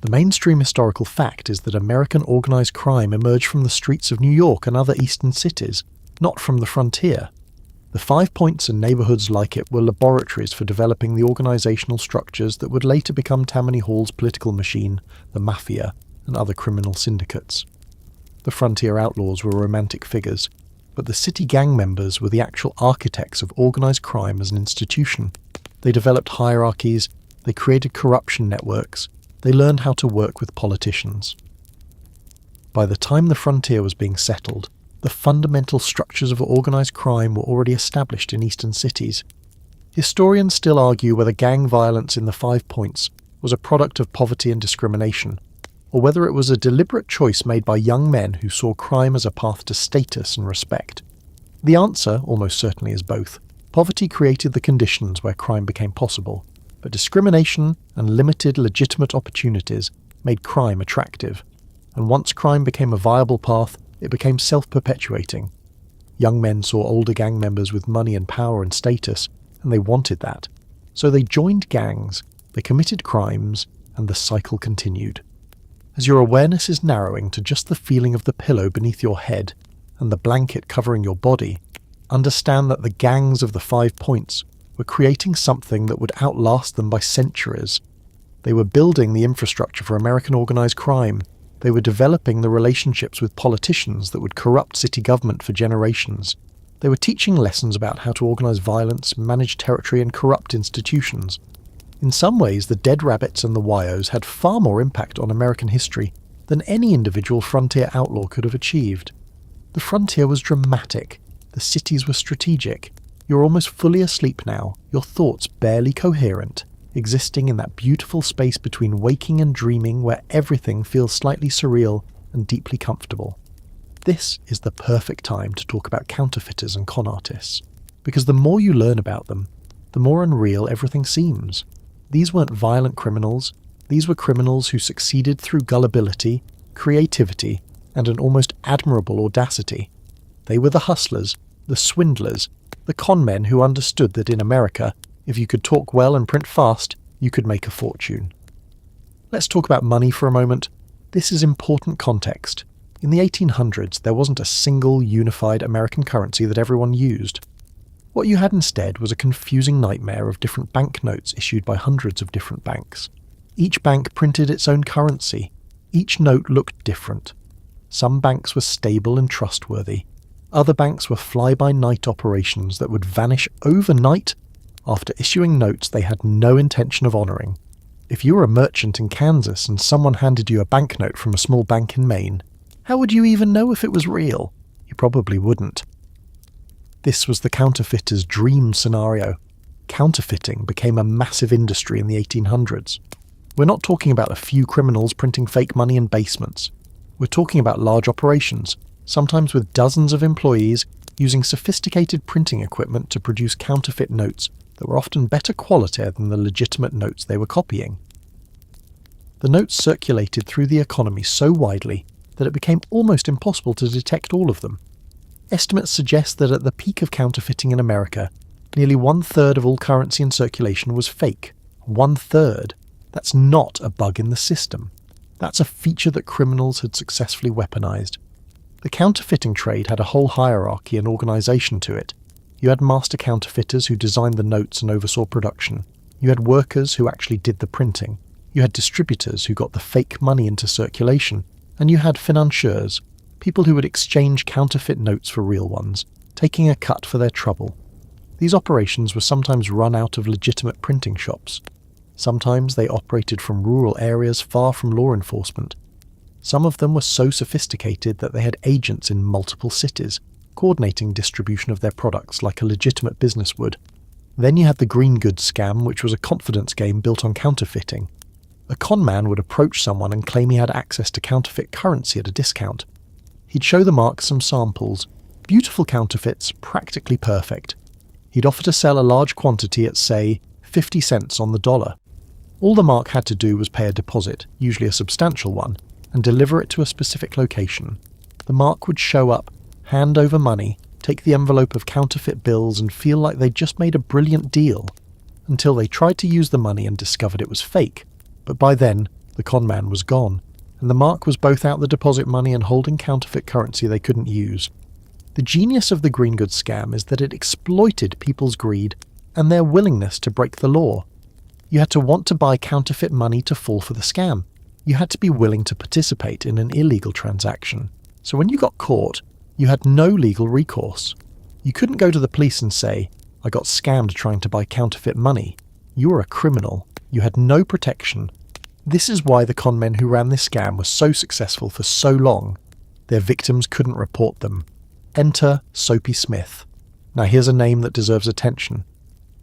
The mainstream historical fact is that American organised crime emerged from the streets of New York and other eastern cities, not from the frontier. The 5 Points and neighbourhoods like it were laboratories for developing the organisational structures that would later become Tammany Hall's political machine, the Mafia, and other criminal syndicates. The frontier outlaws were romantic figures, but the city gang members were the actual architects of organised crime as an institution. They developed hierarchies, they created corruption networks, they learned how to work with politicians. By the time the frontier was being settled, the fundamental structures of organised crime were already established in eastern cities. Historians still argue whether gang violence in the 5 Points was a product of poverty and discrimination, or whether it was a deliberate choice made by young men who saw crime as a path to status and respect. The answer almost certainly is both. Poverty created the conditions where crime became possible, but discrimination and limited legitimate opportunities made crime attractive. And once crime became a viable path, it became self-perpetuating. Young men saw older gang members with money and power and status, and they wanted that. So they joined gangs, they committed crimes, and the cycle continued. As your awareness is narrowing to just the feeling of the pillow beneath your head and the blanket covering your body, understand that the gangs of the 5 Points were creating something that would outlast them by centuries. They were building the infrastructure for American organised crime. They were developing the relationships with politicians that would corrupt city government for generations. They were teaching lessons about how to organise violence, manage territory, and corrupt institutions. In some ways, the Dead Rabbits and the Wyos had far more impact on American history than any individual frontier outlaw could have achieved. The frontier was dramatic. The cities were strategic. You're almost fully asleep now, your thoughts barely coherent, existing in that beautiful space between waking and dreaming where everything feels slightly surreal and deeply comfortable. This is the perfect time to talk about counterfeiters and con artists, because the more you learn about them, the more unreal everything seems. These weren't violent criminals, these were criminals who succeeded through gullibility, creativity, and an almost admirable audacity. They were the hustlers, the swindlers, the con men who understood that in America, if you could talk well and print fast, you could make a fortune. Let's talk about money for a moment. This is important context. In the 1800s, there wasn't a single unified American currency that everyone used. What you had instead was a confusing nightmare of different banknotes issued by hundreds of different banks. Each bank printed its own currency. Each note looked different. Some banks were stable and trustworthy. Other banks were fly-by-night operations that would vanish overnight after issuing notes they had no intention of honouring. If you were a merchant in Kansas and someone handed you a banknote from a small bank in Maine, how would you even know if it was real? You probably wouldn't. This was the counterfeiter's dream scenario. Counterfeiting became a massive industry in the 1800s. We're not talking about a few criminals printing fake money in basements. We're talking about large operations, sometimes with dozens of employees using sophisticated printing equipment to produce counterfeit notes that were often better quality than the legitimate notes they were copying. The notes circulated through the economy so widely that it became almost impossible to detect all of them. Estimates suggest that at the peak of counterfeiting in America, nearly 1/3 of all currency in circulation was fake. 1/3. That's not a bug in the system. That's a feature that criminals had successfully weaponized. The counterfeiting trade had a whole hierarchy and organization to it. You had master counterfeiters who designed the notes and oversaw production. You had workers who actually did the printing. You had distributors who got the fake money into circulation. And you had financiers, people who would exchange counterfeit notes for real ones, taking a cut for their trouble. These operations were sometimes run out of legitimate printing shops. Sometimes they operated from rural areas far from law enforcement. Some of them were so sophisticated that they had agents in multiple cities, coordinating distribution of their products like a legitimate business would. Then you had the green goods scam, which was a confidence game built on counterfeiting. A con man would approach someone and claim he had access to counterfeit currency at a discount. He'd show the mark some samples, beautiful counterfeits, practically perfect. He'd offer to sell a large quantity at, say, 50 cents on the dollar. All the mark had to do was pay a deposit, usually a substantial one, and deliver it to a specific location. The mark would show up, hand over money, take the envelope of counterfeit bills and feel like they'd just made a brilliant deal, until they tried to use the money and discovered it was fake. But by then, the con man was gone, and the mark was both out the deposit money and holding counterfeit currency they couldn't use. The genius of the green goods scam is that it exploited people's greed and their willingness to break the law. You had to want to buy counterfeit money to fall for the scam. You had to be willing to participate in an illegal transaction. So when you got caught, you had no legal recourse. You couldn't go to the police and say, "I got scammed trying to buy counterfeit money." You were a criminal. You had no protection. This is why the con men who ran this scam were so successful for so long. Their victims couldn't report them. Enter Soapy Smith. Now here's a name that deserves attention.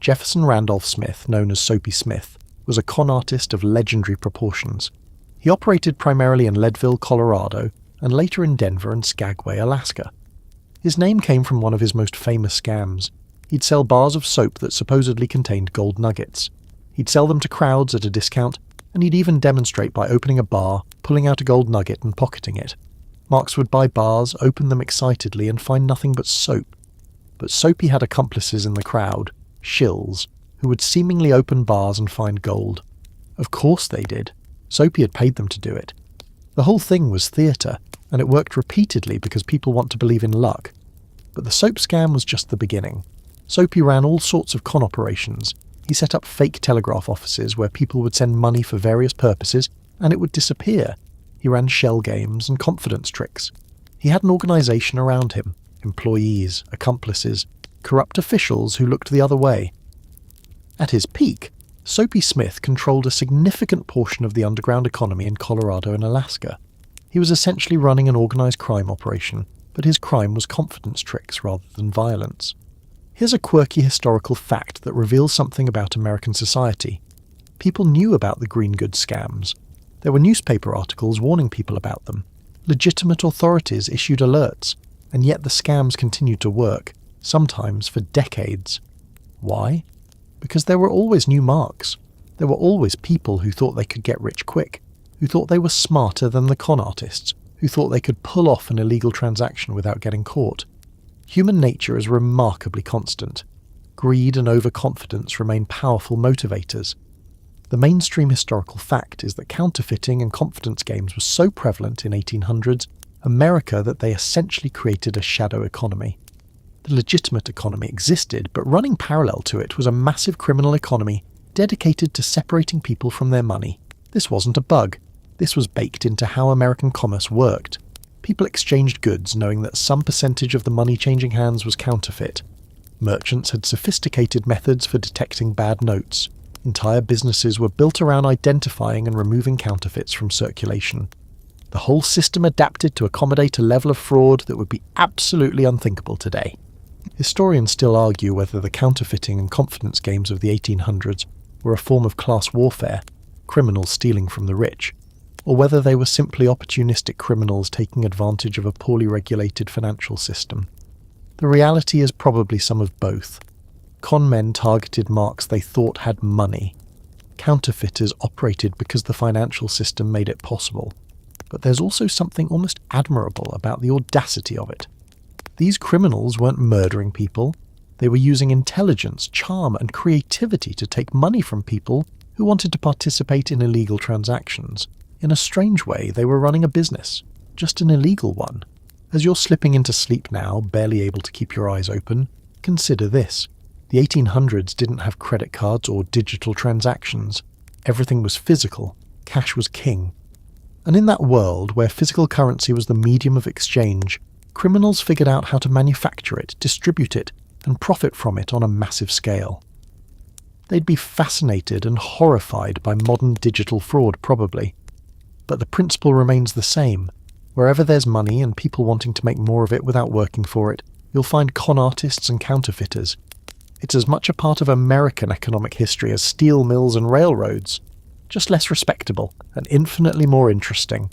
Jefferson Randolph Smith, known as Soapy Smith, was a con artist of legendary proportions. He operated primarily in Leadville, Colorado, and later in Denver and Skagway, Alaska. His name came from one of his most famous scams. He'd sell bars of soap that supposedly contained gold nuggets. He'd sell them to crowds at a discount, and he'd even demonstrate by opening a bar, pulling out a gold nugget and pocketing it. Marks would buy bars, open them excitedly, and find nothing but soap. But Soapy had accomplices in the crowd, shills, who would seemingly open bars and find gold. Of course they did. Soapy had paid them to do it. The whole thing was theatre, and it worked repeatedly because people want to believe in luck. But the soap scam was just the beginning. Soapy ran all sorts of con operations. He set up fake telegraph offices where people would send money for various purposes, and it would disappear. He ran shell games and confidence tricks. He had an organisation around him, employees, accomplices, corrupt officials who looked the other way. At his peak, Soapy Smith controlled a significant portion of the underground economy in Colorado and Alaska. He was essentially running an organised crime operation, but his crime was confidence tricks rather than violence. Here's a quirky historical fact that reveals something about American society. People knew about the green goods scams. There were newspaper articles warning people about them. Legitimate authorities issued alerts, and yet the scams continued to work, sometimes for decades. Why? Because there were always new marks. There were always people who thought they could get rich quick, who thought they were smarter than the con artists, who thought they could pull off an illegal transaction without getting caught. Human nature is remarkably constant. Greed and overconfidence remain powerful motivators. The mainstream historical fact is that counterfeiting and confidence games were so prevalent in 1800s America that they essentially created a shadow economy. The legitimate economy existed, but running parallel to it was a massive criminal economy dedicated to separating people from their money. This wasn't a bug. This was baked into how American commerce worked. People exchanged goods knowing that some percentage of the money changing hands was counterfeit. Merchants had sophisticated methods for detecting bad notes. Entire businesses were built around identifying and removing counterfeits from circulation. The whole system adapted to accommodate a level of fraud that would be absolutely unthinkable today. Historians still argue whether the counterfeiting and confidence games of the 1800s were a form of class warfare, criminals stealing from the rich, or whether they were simply opportunistic criminals taking advantage of a poorly regulated financial system. The reality is probably some of both. Con men targeted marks they thought had money. Counterfeiters operated because the financial system made it possible. But there's also something almost admirable about the audacity of it. These criminals weren't murdering people. They were using intelligence, charm, and creativity to take money from people who wanted to participate in illegal transactions. In a strange way, they were running a business, just an illegal one. As you're slipping into sleep now, barely able to keep your eyes open, consider this. The 1800s didn't have credit cards or digital transactions. Everything was physical. Cash was king. And in that world, where physical currency was the medium of exchange, criminals figured out how to manufacture it, distribute it, and profit from it on a massive scale. They'd be fascinated and horrified by modern digital fraud, probably. But the principle remains the same. Wherever there's money and people wanting to make more of it without working for it, you'll find con artists and counterfeiters. It's as much a part of American economic history as steel mills and railroads, just less respectable and infinitely more interesting.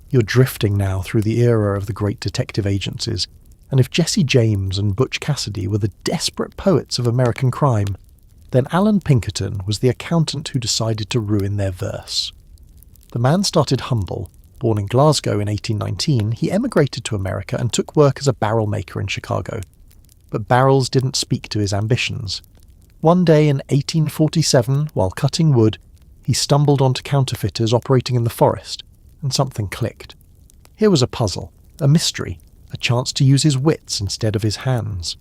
You're drifting now through the era of the great detective agencies, and if Jesse James and Butch Cassidy were the desperate poets of American crime, then Alan Pinkerton was the accountant who decided to ruin their verse. The man started humble. Born in Glasgow in 1819, he emigrated to America and took work as a barrel maker in Chicago. But barrels didn't speak to his ambitions. One day in 1847, while cutting wood, he stumbled onto counterfeiters operating in the forest, and something clicked. Here was a puzzle, a mystery, a chance to use his wits instead of his hands.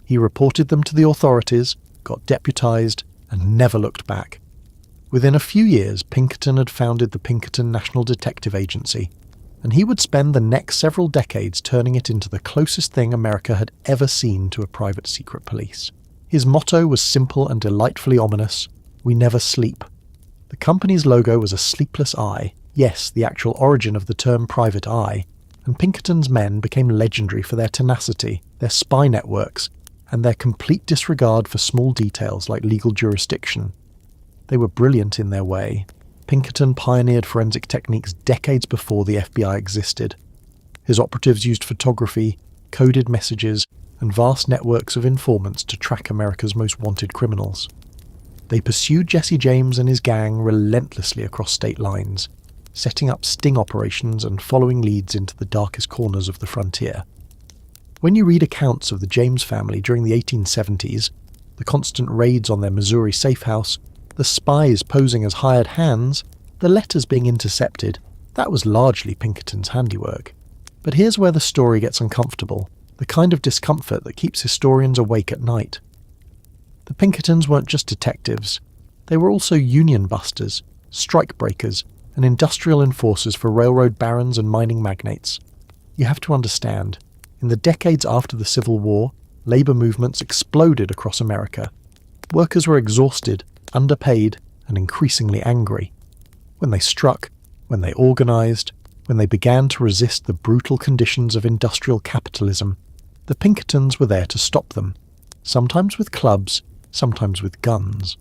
He reported them to the authorities, got deputized, and never looked back. Within a few years, Pinkerton had founded the Pinkerton National Detective Agency, and he would spend the next several decades turning it into the closest thing America had ever seen to a private secret police. His motto was simple and delightfully ominous: "We never sleep." The company's logo was a sleepless eye, yes, the actual origin of the term private eye, and Pinkerton's men became legendary for their tenacity, their spy networks, and their complete disregard for small details like legal jurisdiction. They were brilliant in their way. Pinkerton pioneered forensic techniques decades before the FBI existed. His operatives used photography, coded messages, and vast networks of informants to track America's most wanted criminals. They pursued Jesse James and his gang relentlessly across state lines, setting up sting operations and following leads into the darkest corners of the frontier. When you read accounts of the James family during the 1870s, the constant raids on their Missouri safe house, the spies posing as hired hands, the letters being intercepted, that was largely Pinkerton's handiwork. But here's where the story gets uncomfortable, the kind of discomfort that keeps historians awake at night. The Pinkertons weren't just detectives. They were also union busters, strike breakers, and industrial enforcers for railroad barons and mining magnates. You have to understand, in the decades after the Civil War, labor movements exploded across America. Workers were exhausted, underpaid, and increasingly angry. When they struck, when they organized, when they began to resist the brutal conditions of industrial capitalism, the Pinkertons were there to stop them, sometimes with clubs, sometimes with guns.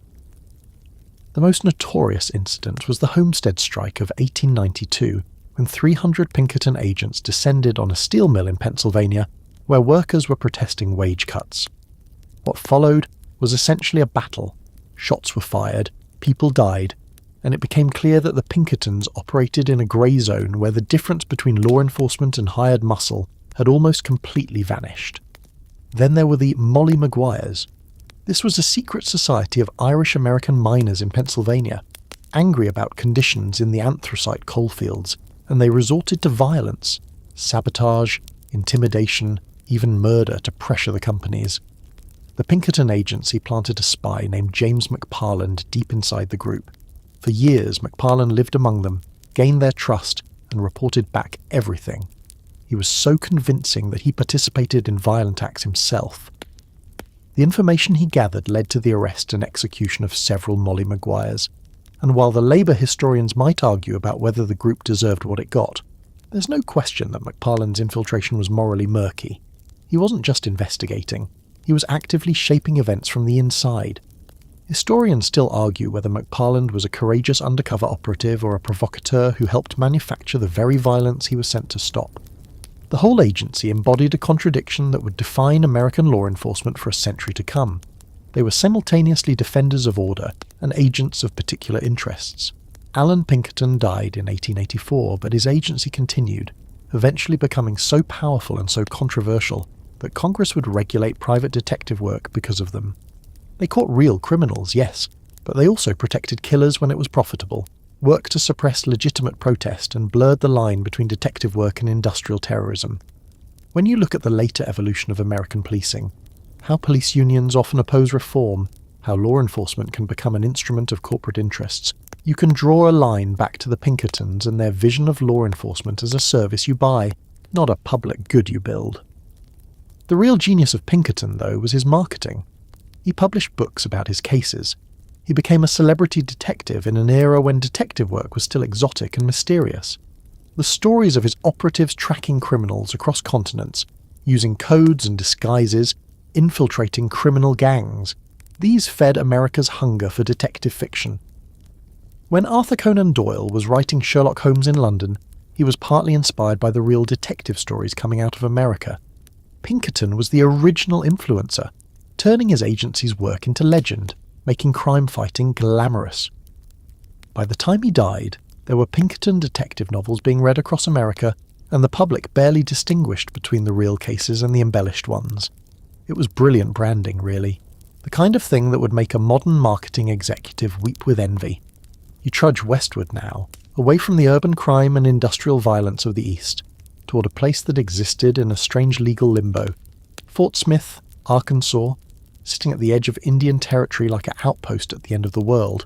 The most notorious incident was the Homestead Strike of 1892, when 300 Pinkerton agents descended on a steel mill in Pennsylvania where workers were protesting wage cuts. What followed was essentially a battle. Shots were fired, people died, and it became clear that the Pinkertons operated in a grey zone where the difference between law enforcement and hired muscle had almost completely vanished. Then there were the Molly Maguires. This was a secret society of Irish-American miners in Pennsylvania, angry about conditions in the anthracite coalfields, and they resorted to violence, sabotage, intimidation, even murder to pressure the companies. The Pinkerton agency planted a spy named James McParland deep inside the group. For years, McParland lived among them, gained their trust, and reported back everything. He was so convincing that he participated in violent acts himself. The information he gathered led to the arrest and execution of several Molly Maguires, and while the Labour historians might argue about whether the group deserved what it got, there's no question that McParland's infiltration was morally murky. He wasn't just investigating, he was actively shaping events from the inside. Historians still argue whether McParland was a courageous undercover operative or a provocateur who helped manufacture the very violence he was sent to stop. The whole agency embodied a contradiction that would define American law enforcement for a century to come. They were simultaneously defenders of order and agents of particular interests. Alan Pinkerton died in 1884, but his agency continued, eventually becoming so powerful and so controversial that Congress would regulate private detective work because of them. They caught real criminals, yes, but they also protected killers when it was profitable, worked to suppress legitimate protest, and blurred the line between detective work and industrial terrorism. When you look at the later evolution of American policing, how police unions often oppose reform, how law enforcement can become an instrument of corporate interests, you can draw a line back to the Pinkertons and their vision of law enforcement as a service you buy, not a public good you build. The real genius of Pinkerton, though, was his marketing. He published books about his cases. He became a celebrity detective in an era when detective work was still exotic and mysterious. The stories of his operatives tracking criminals across continents, using codes and disguises, infiltrating criminal gangs, these fed America's hunger for detective fiction. When Arthur Conan Doyle was writing Sherlock Holmes in London, he was partly inspired by the real detective stories coming out of America. Pinkerton was the original influencer, turning his agency's work into legend, making crime fighting glamorous. By the time he died, there were Pinkerton detective novels being read across America, and the public barely distinguished between the real cases and the embellished ones. It was brilliant branding, really. The kind of thing that would make a modern marketing executive weep with envy. You trudge westward now, away from the urban crime and industrial violence of the East, toward a place that existed in a strange legal limbo. Fort Smith, Arkansas, sitting at the edge of Indian Territory like an outpost at the end of the world.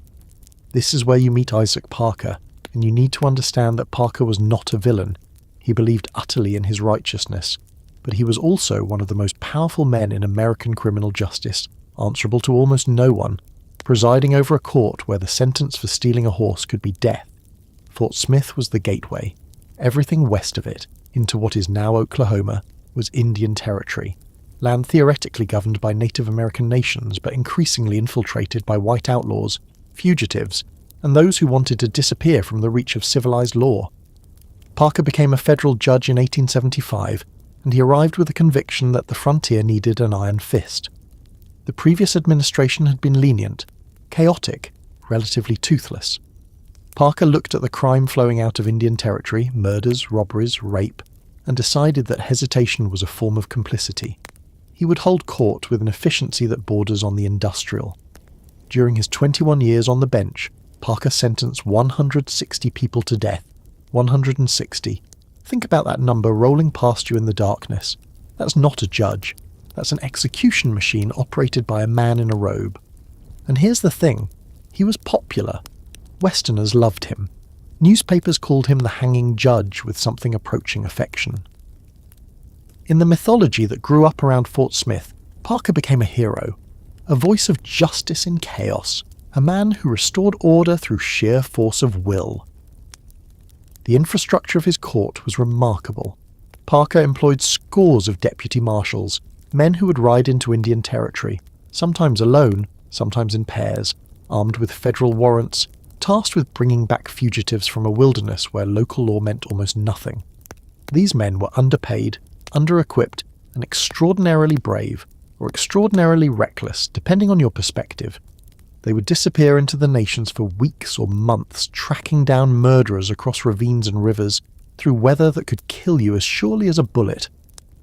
This is where you meet Isaac Parker, and you need to understand that Parker was not a villain. He believed utterly in his righteousness, but he was also one of the most powerful men in American criminal justice, answerable to almost no one, presiding over a court where the sentence for stealing a horse could be death. Fort Smith was the gateway. Everything west of it, into what is now Oklahoma, was Indian Territory, land theoretically governed by Native American nations but increasingly infiltrated by white outlaws, fugitives, and those who wanted to disappear from the reach of civilized law. Parker became a federal judge in 1875, and he arrived with a conviction that the frontier needed an iron fist. The previous administration had been lenient, chaotic, relatively toothless. Parker looked at the crime flowing out of Indian Territory, murders, robberies, rape, and decided that hesitation was a form of complicity. He would hold court with an efficiency that borders on the industrial. During his 21 years on the bench, Parker sentenced 160 people to death. 160. Think about that number rolling past you in the darkness. That's not a judge. That's an execution machine operated by a man in a robe. And here's the thing. He was popular. Westerners loved him. Newspapers called him the hanging judge with something approaching affection. In the mythology that grew up around Fort Smith, Parker became a hero, a voice of justice in chaos, a man who restored order through sheer force of will. The infrastructure of his court was remarkable. Parker employed scores of deputy marshals, men who would ride into Indian Territory, sometimes alone, sometimes in pairs, armed with federal warrants, tasked with bringing back fugitives from a wilderness where local law meant almost nothing. These men were underpaid, under-equipped, and extraordinarily brave, or extraordinarily reckless, depending on your perspective. They would disappear into the nations for weeks or months, tracking down murderers across ravines and rivers, through weather that could kill you as surely as a bullet.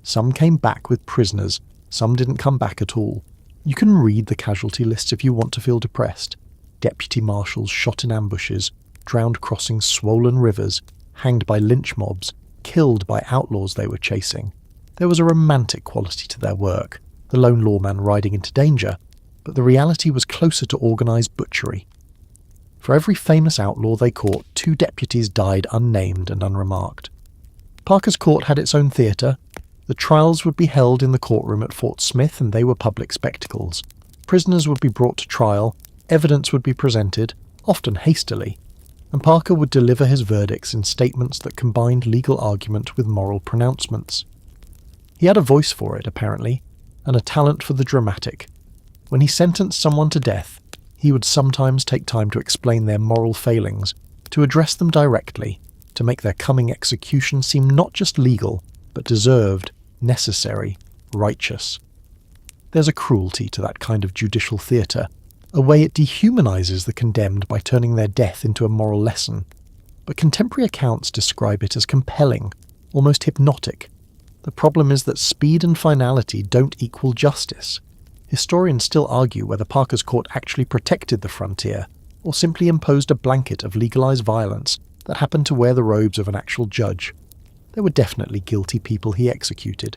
Some came back with prisoners, some didn't come back at all. You can read the casualty lists if you want to feel depressed. Deputy marshals shot in ambushes, drowned crossing swollen rivers, hanged by lynch mobs, killed by outlaws they were chasing. There was a romantic quality to their work, the lone lawman riding into danger, but the reality was closer to organised butchery. For every famous outlaw they caught, 2 deputies died unnamed and unremarked. Parker's Court had its own theatre. The trials would be held in the courtroom at Fort Smith, and they were public spectacles. Prisoners would be brought to trial, evidence would be presented, often hastily, and Parker would deliver his verdicts in statements that combined legal argument with moral pronouncements. He had a voice for it, apparently, and a talent for the dramatic. When he sentenced someone to death, he would sometimes take time to explain their moral failings, to address them directly, to make their coming execution seem not just legal, but deserved, necessary, righteous. There's a cruelty to that kind of judicial theatre, a way it dehumanises the condemned by turning their death into a moral lesson. But contemporary accounts describe it as compelling, almost hypnotic. The problem is that speed and finality don't equal justice. Historians still argue whether Parker's Court actually protected the frontier, or simply imposed a blanket of legalised violence that happened to wear the robes of an actual judge. There were definitely guilty people he executed.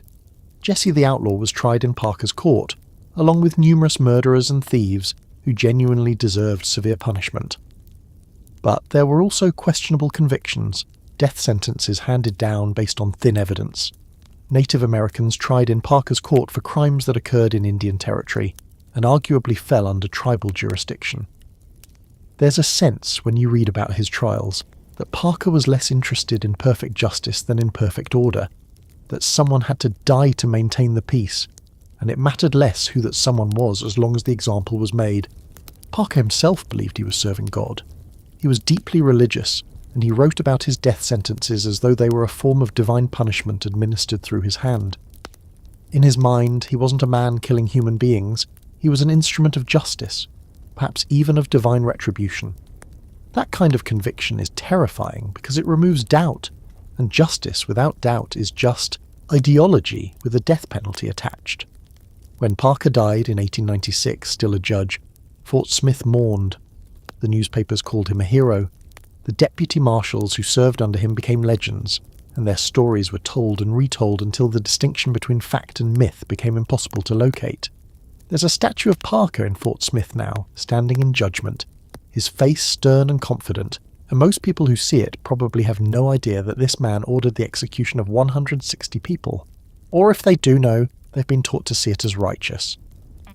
Jesse the Outlaw was tried in Parker's Court, along with numerous murderers and thieves who genuinely deserved severe punishment. But there were also questionable convictions, death sentences handed down based on thin evidence. Native Americans tried in Parker's Court for crimes that occurred in Indian Territory, and arguably fell under tribal jurisdiction. There's a sense, when you read about his trials, that Parker was less interested in perfect justice than in perfect order, that someone had to die to maintain the peace, and it mattered less who that someone was as long as the example was made. Parker himself believed he was serving God. He was deeply religious, and he wrote about his death sentences as though they were a form of divine punishment administered through his hand. In his mind, he wasn't a man killing human beings, he was an instrument of justice, perhaps even of divine retribution. That kind of conviction is terrifying because it removes doubt, and justice without doubt is just ideology with a death penalty attached. When Parker died in 1896, still a judge, Fort Smith mourned. The newspapers called him a hero. The deputy marshals who served under him became legends, and their stories were told and retold until the distinction between fact and myth became impossible to locate. There's a statue of Parker in Fort Smith now, standing in judgment, his face stern and confident, and most people who see it probably have no idea that this man ordered the execution of 160 people. Or if they do know, they've been taught to see it as righteous.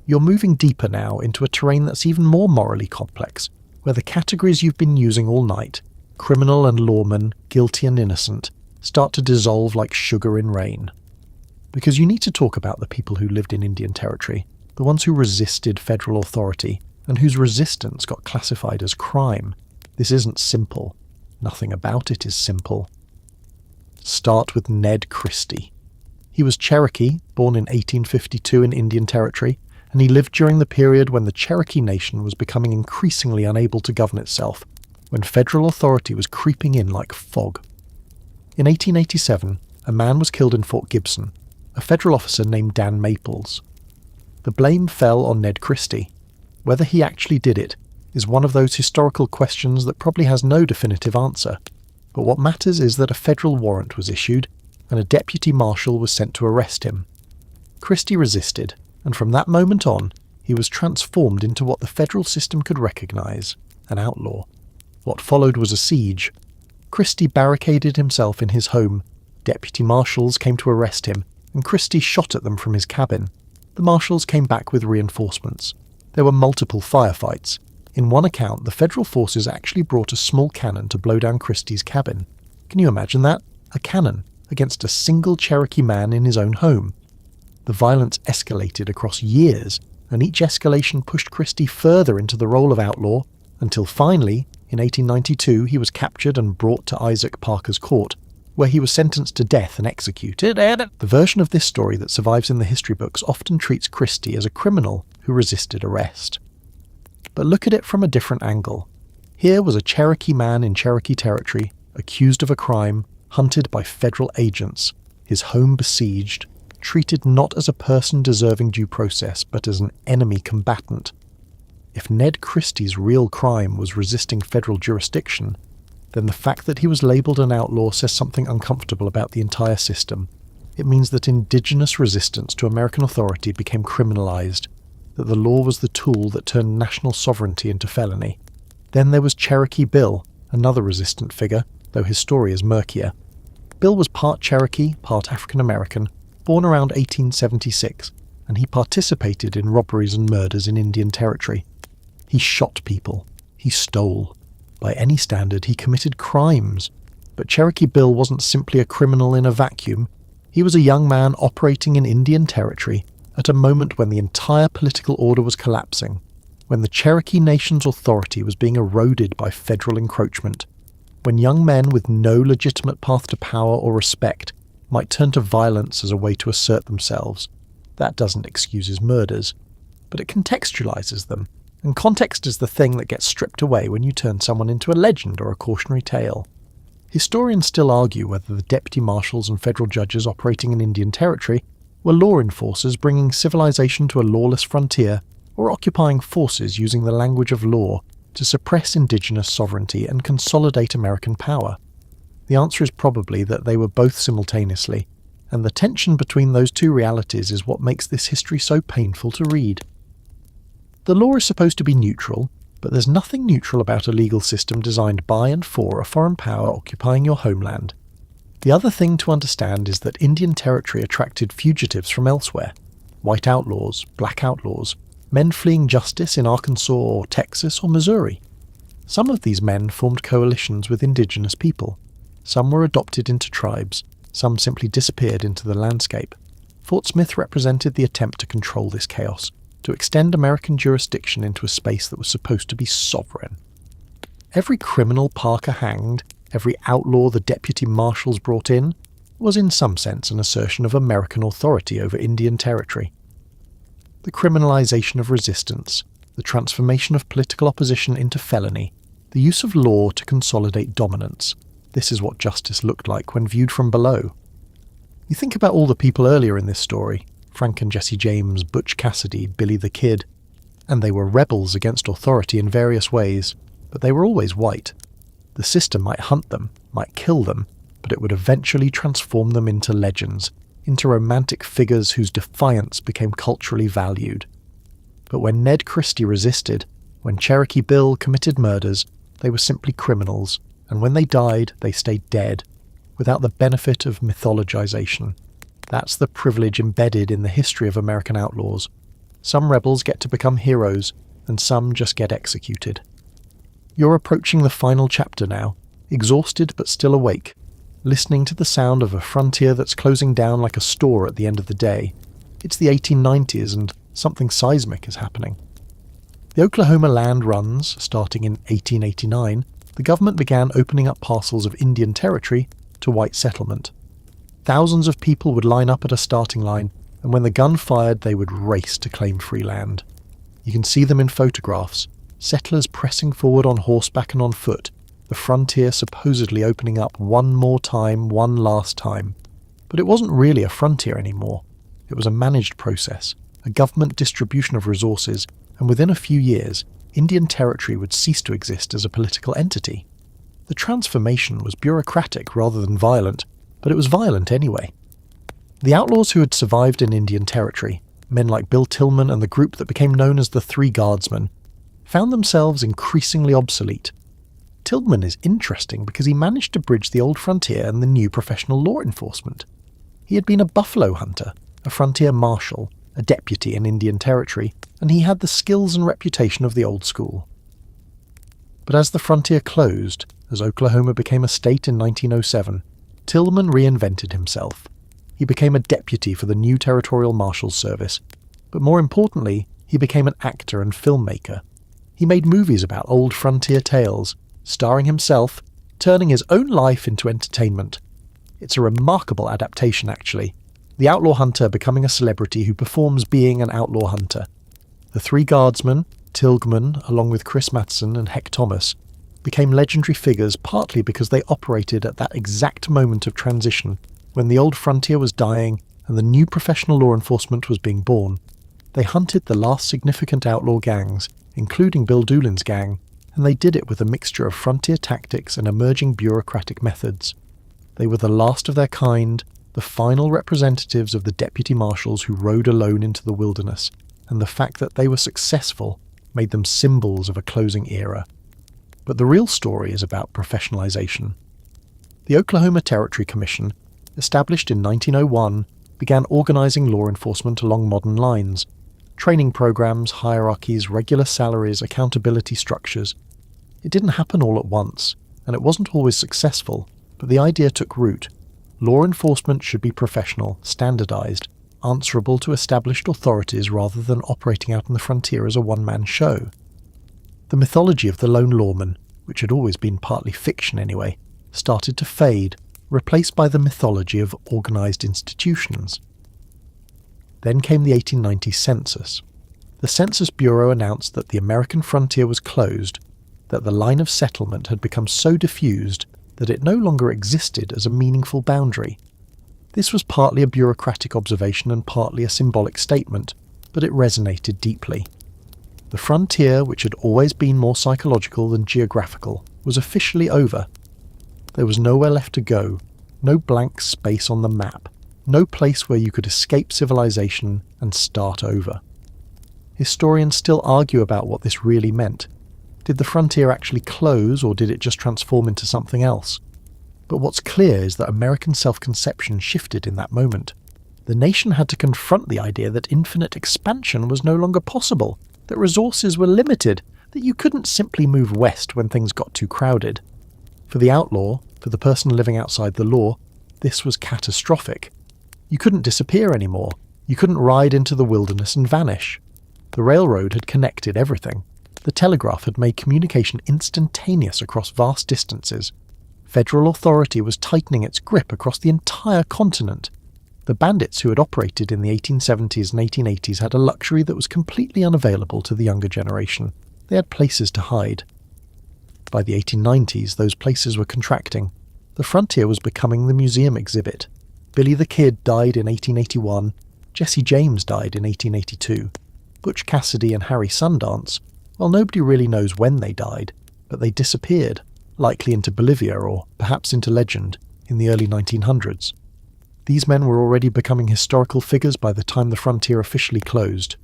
You're moving deeper now into a terrain that's even more morally complex, where the categories you've been using all night, criminal and lawman, guilty and innocent, start to dissolve like sugar in rain. Because you need to talk about the people who lived in Indian Territory, the ones who resisted federal authority, and whose resistance got classified as crime. This isn't simple. Nothing about it is simple. Start with Ned Christie. He was Cherokee, born in 1852 in Indian Territory, and he lived during the period when the Cherokee Nation was becoming increasingly unable to govern itself, when federal authority was creeping in like fog. In 1887, a man was killed in Fort Gibson, a federal officer named Dan Maples. The blame fell on Ned Christie. Whether he actually did it is one of those historical questions that probably has no definitive answer, but what matters is that a federal warrant was issued, and a deputy marshal was sent to arrest him. Christie resisted, and from that moment on, he was transformed into what the federal system could recognise, an outlaw. What followed was a siege. Christie barricaded himself in his home, deputy marshals came to arrest him, and Christie shot at them from his cabin. The marshals came back with reinforcements. There were multiple firefights. In one account, the federal forces actually brought a small cannon to blow down Christie's cabin. Can you imagine that? A cannon against a single Cherokee man in his own home. The violence escalated across years, and each escalation pushed Christie further into the role of outlaw, until finally, In 1892, he was captured and brought to Isaac Parker's court, where he was sentenced to death and executed. The version of this story that survives in the history books often treats Christie as a criminal who resisted arrest. But look at it from a different angle. Here was a Cherokee man in Cherokee territory, accused of a crime, hunted by federal agents, his home besieged, treated not as a person deserving due process, but as an enemy combatant. If Ned Christie's real crime was resisting federal jurisdiction, then the fact that he was labelled an outlaw says something uncomfortable about the entire system. It means that indigenous resistance to American authority became criminalised, that the law was the tool that turned national sovereignty into felony. Then there was Cherokee Bill, another resistant figure, though his story is murkier. Bill was part Cherokee, part African American, born around 1876, and he participated in robberies and murders in Indian Territory. He shot people. He stole. By any standard, he committed crimes. But Cherokee Bill wasn't simply a criminal in a vacuum. He was a young man operating in Indian Territory at a moment when the entire political order was collapsing, when the Cherokee Nation's authority was being eroded by federal encroachment, when young men with no legitimate path to power or respect might turn to violence as a way to assert themselves. That doesn't excuse his murders, but it contextualizes them, and context is the thing that gets stripped away when you turn someone into a legend or a cautionary tale. Historians still argue whether the deputy marshals and federal judges operating in Indian Territory were law enforcers bringing civilization to a lawless frontier, or occupying forces using the language of law to suppress indigenous sovereignty and consolidate American power. The answer is probably that they were both simultaneously, and the tension between those two realities is what makes this history so painful to read. The law is supposed to be neutral, but there's nothing neutral about a legal system designed by and for a foreign power occupying your homeland. The other thing to understand is that Indian Territory attracted fugitives from elsewhere, white outlaws, black outlaws, men fleeing justice in Arkansas or Texas or Missouri. Some of these men formed coalitions with indigenous people. Some were adopted into tribes, some simply disappeared into the landscape. Fort Smith represented the attempt to control this chaos, to extend American jurisdiction into a space that was supposed to be sovereign. Every criminal Parker hanged, every outlaw the deputy marshals brought in, was in some sense an assertion of American authority over Indian Territory. The criminalization of resistance, the transformation of political opposition into felony, the use of law to consolidate dominance. This is what justice looked like when viewed from below. You think about all the people earlier in this story, Frank and Jesse James, Butch Cassidy, Billy the Kid, and they were rebels against authority in various ways, but they were always white. The system might hunt them, might kill them, but it would eventually transform them into legends, into romantic figures whose defiance became culturally valued. But when Ned Christie resisted, when Cherokee Bill committed murders, they were simply criminals, and when they died, they stayed dead, without the benefit of mythologization. That's the privilege embedded in the history of American outlaws. Some rebels get to become heroes, and some just get executed. You're approaching the final chapter now, exhausted but still awake, listening to the sound of a frontier that's closing down like a store at the end of the day. It's the 1890s and something seismic is happening. The Oklahoma land runs, starting in 1889, the government began opening up parcels of Indian Territory to white settlement. Thousands of people would line up at a starting line, and when the gun fired, they would race to claim free land. You can see them in photographs, settlers pressing forward on horseback and on foot, the frontier supposedly opening up one more time, one last time. But it wasn't really a frontier anymore. It was a managed process, a government distribution of resources, and within a few years, Indian Territory would cease to exist as a political entity. The transformation was bureaucratic rather than violent, but it was violent anyway. The outlaws who had survived in Indian Territory, men like Bill Tillman and the group that became known as the Three Guardsmen, found themselves increasingly obsolete. Tillman is interesting because he managed to bridge the old frontier and the new professional law enforcement. He had been a buffalo hunter, a frontier marshal, a deputy in Indian Territory, and he had the skills and reputation of the old school. But as the frontier closed, as Oklahoma became a state in 1907, Tillman reinvented himself. He became a deputy for the new Territorial Marshal's Service, but more importantly, he became an actor and filmmaker. He made movies about old frontier tales, starring himself, turning his own life into entertainment. It's a remarkable adaptation, actually. The outlaw hunter becoming a celebrity who performs being an outlaw hunter. The three guardsmen, Tilghman, along with Chris Matheson and Heck Thomas, became legendary figures partly because they operated at that exact moment of transition when the old frontier was dying and the new professional law enforcement was being born. They hunted the last significant outlaw gangs, including Bill Doolin's gang, and they did it with a mixture of frontier tactics and emerging bureaucratic methods. They were the last of their kind, the final representatives of the deputy marshals who rode alone into the wilderness, and the fact that they were successful made them symbols of a closing era. But the real story is about professionalization. The Oklahoma Territory Commission, established in 1901, began organizing law enforcement along modern lines. Training programs, hierarchies, regular salaries, accountability structures. It didn't happen all at once, and it wasn't always successful, but the idea took root. Law enforcement should be professional, standardized, answerable to established authorities rather than operating out on the frontier as a one-man show. The mythology of the lone lawman, which had always been partly fiction anyway, started to fade, replaced by the mythology of organized institutions. Then came the 1890 census. The Census Bureau announced that the American frontier was closed, that the line of settlement had become so diffused that it no longer existed as a meaningful boundary. This was partly a bureaucratic observation and partly a symbolic statement, but it resonated deeply. The frontier, which had always been more psychological than geographical, was officially over. There was nowhere left to go, no blank space on the map, no place where you could escape civilization and start over. Historians still argue about what this really meant. Did the frontier actually close, or did it just transform into something else? But what's clear is that American self-conception shifted in that moment. The nation had to confront the idea that infinite expansion was no longer possible, that resources were limited, that you couldn't simply move west when things got too crowded. For the outlaw, for the person living outside the law, this was catastrophic. You couldn't disappear anymore. You couldn't ride into the wilderness and vanish. The railroad had connected everything. The telegraph had made communication instantaneous across vast distances. Federal authority was tightening its grip across the entire continent. The bandits who had operated in the 1870s and 1880s had a luxury that was completely unavailable to the younger generation. They had places to hide. By the 1890s, those places were contracting. The frontier was becoming the museum exhibit. Billy the Kid died in 1881. Jesse James died in 1882. Butch Cassidy and Harry Sundance, well, nobody really knows when they died, but they disappeared, likely into Bolivia or perhaps into legend, in the early 1900s. These men were already becoming historical figures by the time the frontier officially closed.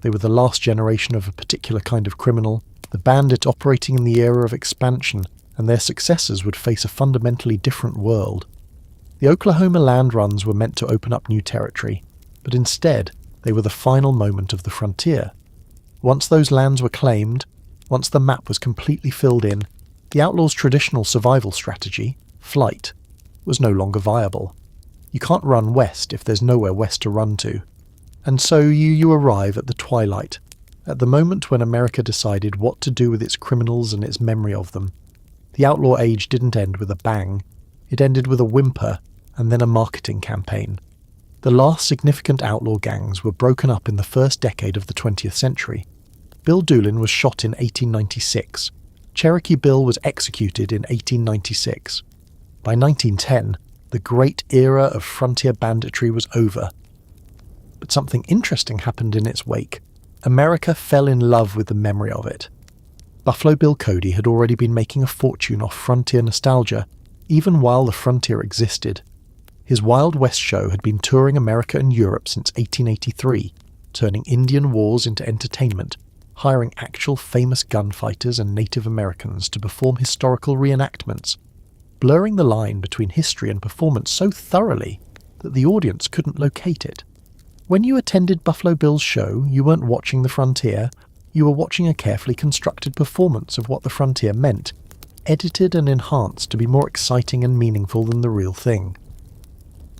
They were the last generation of a particular kind of criminal, the bandit operating in the era of expansion, and their successors would face a fundamentally different world. The Oklahoma land runs were meant to open up new territory, but instead they were the final moment of the frontier. Once those lands were claimed, once the map was completely filled in, the outlaws' traditional survival strategy, flight, was no longer viable. You can't run west if there's nowhere west to run to. And so you arrive at the twilight, at the moment when America decided what to do with its criminals and its memory of them. The outlaw age didn't end with a bang. It ended with a whimper and then a marketing campaign. The last significant outlaw gangs were broken up in the first decade of the 20th century. Bill Doolin was shot in 1896. Cherokee Bill was executed in 1896. By 1910, the great era of frontier banditry was over. But something interesting happened in its wake. America fell in love with the memory of it. Buffalo Bill Cody had already been making a fortune off frontier nostalgia, even while the frontier existed. His Wild West show had been touring America and Europe since 1883, turning Indian wars into entertainment, hiring actual famous gunfighters and Native Americans to perform historical reenactments, blurring the line between history and performance so thoroughly that the audience couldn't locate it. When you attended Buffalo Bill's show, you weren't watching the frontier, you were watching a carefully constructed performance of what the frontier meant, edited and enhanced to be more exciting and meaningful than the real thing.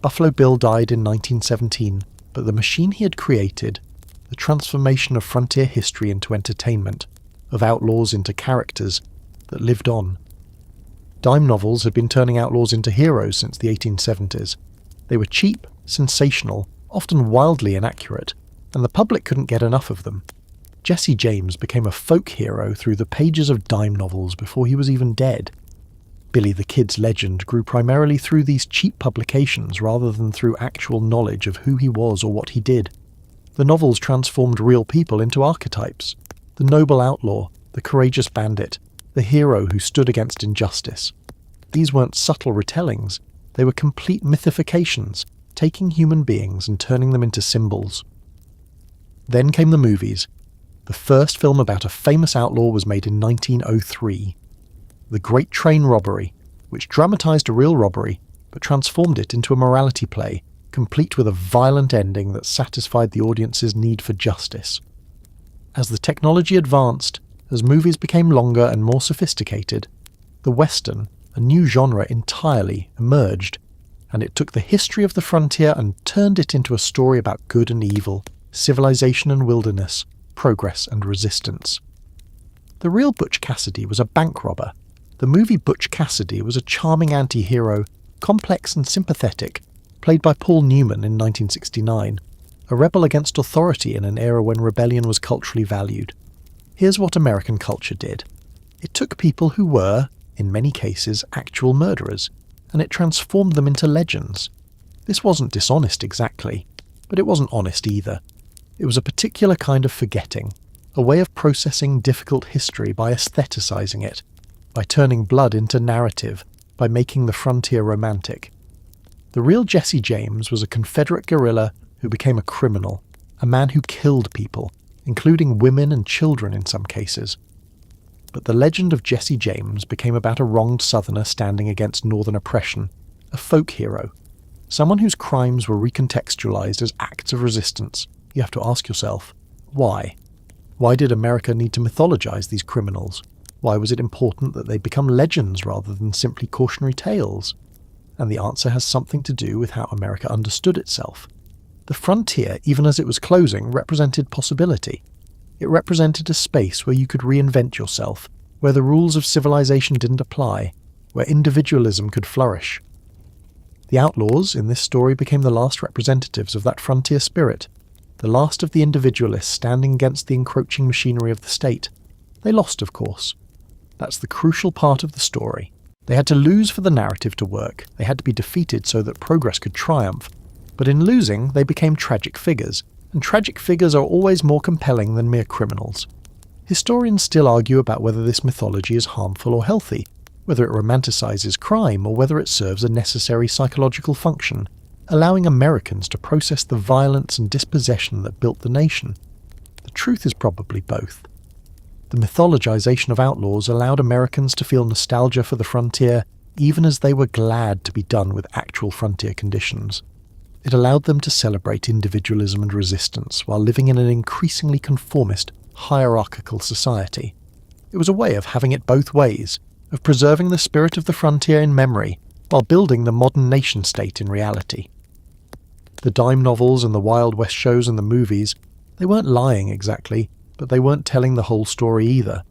Buffalo Bill died in 1917, but the machine he had created, the transformation of frontier history into entertainment, of outlaws into characters, that lived on, Dime novels had been turning outlaws into heroes since the 1870s. They were cheap, sensational, often wildly inaccurate, and the public couldn't get enough of them. Jesse James became a folk hero through the pages of dime novels before he was even dead. Billy the Kid's legend grew primarily through these cheap publications rather than through actual knowledge of who he was or what he did. The novels transformed real people into archetypes. The noble outlaw, the courageous bandit, the hero who stood against injustice. These weren't subtle retellings, they were complete mythifications, taking human beings and turning them into symbols. Then came the movies. The first film about a famous outlaw was made in 1903. The Great Train Robbery, which dramatised a real robbery, but transformed it into a morality play, complete with a violent ending that satisfied the audience's need for justice. As the technology advanced, as movies became longer and more sophisticated, the Western, a new genre entirely, emerged, and it took the history of the frontier and turned it into a story about good and evil, civilization and wilderness, progress and resistance. The real Butch Cassidy was a bank robber. The movie Butch Cassidy was a charming anti-hero, complex and sympathetic, played by Paul Newman in 1969, a rebel against authority in an era when rebellion was culturally valued. Here's what American culture did. It took people who were, in many cases, actual murderers, and it transformed them into legends. This wasn't dishonest exactly, but it wasn't honest either. It was a particular kind of forgetting, a way of processing difficult history by aestheticizing it, by turning blood into narrative, by making the frontier romantic. The real Jesse James was a Confederate guerrilla who became a criminal, a man who killed people, including women and children in some cases. But the legend of Jesse James became about a wronged Southerner standing against Northern oppression, a folk hero, someone whose crimes were recontextualized as acts of resistance. You have to ask yourself, why? Why did America need to mythologize these criminals? Why was it important that they become legends rather than simply cautionary tales? And the answer has something to do with how America understood itself. The frontier, even as it was closing, represented possibility. It represented a space where you could reinvent yourself, where the rules of civilization didn't apply, where individualism could flourish. The outlaws in this story became the last representatives of that frontier spirit, the last of the individualists standing against the encroaching machinery of the state. They lost, of course. That's the crucial part of the story. They had to lose for the narrative to work. They had to be defeated so that progress could triumph. But in losing, they became tragic figures, and tragic figures are always more compelling than mere criminals. Historians still argue about whether this mythology is harmful or healthy, whether it romanticizes crime or whether it serves a necessary psychological function, allowing Americans to process the violence and dispossession that built the nation. The truth is probably both. The mythologization of outlaws allowed Americans to feel nostalgia for the frontier even as they were glad to be done with actual frontier conditions. It allowed them to celebrate individualism and resistance while living in an increasingly conformist, hierarchical society. It was a way of having it both ways, of preserving the spirit of the frontier in memory while building the modern nation-state in reality. The dime novels and the Wild West shows and the movies, they weren't lying exactly, but they weren't telling the whole story either.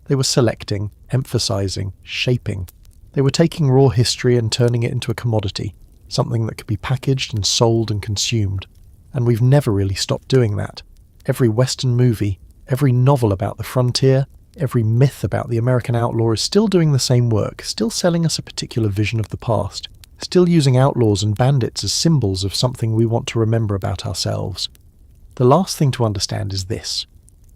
They were selecting, emphasizing, shaping. They were taking raw history and turning it into a commodity, something that could be packaged and sold and consumed. And we've never really stopped doing that. Every Western movie, every novel about the frontier, every myth about the American outlaw is still doing the same work, still selling us a particular vision of the past, still using outlaws and bandits as symbols of something we want to remember about ourselves. The last thing to understand is this.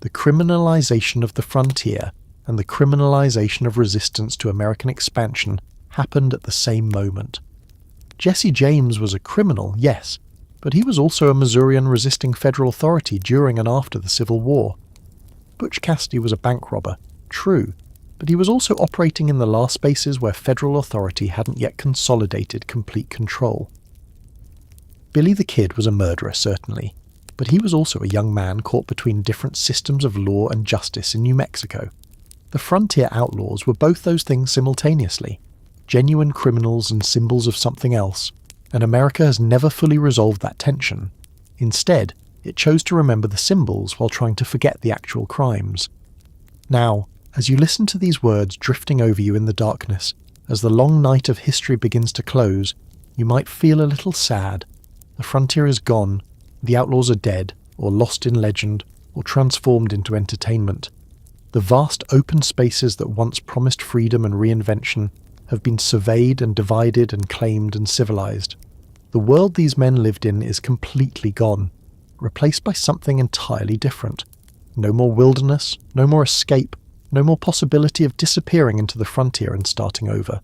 The criminalization of the frontier and the criminalization of resistance to American expansion happened at the same moment. Jesse James was a criminal, yes, but he was also a Missourian resisting federal authority during and after the Civil War. Butch Cassidy was a bank robber, true, but he was also operating in the last spaces where federal authority hadn't yet consolidated complete control. Billy the Kid was a murderer, certainly, but he was also a young man caught between different systems of law and justice in New Mexico. The frontier outlaws were both those things simultaneously, genuine criminals and symbols of something else, and America has never fully resolved that tension. Instead, it chose to remember the symbols while trying to forget the actual crimes. Now, as you listen to these words drifting over you in the darkness, As the long night of history begins to close, you might feel a little sad. The frontier is gone, the outlaws are dead, or lost in legend, or transformed into entertainment. The vast open spaces that once promised freedom and reinvention have been surveyed and divided and claimed and civilized. The world these men lived in is completely gone, replaced by something entirely different. No more wilderness, no more escape, no more possibility of disappearing into the frontier and starting over.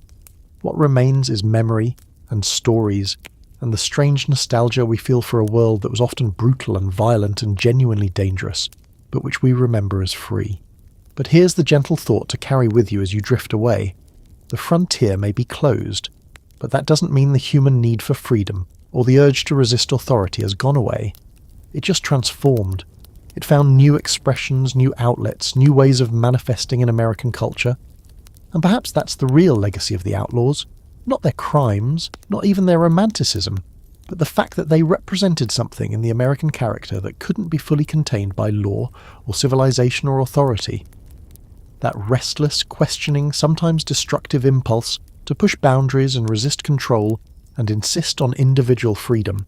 What remains is memory and stories and the strange nostalgia we feel for a world that was often brutal and violent and genuinely dangerous, but which we remember as free. But here's the gentle thought to carry with you as you drift away. The frontier may be closed, but that doesn't mean the human need for freedom or the urge to resist authority has gone away. It just transformed. It found new expressions, new outlets, new ways of manifesting in American culture. And perhaps that's the real legacy of the outlaws. Not their crimes, not even their romanticism, but the fact that they represented something in the American character that couldn't be fully contained by law or civilization or authority. That restless, questioning, sometimes destructive impulse to push boundaries and resist control and insist on individual freedom.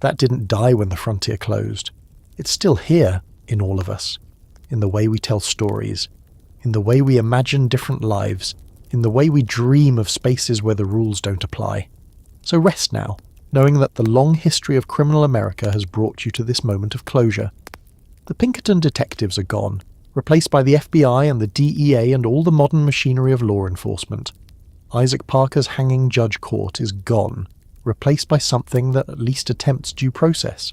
That didn't die when the frontier closed. It's still here in all of us, in the way we tell stories, in the way we imagine different lives, in the way we dream of spaces where the rules don't apply. So rest now, knowing that the long history of criminal America has brought you to this moment of closure. The Pinkerton detectives are gone, replaced by the FBI and the DEA and all the modern machinery of law enforcement. Isaac Parker's hanging judge court is gone, replaced by something that at least attempts due process.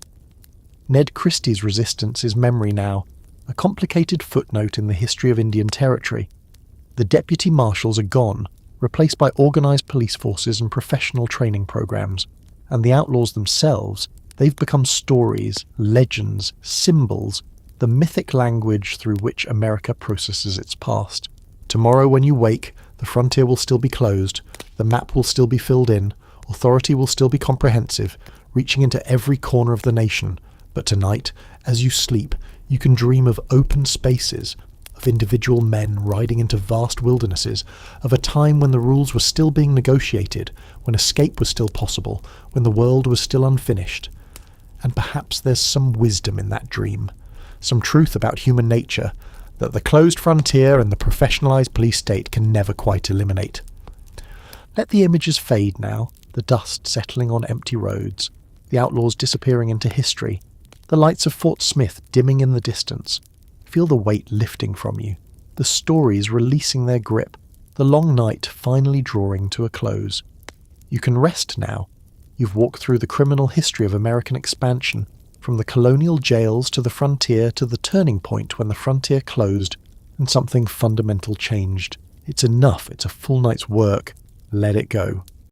Ned Christie's resistance is memory now, a complicated footnote in the history of Indian Territory. The deputy marshals are gone, replaced by organised police forces and professional training programs. And the outlaws themselves, they've become stories, legends, symbols, the mythic language through which America processes its past. Tomorrow when you wake, the frontier will still be closed, the map will still be filled in, authority will still be comprehensive, reaching into every corner of the nation. But tonight, as you sleep, you can dream of open spaces, of individual men riding into vast wildernesses, of a time when the rules were still being negotiated, when escape was still possible, when the world was still unfinished. And perhaps there's some wisdom in that dream, some truth about human nature that the closed frontier and the professionalized police state can never quite eliminate. Let the images fade now, the dust settling on empty roads, the outlaws disappearing into history, the lights of Fort Smith dimming in the distance. Feel the weight lifting from you, the stories releasing their grip, the long night finally drawing to a close. You can rest now. You've walked through the criminal history of American expansion, from the colonial jails to the frontier to the turning point when the frontier closed and something fundamental changed. It's enough, it's a full night's work. Let it go.